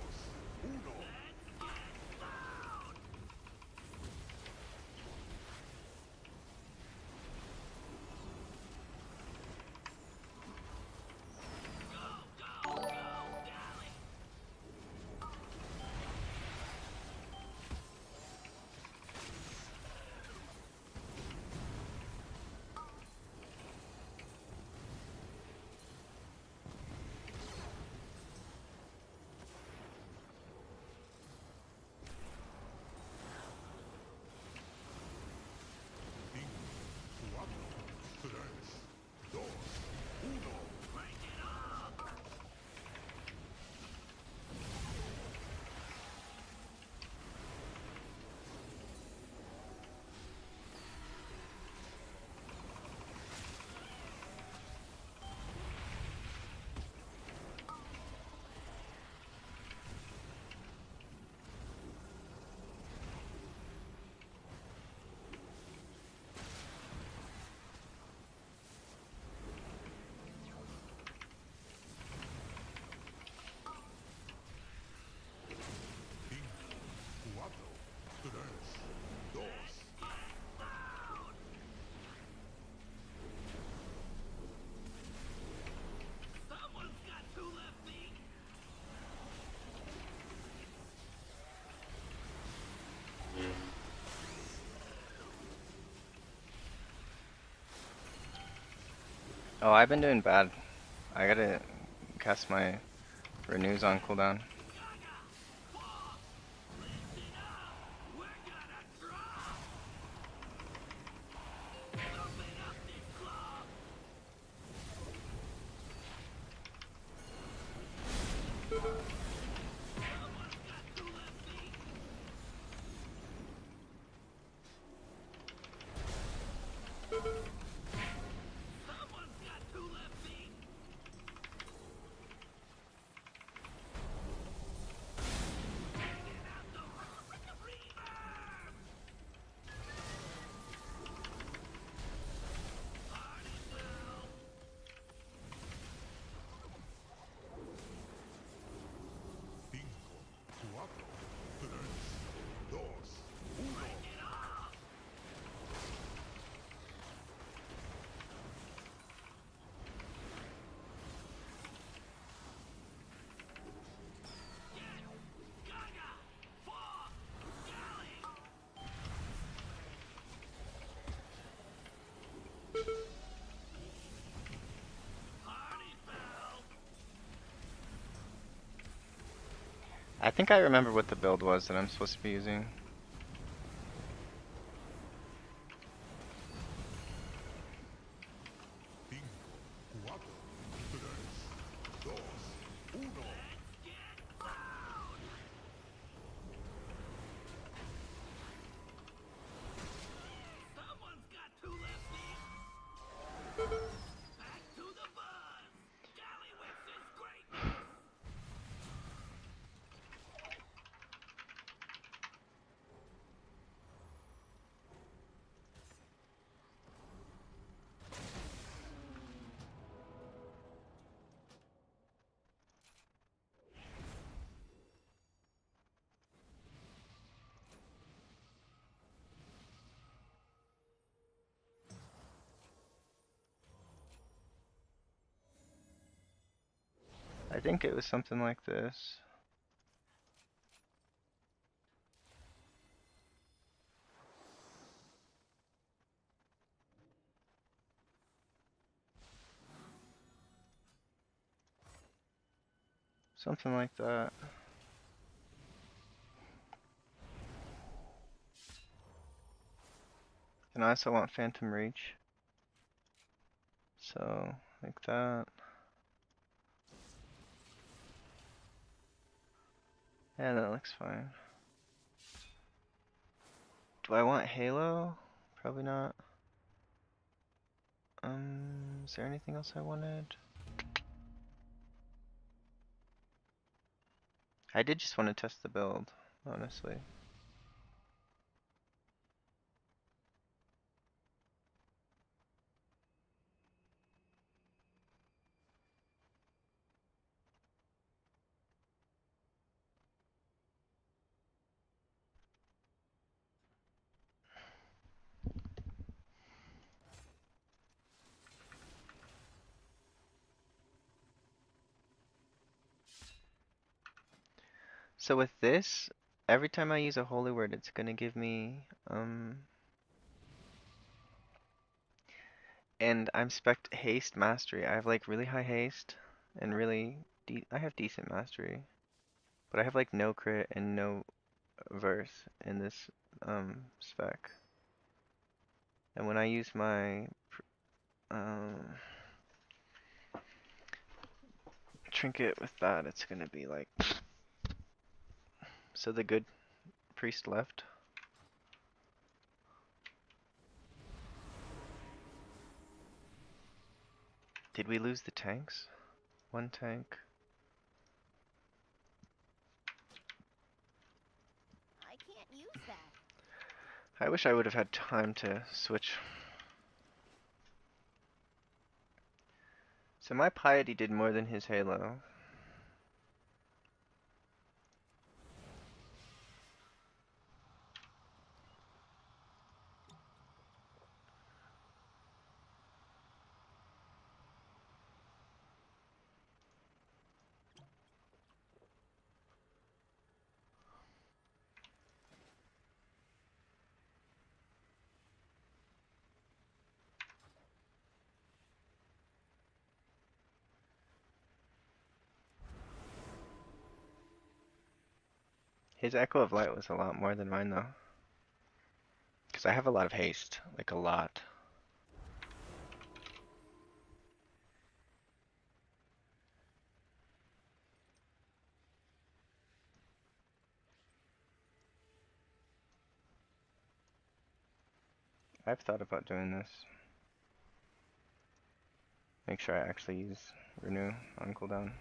Oh, I've been doing bad. I gotta cast my renews on cooldown. I think I remember what the build was that I'm supposed to be using. I think it was something like this. Something like that. And I also want Phantom Reach. So, like that. Yeah, that looks fine. Do I want Halo? Probably not. Is there anything else I wanted? I did just want to test the build, honestly. So with this, every time I use a holy word, it's gonna give me, and I'm spec'd haste mastery. I have like really high haste and really I have decent mastery, but I have like no crit and no verse in this spec. And when I use my trinket with that, it's gonna be like, so the good priest left. Did we lose the tanks? One tank.
I can't use that.
I wish I would have had time to switch. So my piety did more than his halo. His Echo of Light was a lot more than mine though. Because I have a lot of haste, like a lot. I've thought about doing this. Make sure I actually use Renew on cooldown.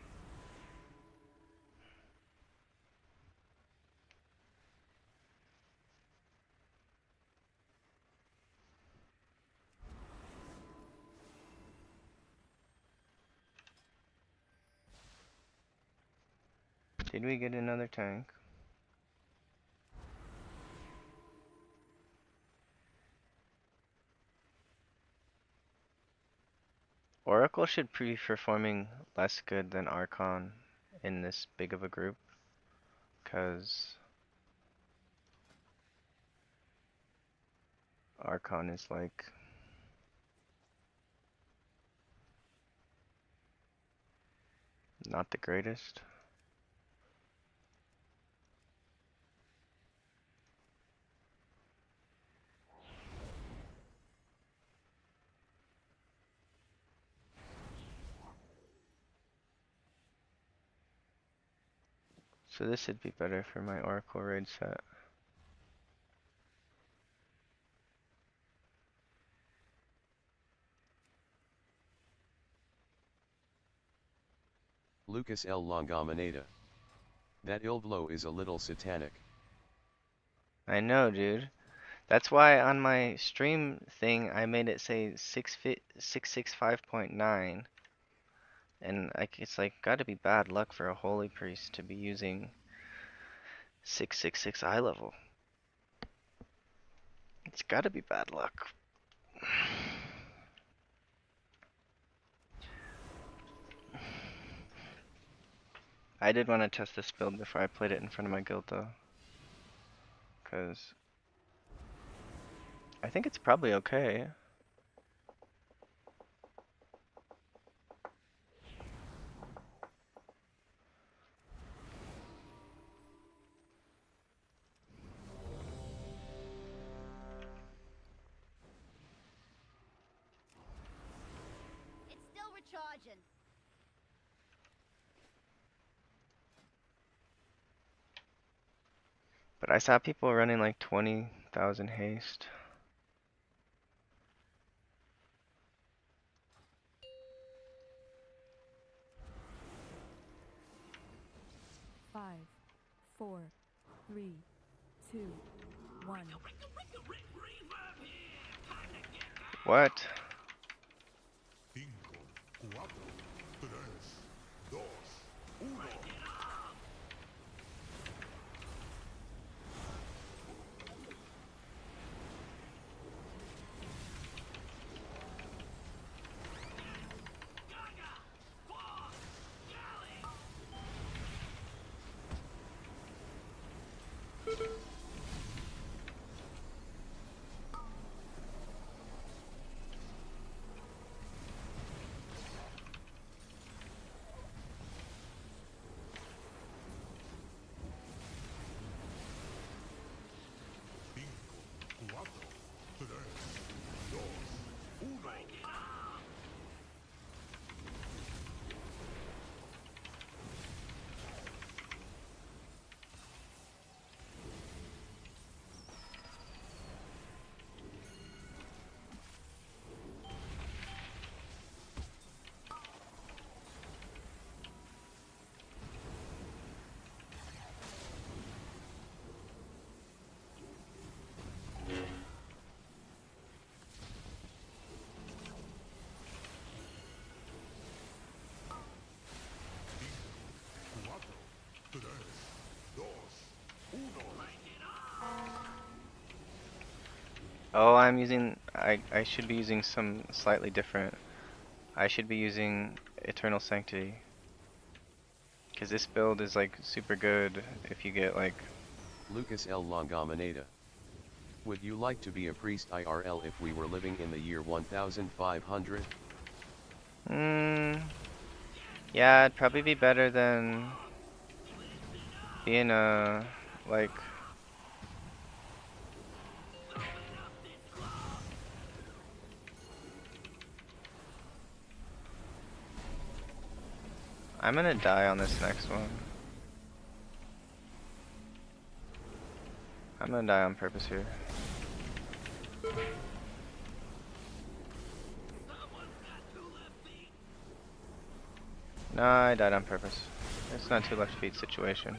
Did we get another tank? Oracle should be performing less good than Archon in this big of a group. Because Archon is like not the greatest. So this would be better for my Oracle raid set.
Lucas L. Longominata. That Ilblo is a little satanic.
I know, dude. That's why on my stream thing I made it say 665.9. And like it's like gotta be bad luck for a holy priest to be using 666 eye level. It's gotta be bad luck. I did want to test this build before I played it in front of my guild though. Because I think it's probably okay.
It's still recharging.
But I saw people running like 20,000 haste.
Five, four, three, two, one.
What?
5, 4, 3, 2, 1.
Oh, I'm using, I should be using some slightly different. I should be using Eternal Sanctity. Because this build is like super good if you get like...
Lucas L. Longominata. Would you like to be a priest IRL if we were living in the year 1500?
Yeah, it'd probably be better than being a, like... I'm gonna die on this next one. I'm gonna die on purpose here. No, I died on purpose. It's not 2 left feet situation.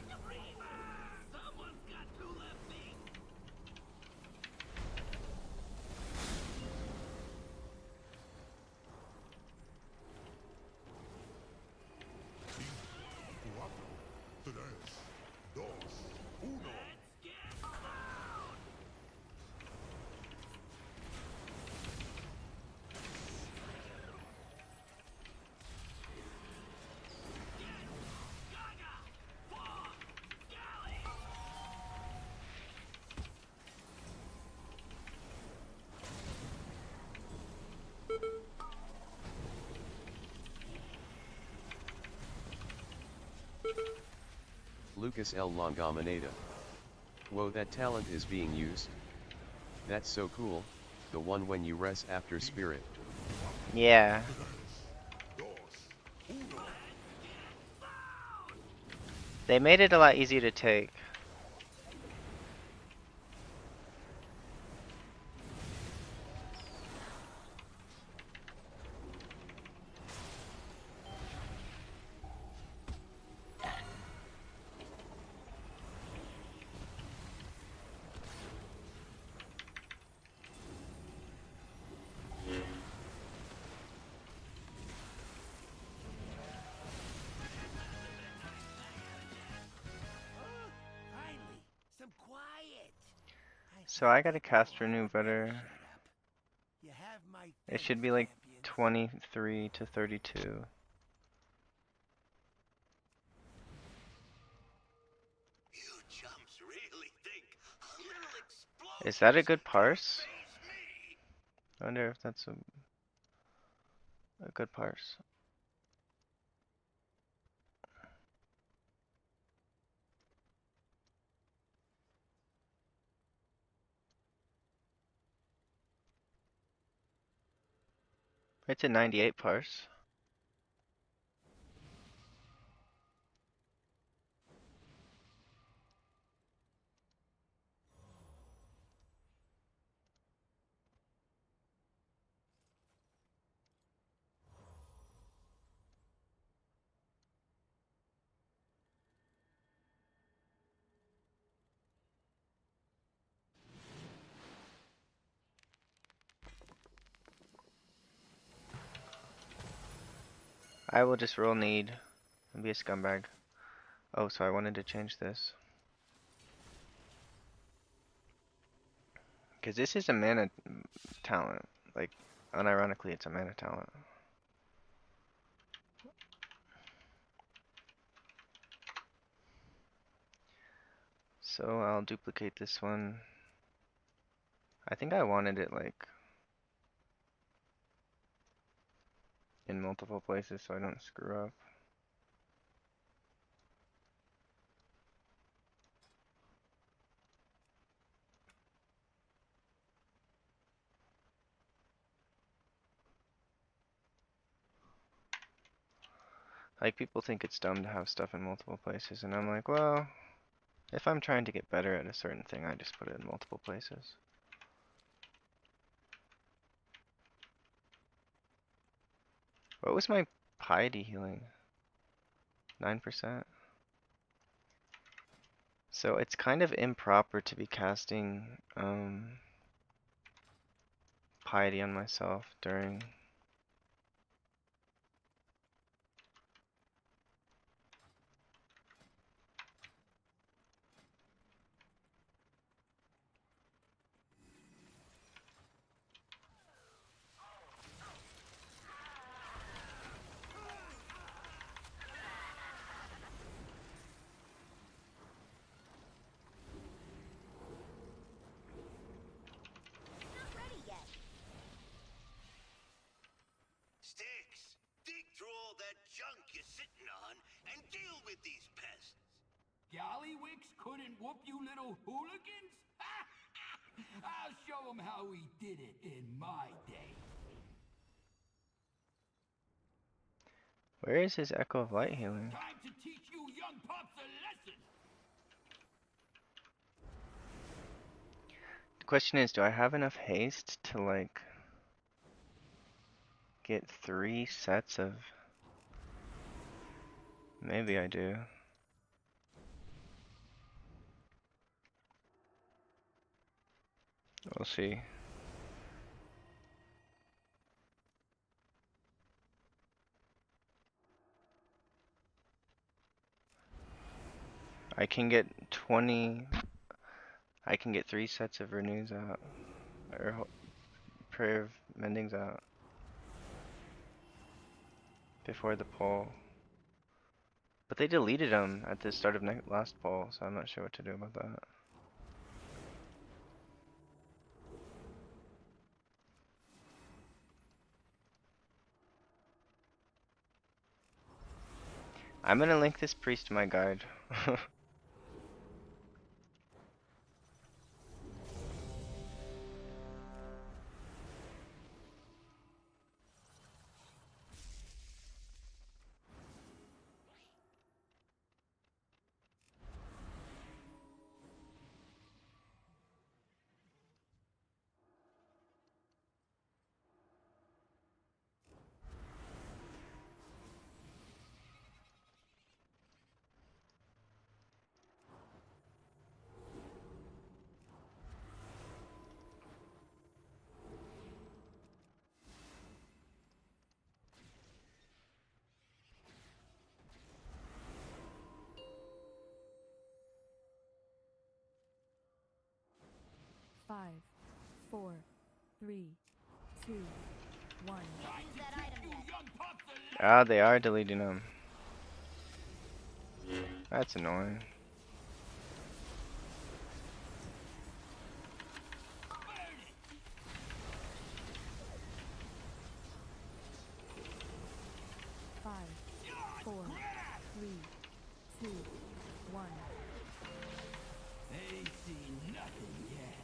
Lucas L. Longominata. Whoa, that talent is being used. That's so cool, the one when you rest after spirit.
Yeah. They made it a lot easier to take. So I gotta cast Renew better. It should be like 23 to 32. Is that a good parse? I wonder if that's a good parse. It's a 98 parse. I will just roll need and be a scumbag. Oh, so I wanted to change this. Because this is a mana talent. Like, unironically, it's a mana talent. So I'll duplicate this one. I think I wanted it like in multiple places so I don't screw up. Like, people think it's dumb to have stuff in multiple places, and I'm like, well, if I'm trying to get better at a certain thing, I just put it in multiple places. What was my piety healing? 9%? So it's kind of improper to be casting piety on myself during...
Not ready yet.
Sticks, dig through all that junk you're sitting on and deal with these pests.
Gollywicks couldn't whoop you little hooligans? I'll show them how we did it in my day.
Where is his Echo of Light healing?
Time to teach you young pups a lesson.
The question is, do I have enough haste to, like, get 3 sets of... Maybe I do. We'll see. I can get 20... I can get 3 sets of renews out. Or prayer of mendings out. Before the poll. But they deleted them at the start of last poll, so I'm not sure what to do about that. I'm gonna link this priest to my guide.
Five, four, three, two, one.
Ah, they are deleting them. That's annoying.
3, 2, 1.
They see nothing yet.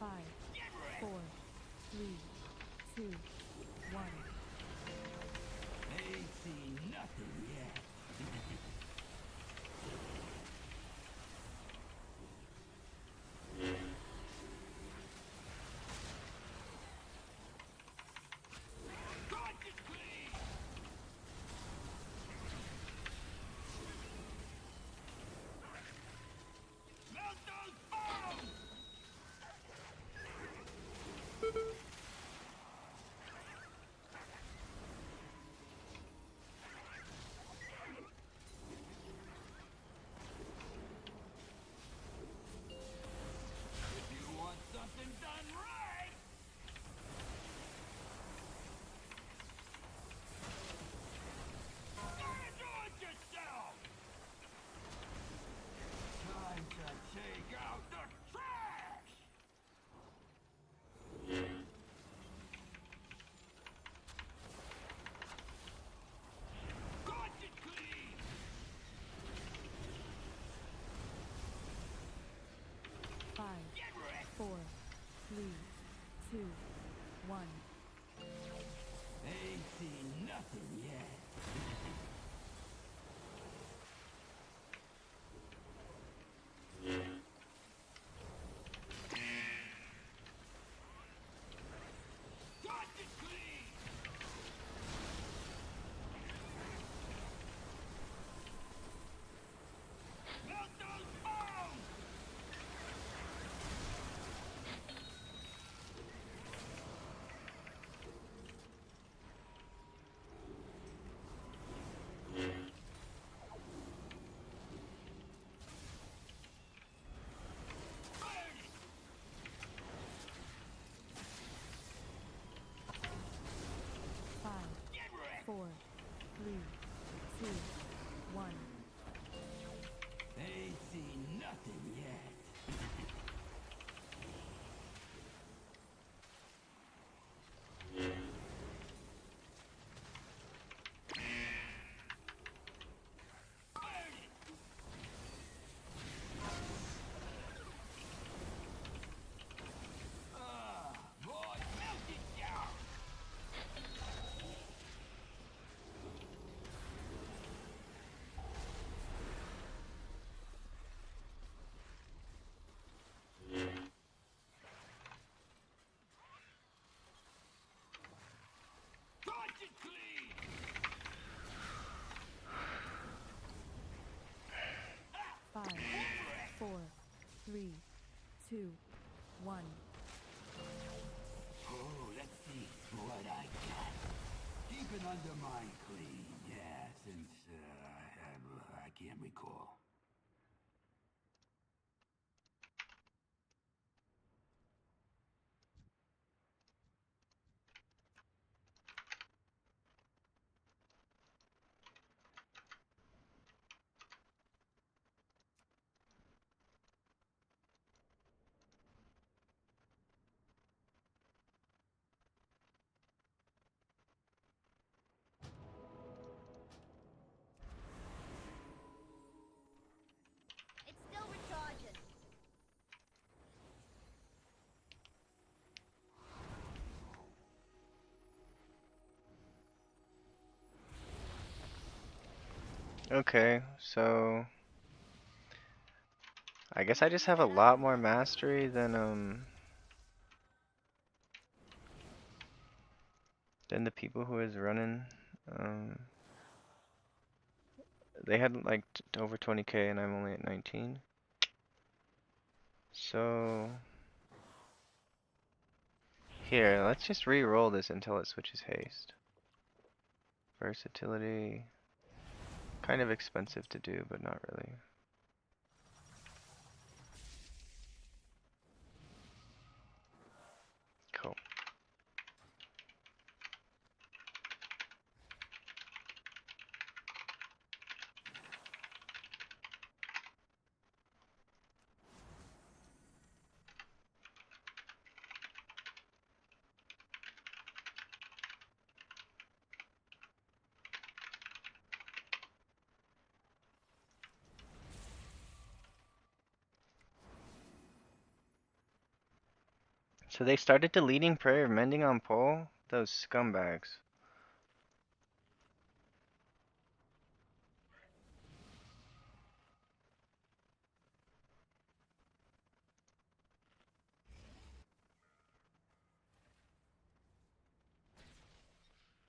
5, 4, 3, 2, 1.
They see nothing yet. If you want something done right, gotta do it yourself. Time to take out the trash. Got it clean.
5, 4, 3, 2, 1.
They see nothing yet. Got it clean. Melt those bones.
Five, 4, 3, 2, 1.
They see nothing yet. Boy, melt it down. Got it clean.
5, 4, 3, 2, 1.
Oh, let's see what I got. Keep it under my clean, yeah, since I can't recall.
It's still recharging.
Okay, so I guess I just have a lot more mastery than the people who is running um They had like over 20k and I'm only at 19. So here, let's just re-roll this until it switches haste. Versatility. Kind of expensive to do, but not really. Cool. So they started deleting Prayer of Mending on poll? Those scumbags.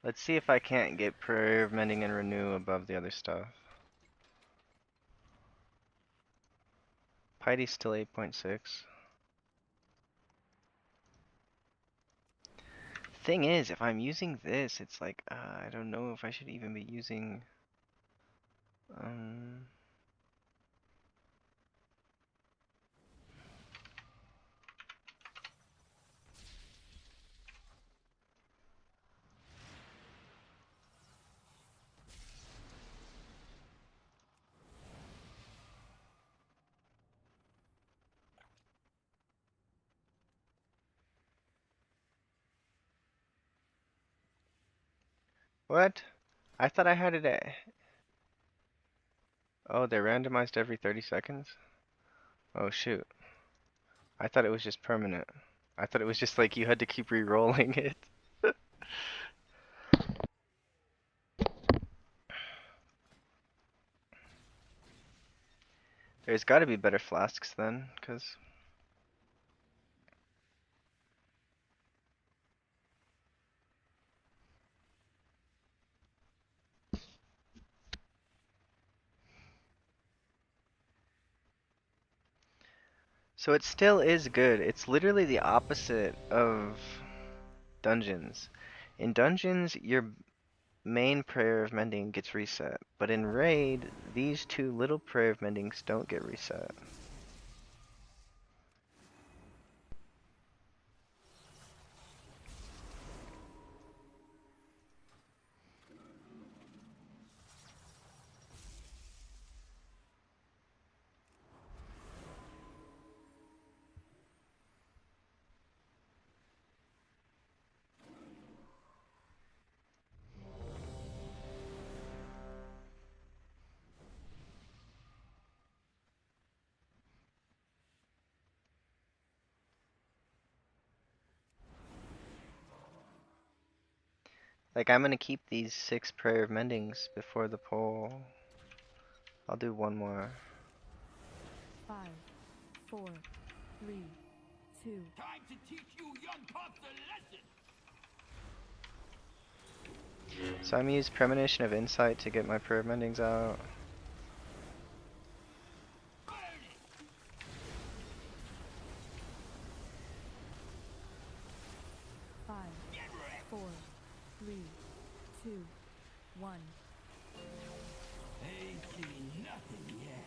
Let's see if I can't get Prayer of Mending and Renew above the other stuff. Piety's still 8.6. Thing is, if I'm using this, it's like, I don't know if I should even be using, what? I thought I had it at, oh, they're randomized every 30 seconds? Oh shoot. I thought it was just permanent. I thought it was just like you had to keep re-rolling it. There's gotta be better flasks then, cause so it still is good. It's literally the opposite of dungeons. In dungeons, your main Prayer of Mending gets reset, but in Raid, these two little Prayer of Mendings don't get reset. Like, I'm gonna keep these 6 Prayer of Mendings before the poll. I'll do one more.
5, 4, 3, 2.
Time to teach you young pups a lesson.
So I'm gonna use Premonition of Insight to get my Prayer of Mendings out.
Five, 4, 3, 2, 1.
Ain't seen nothing yet.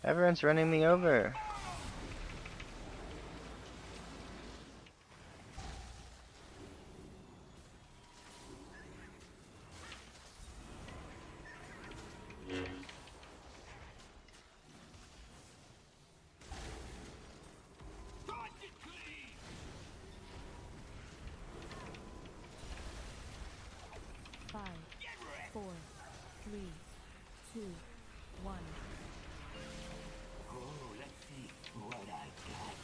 Everyone's running me over.
Five, 4, 3, 2, 1.
Oh, let's see what I got.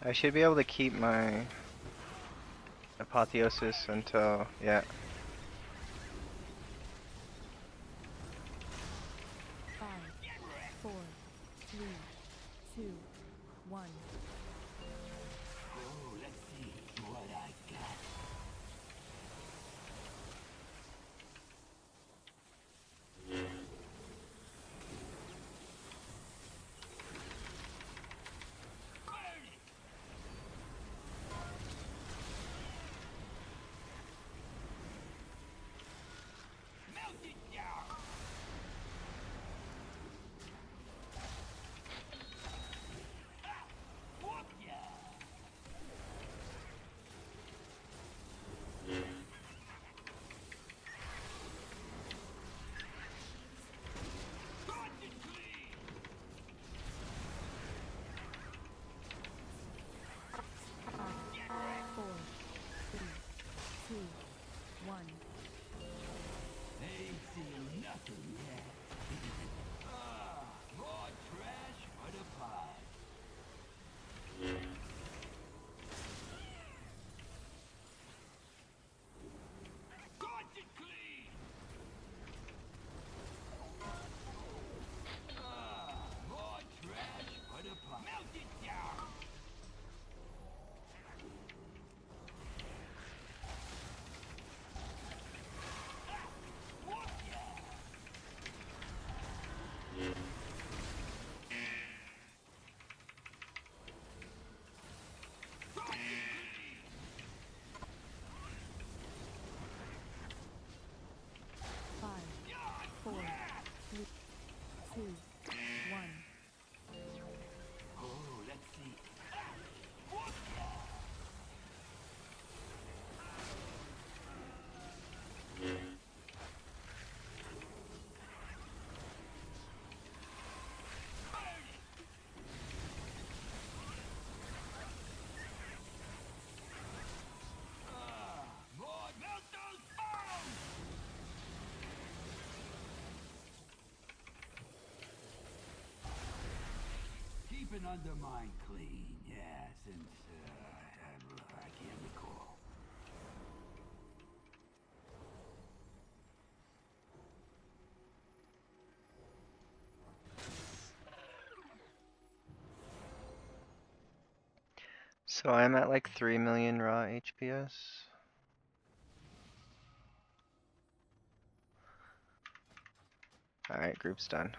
I should be able to keep my apotheosis until, yeah.
5, 4, 3, 2, 1.
Oh, let's see what I got. Melt it down. Whoop ya.
Five, 4, 3, 2, 1.
Ain't seen nothing yet. More trash for the pot. Got it clean. More trash for the pot. Melt it down. Whoop ya.
Five, 4, 3, 2, 1.
Oh, let's see. Whoop ya. More melt those bones. Keeping undermine clean, yeah, since I can't recall.
So I'm at like 3 million raw HPS. Alright, group's done.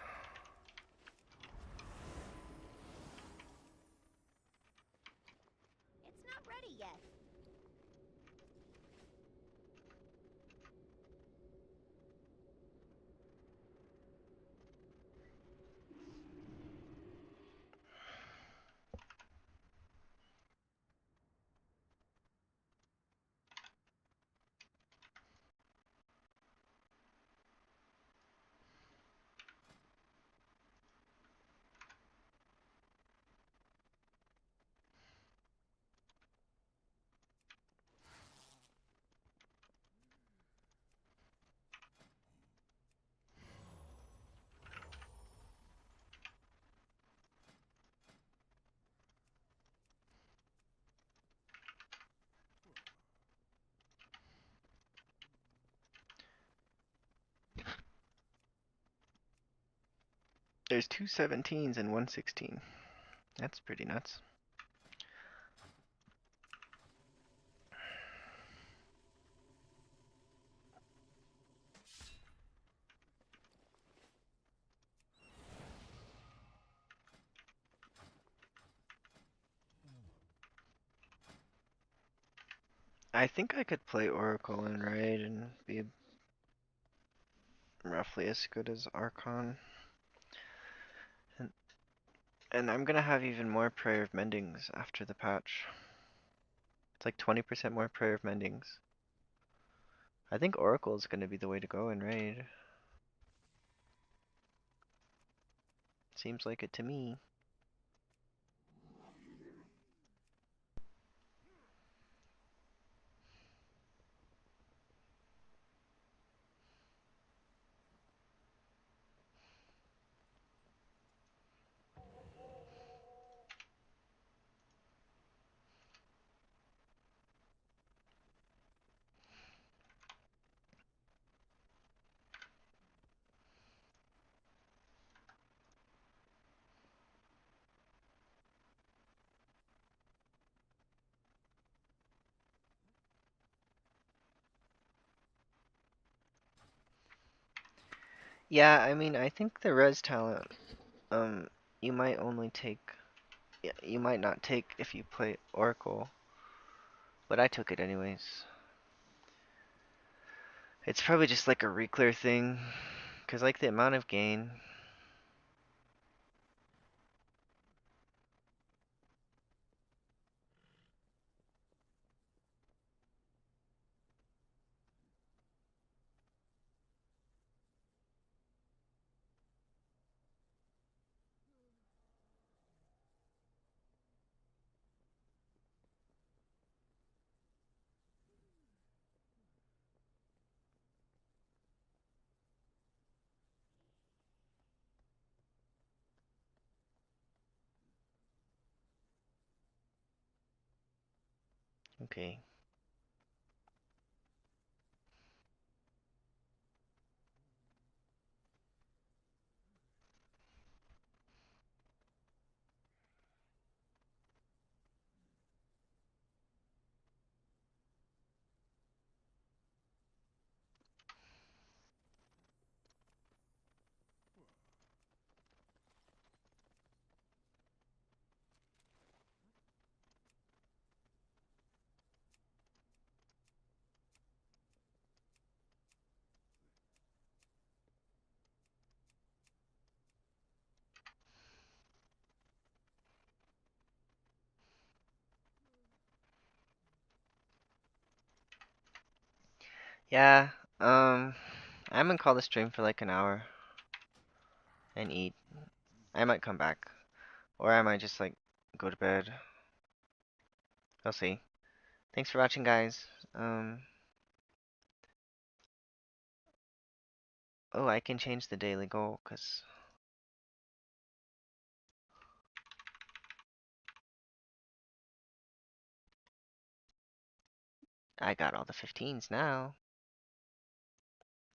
It's not ready yet.
There's two 17s and one 16. That's pretty nuts. I think I could play Oracle and Raid and be roughly as good as Archon. And I'm gonna have even more Prayer of Mendings after the patch. It's like 20% more Prayer of Mendings. I think Oracle is gonna be the way to go in Raid. Seems like it to me. Yeah, I mean, I think the res talent, you might only take, you might not take if you play Oracle, but I took it anyways. It's probably just like a reclear thing, cause like the amount of gain. Okay. Yeah, I'm gonna call the stream for like an hour and eat. I might come back, or I might just like go to bed. I'll see. Thanks for watching, guys. Oh, I can change the daily goal, cause I got all the 15s now.